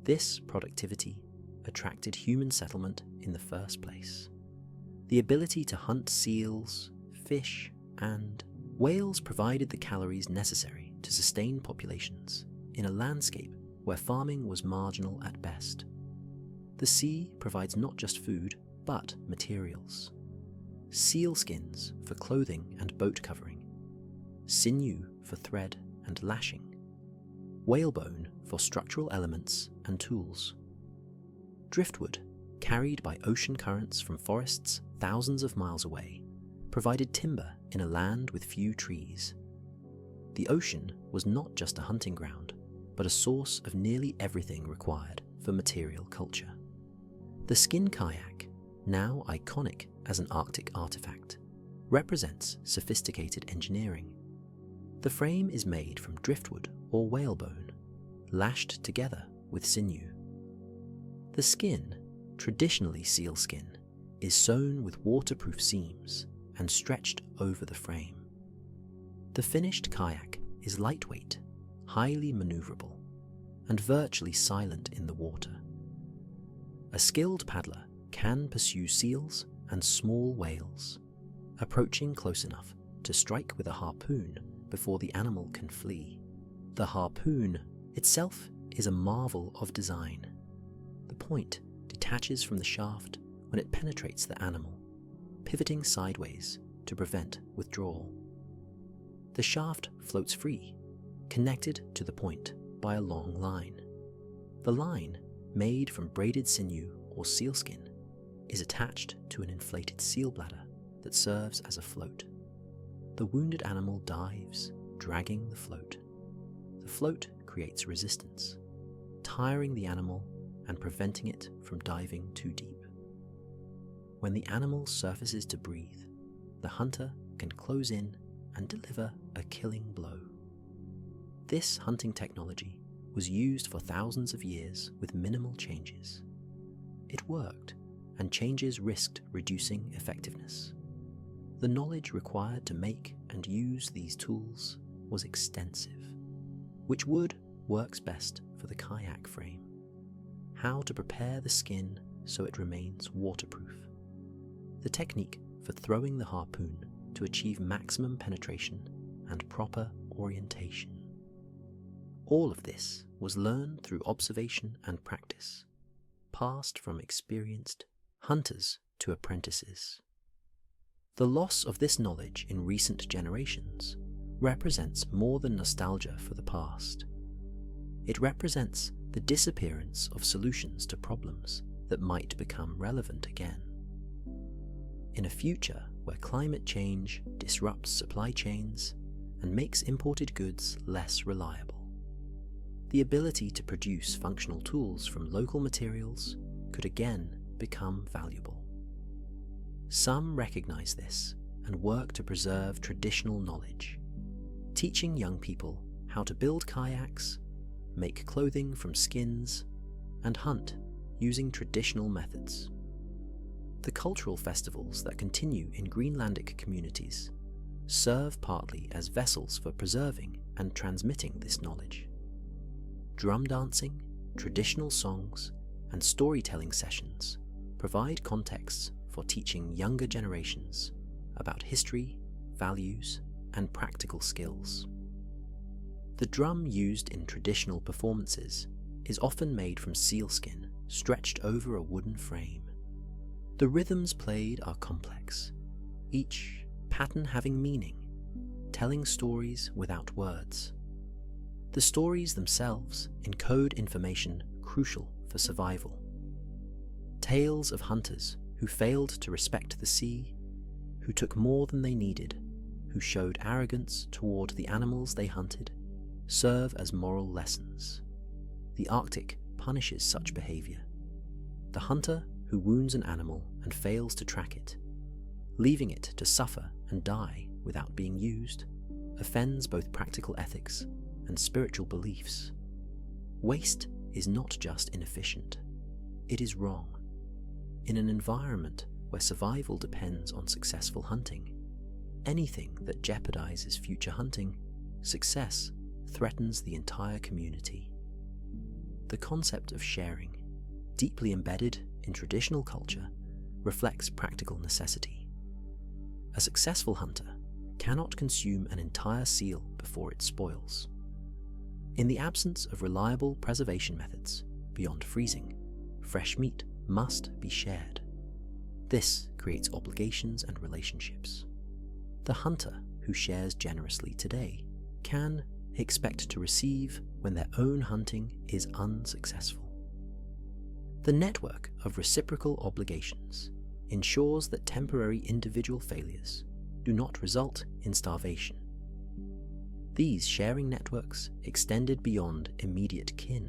This productivity attracted human settlement in the first place. The ability to hunt seals, fish, and whales provided the calories necessary to sustain populations in a landscape where farming was marginal at best. The sea provides not just food, but materials. Seal skins for clothing and boat covering, sinew for thread and lashing, whalebone for structural elements and tools. Driftwood, carried by ocean currents from forests thousands of miles away, provided timber in a land with few trees. The ocean was not just a hunting ground, but a source of nearly everything required for material culture. The skin kayak, now iconic as an Arctic artifact, represents sophisticated engineering. The frame is made from driftwood or whalebone, lashed together with sinew. The skin, traditionally sealskin, is sewn with waterproof seams and stretched over the frame. The finished kayak is lightweight, highly maneuverable, and virtually silent in the water. A skilled paddler can pursue seals and small whales, approaching close enough to strike with a harpoon before the animal can flee. The harpoon itself is a marvel of design. The point detaches from the shaft when it penetrates the animal, pivoting sideways to prevent withdrawal. The shaft floats free, connected to the point by a long line. The line, made from braided sinew or sealskin, is attached to an inflated seal bladder that serves as a float. The wounded animal dives, dragging the float. The float creates resistance, tiring the animal and preventing it from diving too deep. When the animal surfaces to breathe, the hunter can close in and deliver a killing blow. This hunting technology was used for thousands of years with minimal changes. It worked, and changes risked reducing effectiveness. The knowledge required to make and use these tools was extensive. Which wood works best for the kayak frame? How to prepare the skin so it remains waterproof? The technique for throwing the harpoon to achieve maximum penetration and proper orientation. All of this was learned through observation and practice, passed from experienced hunters to apprentices. The loss of this knowledge in recent generations represents more than nostalgia for the past. It represents the disappearance of solutions to problems that might become relevant again. In a future where climate change disrupts supply chains and makes imported goods less reliable, the ability to produce functional tools from local materials could again become valuable. Some recognize this and work to preserve traditional knowledge, teaching young people how to build kayaks, make clothing from skins, and hunt using traditional methods. The cultural festivals that continue in Greenlandic communities serve partly as vessels for preserving and transmitting this knowledge. Drum dancing, traditional songs, and storytelling sessions provide contexts for teaching younger generations about history, values, and practical skills. The drum used in traditional performances is often made from sealskin stretched over a wooden frame. The rhythms played are complex, each pattern having meaning, telling stories without words. The stories themselves encode information crucial for survival. Tales of hunters who failed to respect the sea, who took more than they needed, who showed arrogance toward the animals they hunted, serve as moral lessons. The Arctic punishes such behavior. The hunter who wounds an animal and fails to track it, leaving it to suffer and die without being used, offends both practical ethics and spiritual beliefs. Waste is not just inefficient, it is wrong. In an environment where survival depends on successful hunting, anything that jeopardizes future hunting success threatens the entire community. The concept of sharing, deeply embedded in traditional culture, reflects practical necessity. A successful hunter cannot consume an entire seal before it spoils. In the absence of reliable preservation methods beyond freezing, fresh meat must be shared. This creates obligations and relationships. The hunter who shares generously today can expect to receive when their own hunting is unsuccessful. The network of reciprocal obligations ensures that temporary individual failures do not result in starvation. These sharing networks extended beyond immediate kin.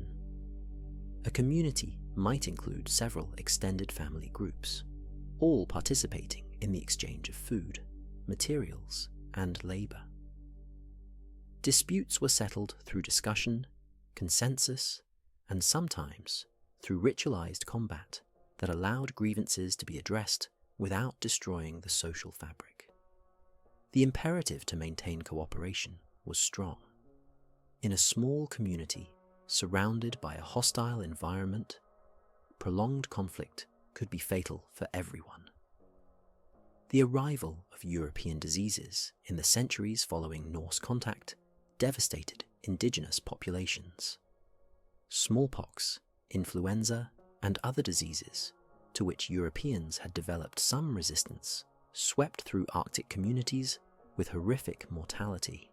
A community might include several extended family groups, all participating in the exchange of food, materials, and labor. Disputes were settled through discussion, consensus, and sometimes through ritualized combat that allowed grievances to be addressed without destroying the social fabric. The imperative to maintain cooperation was strong. In a small community surrounded by a hostile environment, prolonged conflict could be fatal for everyone. The arrival of European diseases in the centuries following Norse contact devastated indigenous populations. Smallpox, influenza, and other diseases, to which Europeans had developed some resistance, swept through Arctic communities with horrific mortality.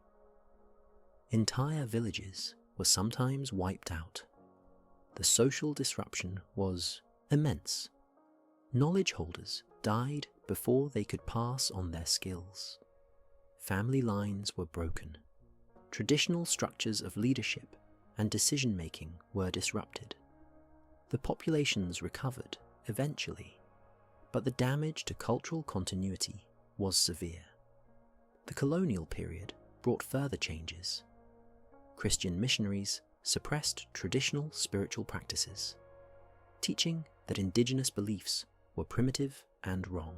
Entire villages were sometimes wiped out. The social disruption was immense. Knowledge holders died before they could pass on their skills. Family lines were broken. Traditional structures of leadership and decision-making were disrupted. The populations recovered eventually, but the damage to cultural continuity was severe. The colonial period brought further changes. Christian missionaries suppressed traditional spiritual practices, teaching that indigenous beliefs were primitive and wrong.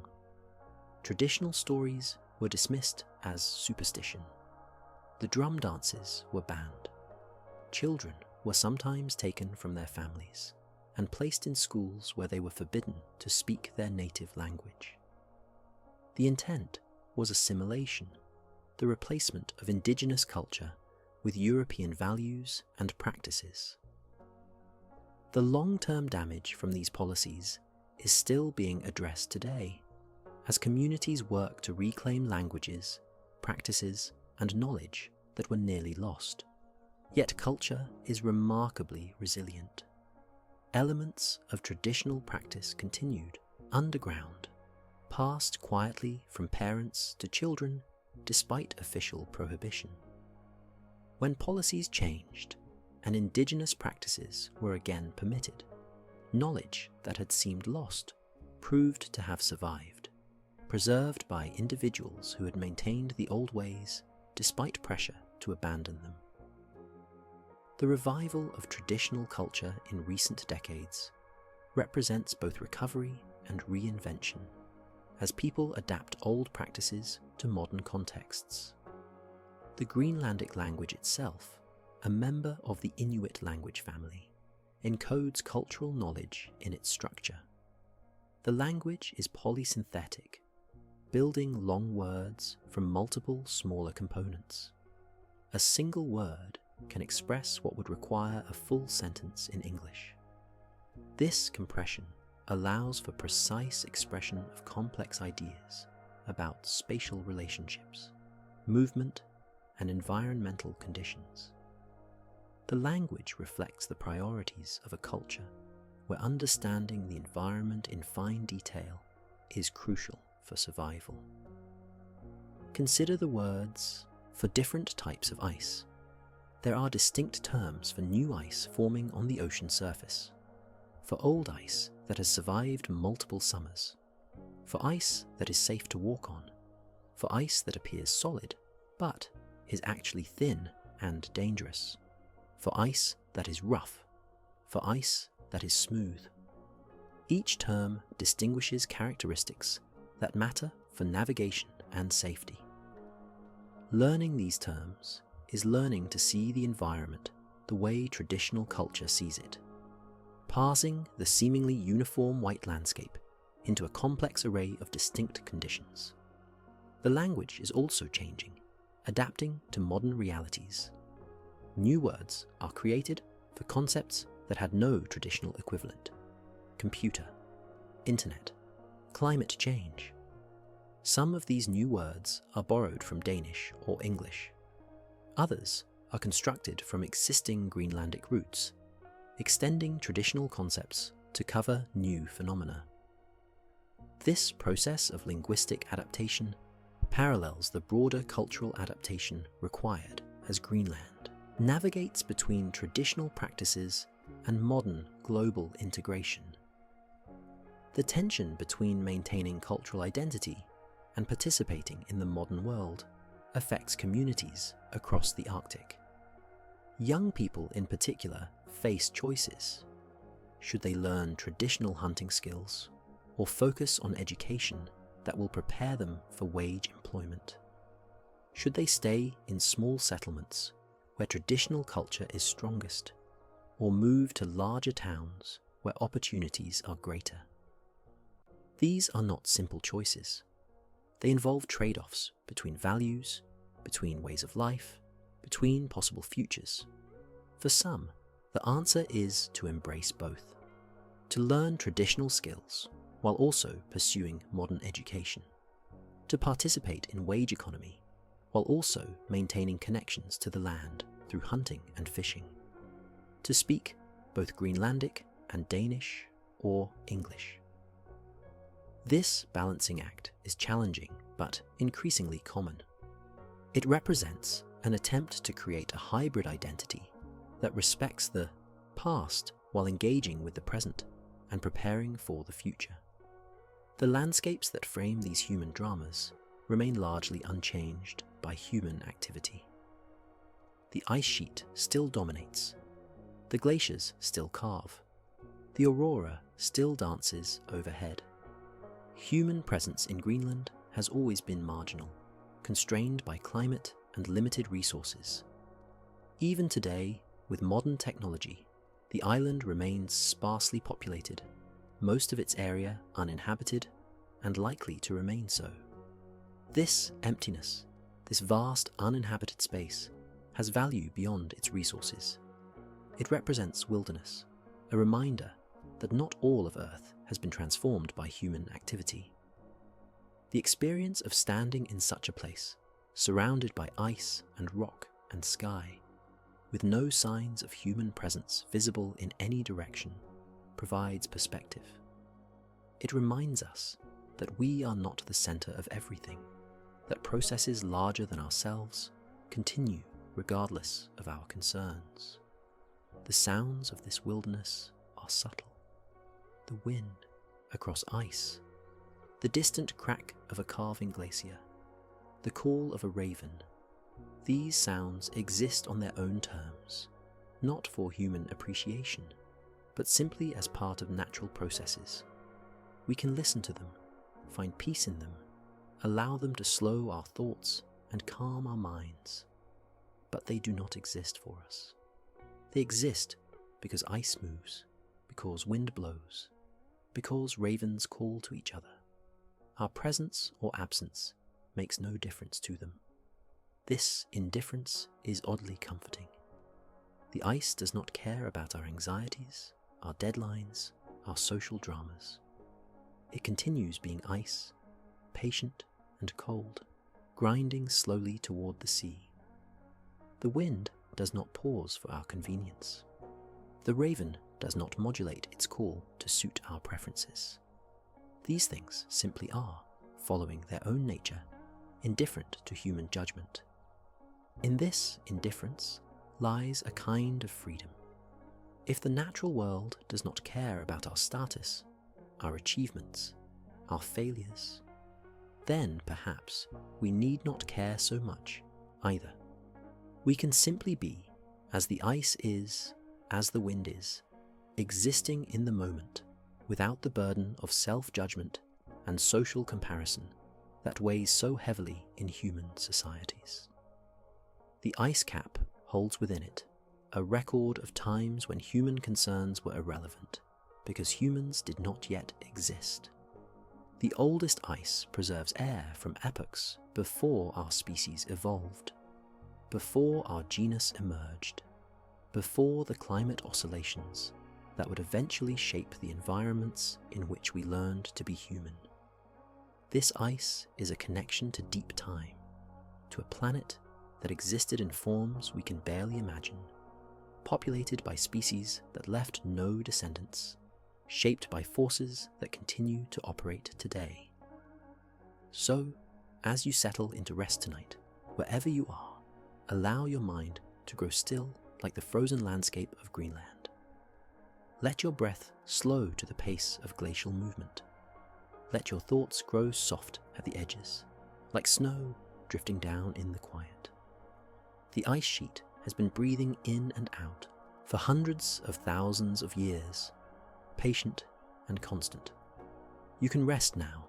Traditional stories were dismissed as superstition. The drum dances were banned. Children were sometimes taken from their families and placed in schools where they were forbidden to speak their native language. The intent was assimilation, the replacement of indigenous culture with European values and practices. The long-term damage from these policies is still being addressed today, as communities work to reclaim languages, practices, and knowledge that were nearly lost. Yet culture is remarkably resilient. Elements of traditional practice continued underground, passed quietly from parents to children despite official prohibition. When policies changed and indigenous practices were again permitted, knowledge that had seemed lost proved to have survived, preserved by individuals who had maintained the old ways despite pressure to abandon them. The revival of traditional culture in recent decades represents both recovery and reinvention, as people adapt old practices to modern contexts. The Greenlandic language itself, a member of the Inuit language family, encodes cultural knowledge in its structure. The language is polysynthetic, building long words from multiple smaller components. A single word can express what would require a full sentence in English. This compression allows for precise expression of complex ideas about spatial relationships, movement, and environmental conditions. The language reflects the priorities of a culture where understanding the environment in fine detail is crucial for survival. Consider the words for different types of ice. There are distinct terms for new ice forming on the ocean surface, for old ice that has survived multiple summers, for ice that is safe to walk on, for ice that appears solid but is actually thin and dangerous, for ice that is rough, for ice that is smooth. Each term distinguishes characteristics that matter for navigation and safety. Learning these terms is learning to see the environment the way traditional culture sees it, parsing the seemingly uniform white landscape into a complex array of distinct conditions. The language is also changing, adapting to modern realities. New words are created for concepts that had no traditional equivalent: computer, internet, climate change. Some of these new words are borrowed from Danish or English. Others are constructed from existing Greenlandic roots, extending traditional concepts to cover new phenomena. This process of linguistic adaptation parallels the broader cultural adaptation required as Greenland navigates between traditional practices and modern global integration. The tension between maintaining cultural identity and participating in the modern world affects communities across the Arctic. Young people in particular face choices. Should they learn traditional hunting skills or focus on education that will prepare them for wage employment? Should they stay in small settlements where traditional culture is strongest, or move to larger towns where opportunities are greater? These are not simple choices. They involve trade-offs between values, between ways of life, between possible futures. For some, the answer is to embrace both, to learn traditional skills while also pursuing modern education, to participate in wage economy while also maintaining connections to the land through hunting and fishing, to speak both Greenlandic and Danish or English. This balancing act is challenging but increasingly common. It represents an attempt to create a hybrid identity that respects the past while engaging with the present and preparing for the future. The landscapes that frame these human dramas remain largely unchanged by human activity. The ice sheet still dominates. The glaciers still carve. The aurora still dances overhead. Human presence in Greenland has always been marginal, constrained by climate and limited resources. Even today, with modern technology, the island remains sparsely populated, most of its area uninhabited and likely to remain so. This emptiness, this vast uninhabited space, has value beyond its resources. It represents wilderness, a reminder that not all of Earth has been transformed by human activity. The experience of standing in such a place, surrounded by ice and rock and sky, with no signs of human presence visible in any direction, provides perspective. It reminds us that we are not the center of everything, that processes larger than ourselves continue regardless of our concerns. The sounds of this wilderness are subtle. The wind across ice, the distant crack of a calving glacier, the call of a raven. These sounds exist on their own terms, not for human appreciation, but simply as part of natural processes. We can listen to them, find peace in them, allow them to slow our thoughts and calm our minds. But they do not exist for us. They exist because ice moves, because wind blows, because ravens call to each other. Our presence or absence makes no difference to them. This indifference is oddly comforting. The ice does not care about our anxieties, our deadlines, our social dramas. It continues being ice, patient and cold, grinding slowly toward the sea. The wind does not pause for our convenience. The raven does not modulate its call to suit our preferences. These things simply are, following their own nature, indifferent to human judgment. In this indifference lies a kind of freedom. If the natural world does not care about our status, our achievements, our failures, then perhaps we need not care so much either. We can simply be as the ice is, as the wind is, existing in the moment without the burden of self-judgment and social comparison that weighs so heavily in human societies. The ice cap holds within it a record of times when human concerns were irrelevant because humans did not yet exist. The oldest ice preserves air from epochs before our species evolved, before our genus emerged, before the climate oscillations that would eventually shape the environments in which we learned to be human. This ice is a connection to deep time, to a planet that existed in forms we can barely imagine, populated by species that left no descendants, shaped by forces that continue to operate today. So, as you settle into rest tonight, wherever you are, allow your mind to grow still like the frozen landscape of Greenland. Let your breath slow to the pace of glacial movement. Let your thoughts grow soft at the edges, like snow drifting down in the quiet. The ice sheet has been breathing in and out for hundreds of thousands of years, patient and constant. You can rest now,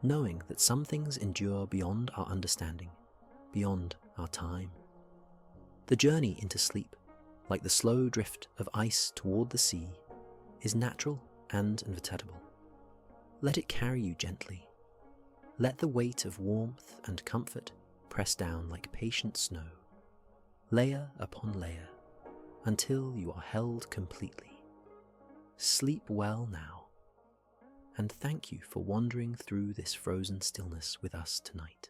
knowing that some things endure beyond our understanding, beyond our time. The journey into sleep, like the slow drift of ice toward the sea, is natural and inevitable. Let it carry you gently. Let the weight of warmth and comfort press down like patient snow, layer upon layer, until you are held completely. Sleep well now, and thank you for wandering through this frozen stillness with us tonight.